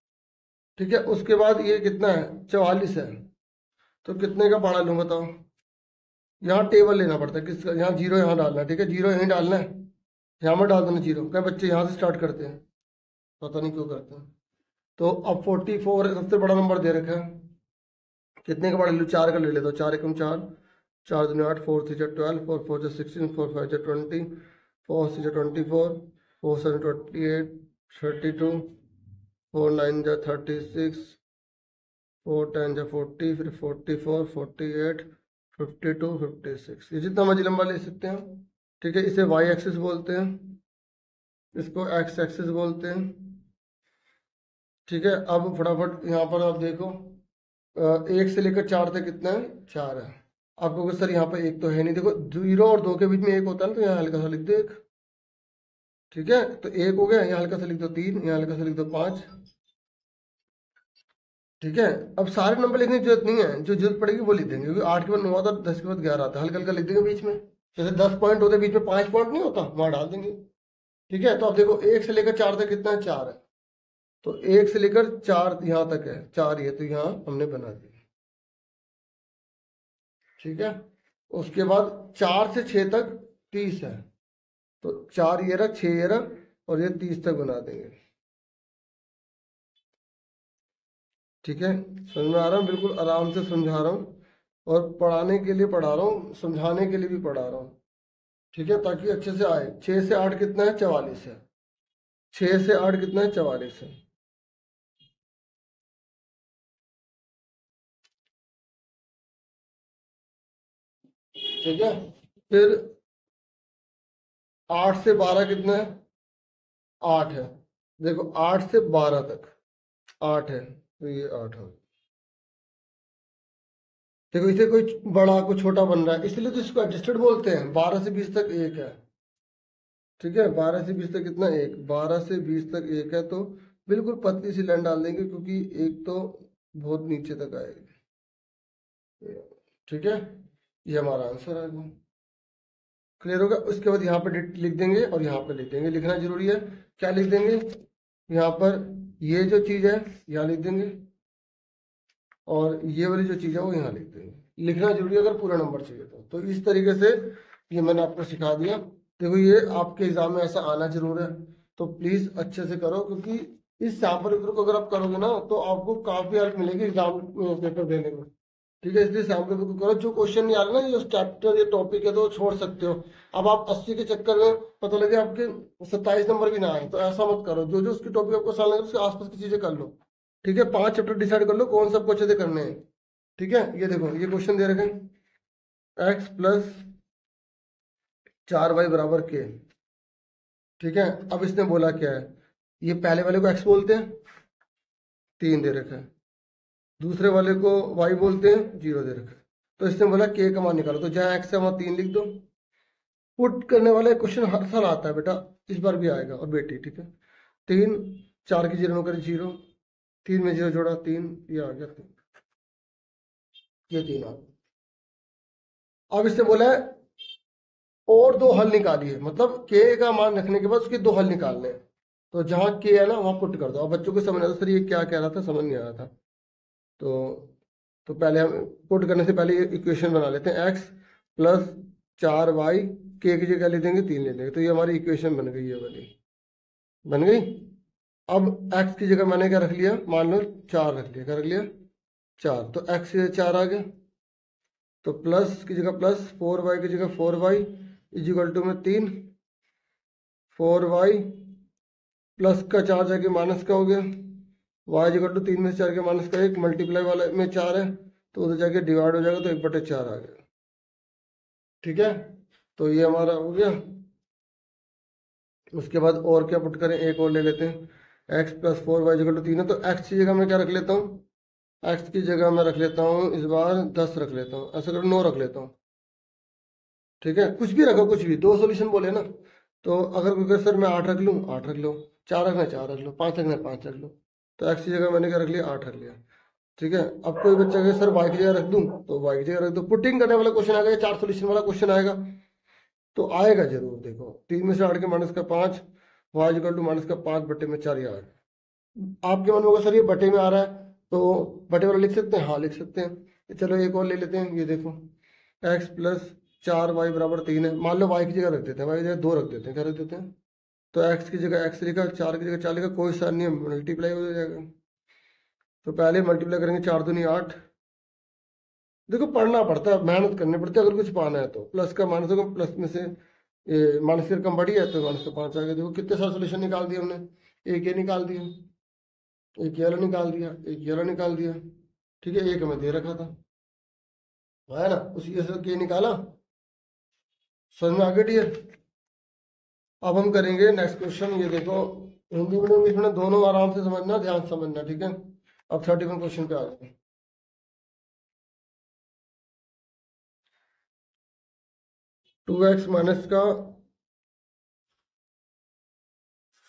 ठीक है। उसके बाद ये कितना है, 44 है, तो कितने का पढ़ा लूँ बताओ। यहाँ टेबल लेना पड़ता है किसका, यहाँ जीरो यहाँ डालना है, ठीक है, जीरो यहीं डालना है, यहाँ में डाल देना जीरो। क्या बच्चे यहाँ से स्टार्ट करते हैं, पता नहीं क्यों करते हैं। तो अब 44 सबसे बड़ा नंबर दे रखा है, कितने का पढ़ लूँ, 4 का ले लेता हूँ। 4 एकम 4, 4 दूनी 8, 4 3 12, 4 4 16, 4 5 20, 4 6 24, 4 7 28, 32, 4 9 36, 4 10 40, फिर 44 48 52 56। ये जितना मर्जी लंबा ले सकते हैं, ठीक है। इसे वाई एक्सिस बोलते हैं, इसको एक्स एक्सिस बोलते हैं, ठीक है। अब फटाफट यहाँ पर आप देखो, 1 से लेकर 4 तक कितना है, 4 है। आपको कहोगे सर यहाँ पर एक तो है नहीं, देखो 0 और 2 के बीच में एक होता है ना, तो यहाँ हल्का सा लिख दो 1, ठीक है। तो 1 हो गया, यहाँ हल्का सा लिख दो 3, यहाँ हल्का सा लिख दो 5, ठीक है। अब सारे नंबर लिखने की जरूरत नहीं है, जो जरूरत पड़ेगी वो लिख देंगे, क्योंकि 8 के बाद 9 आता है, 10 के बाद 11 आता है, हल्का हल्का लिख देंगे बीच में। जैसे 10 पॉइंट होते बीच में 5 पॉइंट नहीं होता, वहां डाल देंगे, ठीक है। तो अब देखो 1 से लेकर 4 तक कितना है, 4 है, तो 1 से लेकर 4 यहाँ तक है, 4 ये, तो यहाँ हमने बना दिया, ठीक है। उसके बाद 4 से 6 तक 30 है, तो 4 ये रहा, 6 ये रहा, और ये 30 तक बना देंगे, ठीक है। समझ में आ रहा हूँ, बिल्कुल आराम से समझा रहा हूँ, और पढ़ाने के लिए पढ़ा रहा हूँ, समझाने के लिए भी पढ़ा रहा हूँ, ठीक है, ताकि अच्छे से आए। 6 से 8 कितना है, 44 है, 6 से 8 कितना है, 44 है, ठीक है। फिर 8 से 12 कितना है, 8 है। देखो 8 से 12 तक 8 है, तो ये 8 है। देखो इसे कोई बड़ा कोई छोटा बन रहा है, इसलिए तो इसको एडजस्टेड बोलते हैं। 12 से 20 तक 1 है, ठीक है, 12 से 20 तक कितना, 1, 12 से 20 तक 1 है, तो बिल्कुल पतली सी लाइन डाल देंगे क्योंकि 1 तो बहुत नीचे तक आएगी। ठीक है, ये हमारा आंसर है। क्लियर होगा। उसके बाद यहाँ पर लिख देंगे और यहाँ पर लिख देंगे, लिखना जरूरी है। क्या लिख देंगे, यहाँ पर ये जो चीज़ है यहाँ लिख देंगे और ये वाली जो चीज़ है वो यहाँ लिख देंगे। लिखना जरूरी है अगर पूरा नंबर चाहिए तो इस तरीके से ये मैंने आपको सिखा दिया। देखो ये आपके एग्जाम में ऐसा आना जरूर है, तो प्लीज़ अच्छे से करो, क्योंकि इस सैम्पल पेपर को अगर आप करोगे ना तो आपको काफ़ी हेल्प मिलेगी एग्जाम पेपर देने में। ठीक है, इसलिए सैम्पल पेपर को करो। जो क्वेश्चन नहीं आ रहा ना, जो चैप्टर या टॉपिक है तो छोड़ सकते हो। अब आप 80 के चक्कर में पता लगे आपके 27 नंबर भी ना आए, तो ऐसा मत करो। जो जो उसकी टॉपिक आपको आसान लगे उसके आसपास की चीज़ें कर लो। ठीक है, 5 चैप्टर डिसाइड कर लो कौन सा आपको अच्छे से करने हैं। ठीक है, ये देखो ये क्वेश्चन दे रखे हैं x प्लस 4y बराबर k। ठीक है, अब इसने बोला क्या है, ये पहले वाले को x बोलते हैं, 3 दे रखा है। दूसरे वाले को y बोलते हैं, 0 दे रखा है। तो इसने बोला k का मान निकालो, तो जहाँ x है वहाँ 3 लिख दो। पुट करने वाला क्वेश्चन हर साल आता है बेटा, इस बार भी आएगा। और बेटी ठीक है, 3 4 की 0 करे 0, 3 में 0 जोड़ा 3, ये आ गया 3, ये 3 आ गया। अब इसने बोला है और 2 हल निकालिए, मतलब के का मान रखने के बाद उसके 2 हल निकालने हैं। तो जहाँ के है ना वहाँ पुट कर दो। अब बच्चों को समझ आता सर ये क्या कह रहा था, समझ नहीं आ रहा था। तो पहले हम पुट करने से पहले ये इक्वेशन बना लेते हैं। x प्लस 4y, के की जगह ले देंगे 3 ले देंगे, तो ये हमारी इक्वेशन बन गई, ये वाली बन गई। अब x की जगह मैंने क्या रख लिया, मान लो 4 रख लिया, क्या रख लिया 4, तो x की जगह 4 आ गया। तो प्लस की जगह प्लस, 4y की जगह 4y इज इक्वल टू में 3, 4y प्लस का 4 जाके माइनस का हो गया, y इज इक्वल टू 3 में से 4 के माइनस का 1, मल्टीप्लाई वाले में 4 है तो उधर जाके डिवाइड हो जाएगा, तो 1/4 आ गया। ठीक है, तो ये हमारा हो गया। उसके बाद और क्या पुट करें, एक और ले लेते हैं। x plus 4y equal to 3 है, तो x की जगह मैं क्या रख लेता हूँ, x की जगह मैं रख लेता हूँ इस बार 10 रख लेता हूँ, ऐसा करो 9 रख लेता हूँ। ठीक है, कुछ भी रखो, कुछ भी, 2 सॉल्यूशन बोले ना। तो अगर कोई कहे सर मैं 8 रख लूँ, 8 रख लो, 4 रखना 4 रख लो, 5 रखना 5 रख लो। तो x की जगह मैंने क्या रख लिया, 8 रख लिया। ठीक है, अब कोई बच्चा कहे सर y की जगह रख दूँ, तो y की जगह रख दो। पुटिंग करने वाला क्वेश्चन आएगा, 4 सॉल्यूशन वाला क्वेश्चन आएगा, तो आएगा जरूर। देखो 3 में से 8 के माइनस का 5, y इक्वल टू माइनस का 5/4 ये आएगा। आपके मन में होगा सर ये बटे में आ रहा है, तो बटे वाला लिख सकते हैं, हाँ लिख सकते हैं। चलो एक और ले लेते हैं, ये देखो x प्लस 4y बराबर 3 है। मान लो y की जगह रख देते हैं, y की जगह 2 रख देते हैं, क्या रख देते हैं, तो x की जगह x लिखा, 4 की जगह 4 लिखा, कोई सा नहीं है, मल्टीप्लाई हो जाएगा। तो पहले मल्टीप्लाई करेंगे, 4 दूनी 8। देखो पढ़ना पड़ता है, मेहनत करनी पड़ती है अगर कुछ पाना है तो। प्लस का माइनस होगा, प्लस में से माइनस की रकम बढ़ी है तो माइनस का 5 आ गया। देखो कितने सारे सोल्यूशन निकाल दिए हमने, एक ये निकाल दिया, एक ये वाला निकाल दिया, एक ये वाला निकाल दिया। ठीक है, एक हमें दे रखा था, है ना, उसी से के निकाला। समझ में आ गया डियर। अब हम करेंगे नेक्स्ट क्वेश्चन। ये देखो हिंदी मीडियम इंग्लिश मीडियम दोनों आराम से समझना, ध्यान से समझना। ठीक है, अब 31 क्वेश्चन पे आ जाए। 2x माइनस का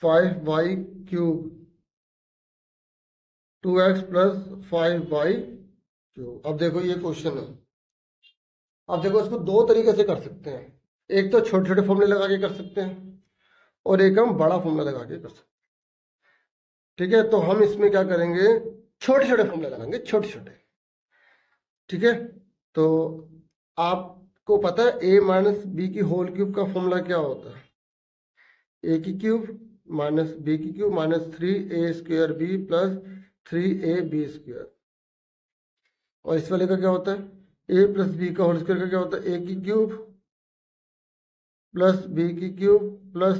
5y cube, 2x plus 5y cube. अब देखो ये क्वेश्चन है। अब देखो इसको 2 तरीके से कर सकते हैं, एक तो छोटे छोटे फॉर्मूले लगा के कर सकते हैं और एक हम बड़ा फॉर्मूला लगा के कर सकते हैं। ठीक है, तो हम इसमें क्या करेंगे, छोटे छोटे फॉर्मूले लगाएंगे, छोटे छोटे। ठीक है, तो आपको पता है a माइनस बी की होल क्यूब का फॉर्मूला क्या होता है, a की क्यूब माइनस b की cube minus 3a² b plus 3ab square. और इस वाले का क्या होता है, a प्लस बी का होल स्क्वायर का क्या होता है, a की क्यूब प्लस b की cube plus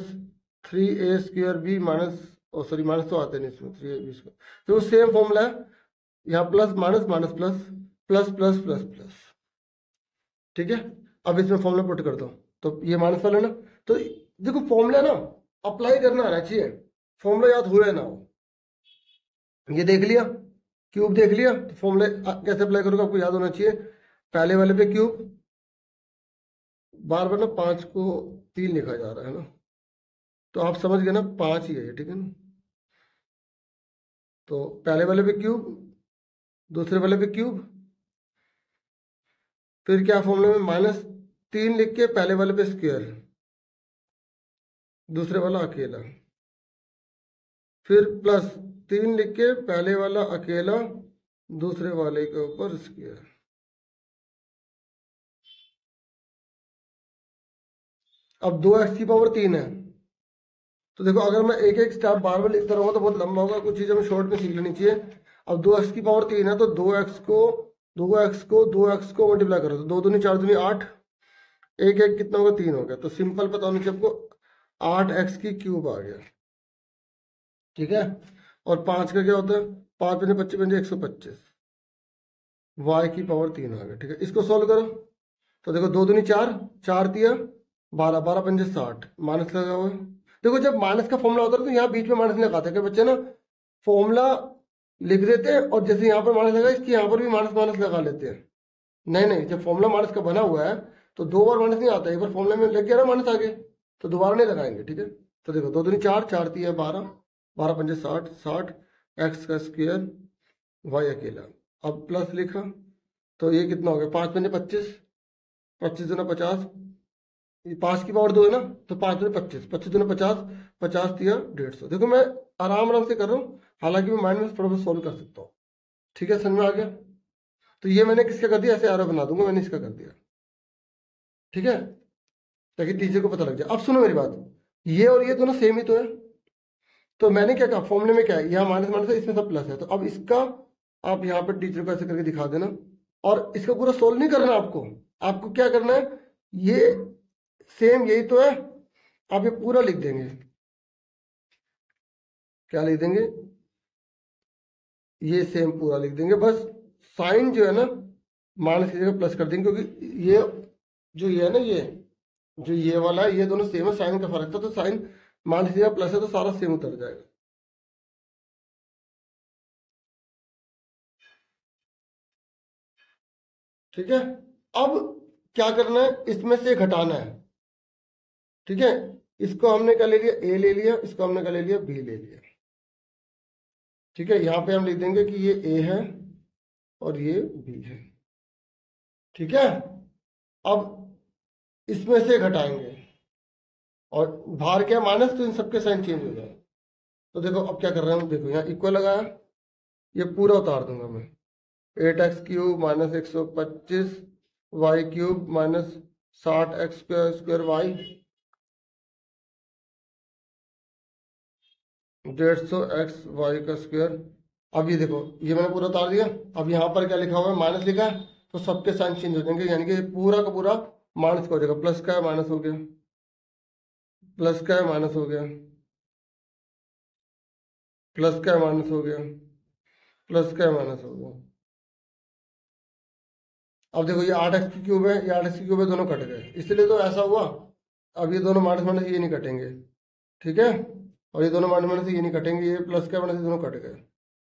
3a² b minus, oh sorry minus तो आते नहीं इसमें, 3ab स्क्वायर। तो सेम फॉर्मूला है, यहाँ plus minus minus plus plus plus plus plus. ठीक है, अब इसमें फॉर्मूला पुट कर दो, तो ये माइनस वाला ना। तो देखो फॉर्मूला ना अप्लाई करना आना चाहिए, फॉर्मूला याद हुए ना हो। ये देख लिया, क्यूब देख लिया, तो फॉर्मूले कैसे अप्लाई करोगे आपको याद होना चाहिए। पहले वाले पे क्यूब, बार बार ना 5 को 3 लिखा जा रहा है ना, तो आप समझ गए ना, 5 ही है ये, ठीक है ना। तो पहले वाले पे क्यूब, दूसरे वाले पे क्यूब, फिर क्या फॉर्मूले में -3 लिख के पहले वाले पे स्क्वायर, दूसरे वाला अकेला, फिर +3 लिख के पहले वाला अकेला, दूसरे वाले के ऊपर स्क्वायर। अब 2x⁻3 है, तो देखो अगर मैं एक एक स्टेप बार बार लिखता रहूँगा तो बहुत लंबा होगा, कुछ चीज़ें हमें शॉर्ट में सीख लेनी चाहिए। अब 2x⁻3 है तो 2x को मल्टीप्लाई करो, तो 2 दूनी 4 दूनी 8, एक एक कितना होगा, 3 हो गया। तो सिंपल पता होनी चाहिए आपको, 8x³ आ गया, ठीक है। और 5 का क्या होता है, 5 पंजे 25 पंजे 125, y⁻3 आ गया, ठीक है। इसको सॉल्व करो, तो देखो 2 दूनी 4, 4 दिया 12, 12 पंजे 60, माइनस लगा हुआ है। देखो जब माइनस का फॉर्मूला होता है तो यहाँ बीच में माइनस लगाते हैं बच्चे ना, फॉर्मूला लिख देते हैं और जैसे यहाँ पर माइनस लगा इसकी यहाँ पर भी माइनस माइनस लगा लेते हैं। नहीं नहीं, जब फॉर्मूला माइनस का बना हुआ है तो 2 बार माइनस नहीं आता, एक बार फॉर्मूला में लग गया ना माइनस आगे तो दोबारा नहीं लगाएंगे, ठीक है। तो देखो 2 दूनी 4, 4 दिया 12, 12 पंजे 60, 60 x का स्क्वायर y अकेला। अब प्लस लिखा तो ये कितना हो गया, 5 पंजे 25, 25 दूना 50, 5⁻2 है ना, तो 5 दूना 25, 25 दूना 50, 50 दिया 150। देखो मैं आराम आराम से कर रहा हूँ, हालांकि मैं माइंड में फटाफट सॉल्व कर सकता हूँ, ठीक है, समझ में आ गया। तो ये मैंने किसका कर दिया, ऐसे एरो बना दूंगा, मैंने इसका कर दिया, ठीक है, ताकि टीचर को पता लग जाए। अब सुनो मेरी बात, ये और ये दोनों सेम ही तो है, तो मैंने क्या कहा, फॉर्मूले में क्या है, यहाँ माइनस माइनस है, इसमें सब प्लस है। तो अब इसका आप यहाँ पर टीचर को ऐसे करके दिखा देना, और इसका पूरा सोल्व नहीं करना आपको, आपको क्या करना है, ये सेम यही तो है, आप ये पूरा लिख देंगे। क्या लिख देंगे, ये सेम पूरा लिख देंगे, बस साइन जो है ना माइनस की जगह प्लस कर देंगे, क्योंकि ये जो ये है ना, ये जो ये वाला है, ये दोनों सेम है, साइन का फर्क था, तो साइन माइनस की जगह प्लस है तो सारा सेम उतर जाएगा। ठीक है, अब क्या करना है, इसमें से घटाना है, ठीक है। इसको हमने क्या ले लिया, ए ले लिया, इसको हमने क्या ले लिया, बी ले लिया, ठीक है। यहाँ पे हम लिख देंगे कि ये ए है और ये बी है, ठीक है। अब इसमें से घटाएंगे और बाहर क्या माइनस, तो इन सबके साइन चेंज हो जाए। तो देखो अब क्या कर रहे हैं, देखो यहाँ इक्वल लगाया, ये पूरा उतार दूंगा मैं, 8x³ minus 125 y³ minus 60x square y 150x y का स्क्वायर। अब ये देखो, ये मैंने पूरा उतार दिया। अब यहाँ पर क्या लिखा हुआ है, माइनस लिखा है, तो सबके साइन चेंज हो जाएंगे, यानी कि पूरा का पूरा माइनस का हो जाएगा, प्लस का है माइनस हो गया, प्लस का है माइनस हो गया, प्लस का है माइनस हो गया, प्लस का है माइनस हो गया। अब देखो ये 8x³ है, ये 8x³ है, दोनों कट गए, इसलिए तो ऐसा हुआ। अब ये दोनों माइनस माइनस ये नहीं कटेंगे, ठीक है, और ये दोनों माइनस माइनस ये नहीं कटेंगे, ये प्लस का माइनस दोनों कट गए।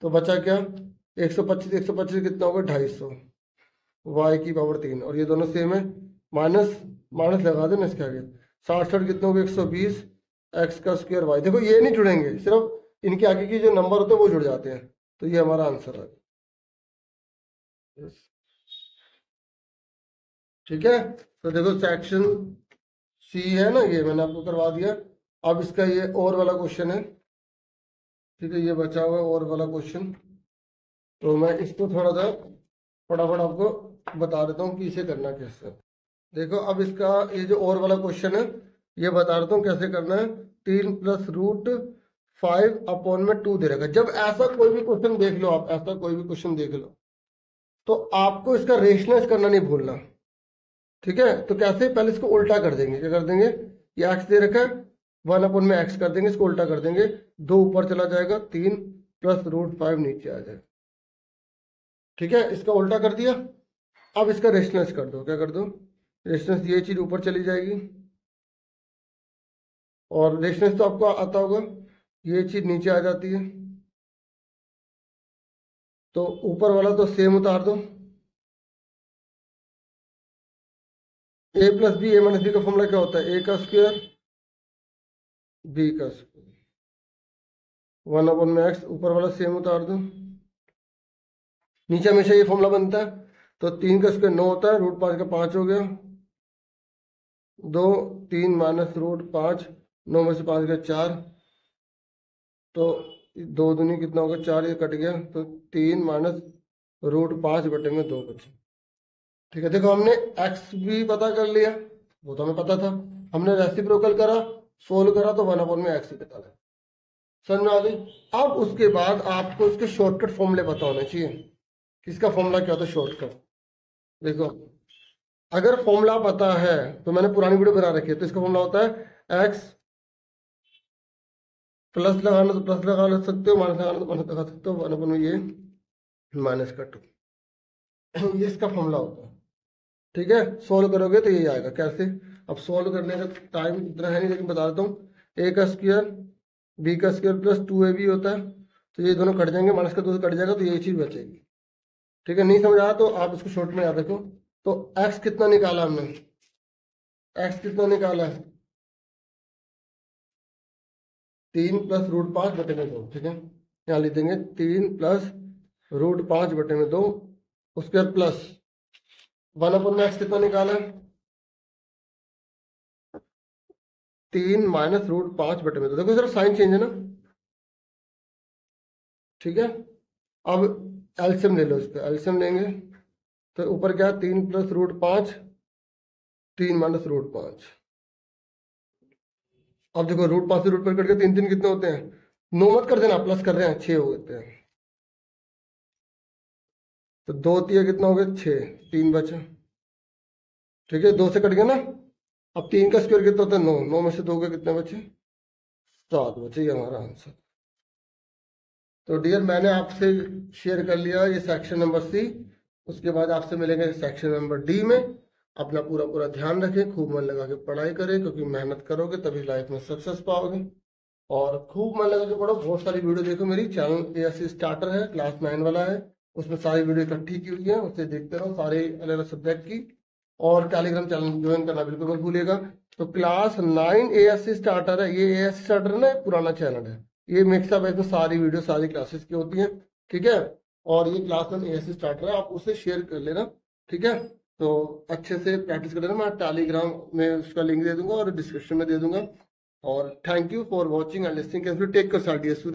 तो बचा क्या, 125, 125 कितना होगा, 250 y⁻3, और ये दोनों सेम है, माइनस माइनस लगा देना इसके आगे, 60 कितना होगा, 120 x का स्क्वायर y। देखो ये नहीं जुड़ेंगे, सिर्फ इनके आगे की जो नंबर होते हैं वो जुड़ जाते हैं, तो ये हमारा आंसर है, ठीक है। तो देखो सेक्शन सी है ना, ये मैंने आपको करवा दिया। अब इसका ये और वाला क्वेश्चन है, ठीक है, ये बचा हुआ है और वाला क्वेश्चन, तो मैं इसको थोड़ा सा फटाफट आपको बता देता हूँ कि इसे करना कैसे। देखो अब इसका ये जो और वाला क्वेश्चन है, ये बता देता हूँ कैसे करना है। 3 + √5/2 दे रखा है। जब ऐसा कोई भी क्वेश्चन देख लो आप, ऐसा कोई भी क्वेश्चन देख लो, तो आपको इसका रेशनलाइज करना नहीं भूलना, ठीक है। तो कैसे, पहले इसको उल्टा कर देंगे, क्या कर देंगे, ये x दे रखा है, 1/x कर देंगे, इसको उल्टा कर देंगे, 2 ऊपर चला जाएगा, 3 + √5 नीचे आ जाएगा, ठीक है। इसका उल्टा कर दिया। अब इसका रेशनलाइज कर दो, क्या कर दो, रेशनलाइज, ये चीज ऊपर चली जाएगी, और रेशनलाइज तो आपको आता होगा, ये चीज नीचे आ जाती है, तो ऊपर वाला तो सेम उतार दो। a + b, a - b का फॉर्मूला क्या होता है, a का स्क्वायर बी का स्क्वायर 1/x, ऊपर वाला सेम उतार दो, नीचे हमेशा ये फॉर्मूला बनता है। तो 3 का स्क्वायर 9 होता है, √5 का 5 हो गया, 2 3 माइनस √5, 9 में से 5 गया 4, तो 2 दूनी कितना होगा 4, ये कट गया, तो 3 माइनस √5 बटे में 2 बचे। ठीक है, देखो हमने x भी पता कर लिया, वो तो हमें पता था, हमने रेसिप्रोकल करा, सोल्व करा, तो 1/x ही पता लगा। समझ में आ गई। अब उसके बाद आपको इसके शॉर्टकट फॉर्मूले पता होने चाहिए। किसका फॉर्मूला क्या होता है शॉर्टकट? देखो, अगर फॉर्मूला पता है तो मैंने पुरानी वीडियो बना रखी है, तो इसका फॉर्मूला होता है x प्लस लगाना तो प्लस लगा सकते हो, माइनस लगाना तो माइनस लगा सकते हो, 1/, ये माइनस का 2, ये इसका फॉर्मूला होता है। ठीक है, सोल्व करोगे तो यही आएगा। कैसे? अब सोल्व करने का टाइम इतना है नहीं, लेकिन बता देता हूँ। a का स्क्वायर b का स्क्वायर प्लस 2ab होता है, तो ये दोनों कट जाएंगे, माइनस का 2 से कट जाएगा, तो यही चीज बचेगी। ठीक है, नहीं समझ आया तो आप इसको शॉर्ट में याद रखो। तो x कितना निकाला हमने? x कितना निकाला है? 3 प्लस √5 बटे में 2। ठीक है, यहाँ लिख देंगे 3 प्लस √5 बटे में 2 उसके बाद प्लस 1/x कितना निकाला है? 3 माइनस √5 बटे में 2। देखो सिर्फ साइन चेंज है ना। ठीक है, अब एलसीएम ले लो, इसका एलसीएम लेंगे तो ऊपर क्या? 3 प्लस √5, 3 माइनस √5। अब देखो √5 से √5 कट के 3 3 कितने होते हैं? 9 मत कर देना, प्लस कर रहे हैं, 6 होते हैं। तो 2 3 कितना हो गया? 6, 3 बचे। ठीक है, 2 से कट गया ना। अब 3 का स्क्वायर कितना होता है? 9, 9 में से 2 के कितने बचे? 7 बचे, ये हमारा आंसर। तो डियर, मैंने आपसे शेयर कर लिया ये सेक्शन नंबर सी। उसके बाद आपसे मिलेंगे सेक्शन नंबर डी में। अपना पूरा पूरा ध्यान रखें, खूब मन लगा के पढ़ाई करें, क्योंकि मेहनत करोगे तभी लाइफ में सक्सेस पाओगे। और खूब मन लगा के पढ़ो, बहुत सारी वीडियो देखो। मेरी चैनल ASC स्टार्टर है, क्लास 9 वाला है, उसमें सारी वीडियो इकट्ठी की हुई है, उससे देखते रहो सारे अलग अलग सब्जेक्ट की। और टेलीग्राम चैनल ज्वाइन करना बिल्कुल मत भूलिएगा। तो क्लास 9 ASC स्टार्टर है, ये ASC स्टार्टर है ना, पुराना चैनल है, ये मिक्सअप है, इसमें सारी वीडियो सारी क्लासेस की होती हैं। ठीक है, और ये क्लास 9 ASC स्टार्टर है, आप उसे शेयर कर लेना। ठीक है, तो अच्छे से प्रैक्टिस कर लेना। मैं टेलीग्राम में उसका लिंक दे दूंगा और डिस्क्रिप्शन में दे दूंगा। और thank you for watching and listening. Take कर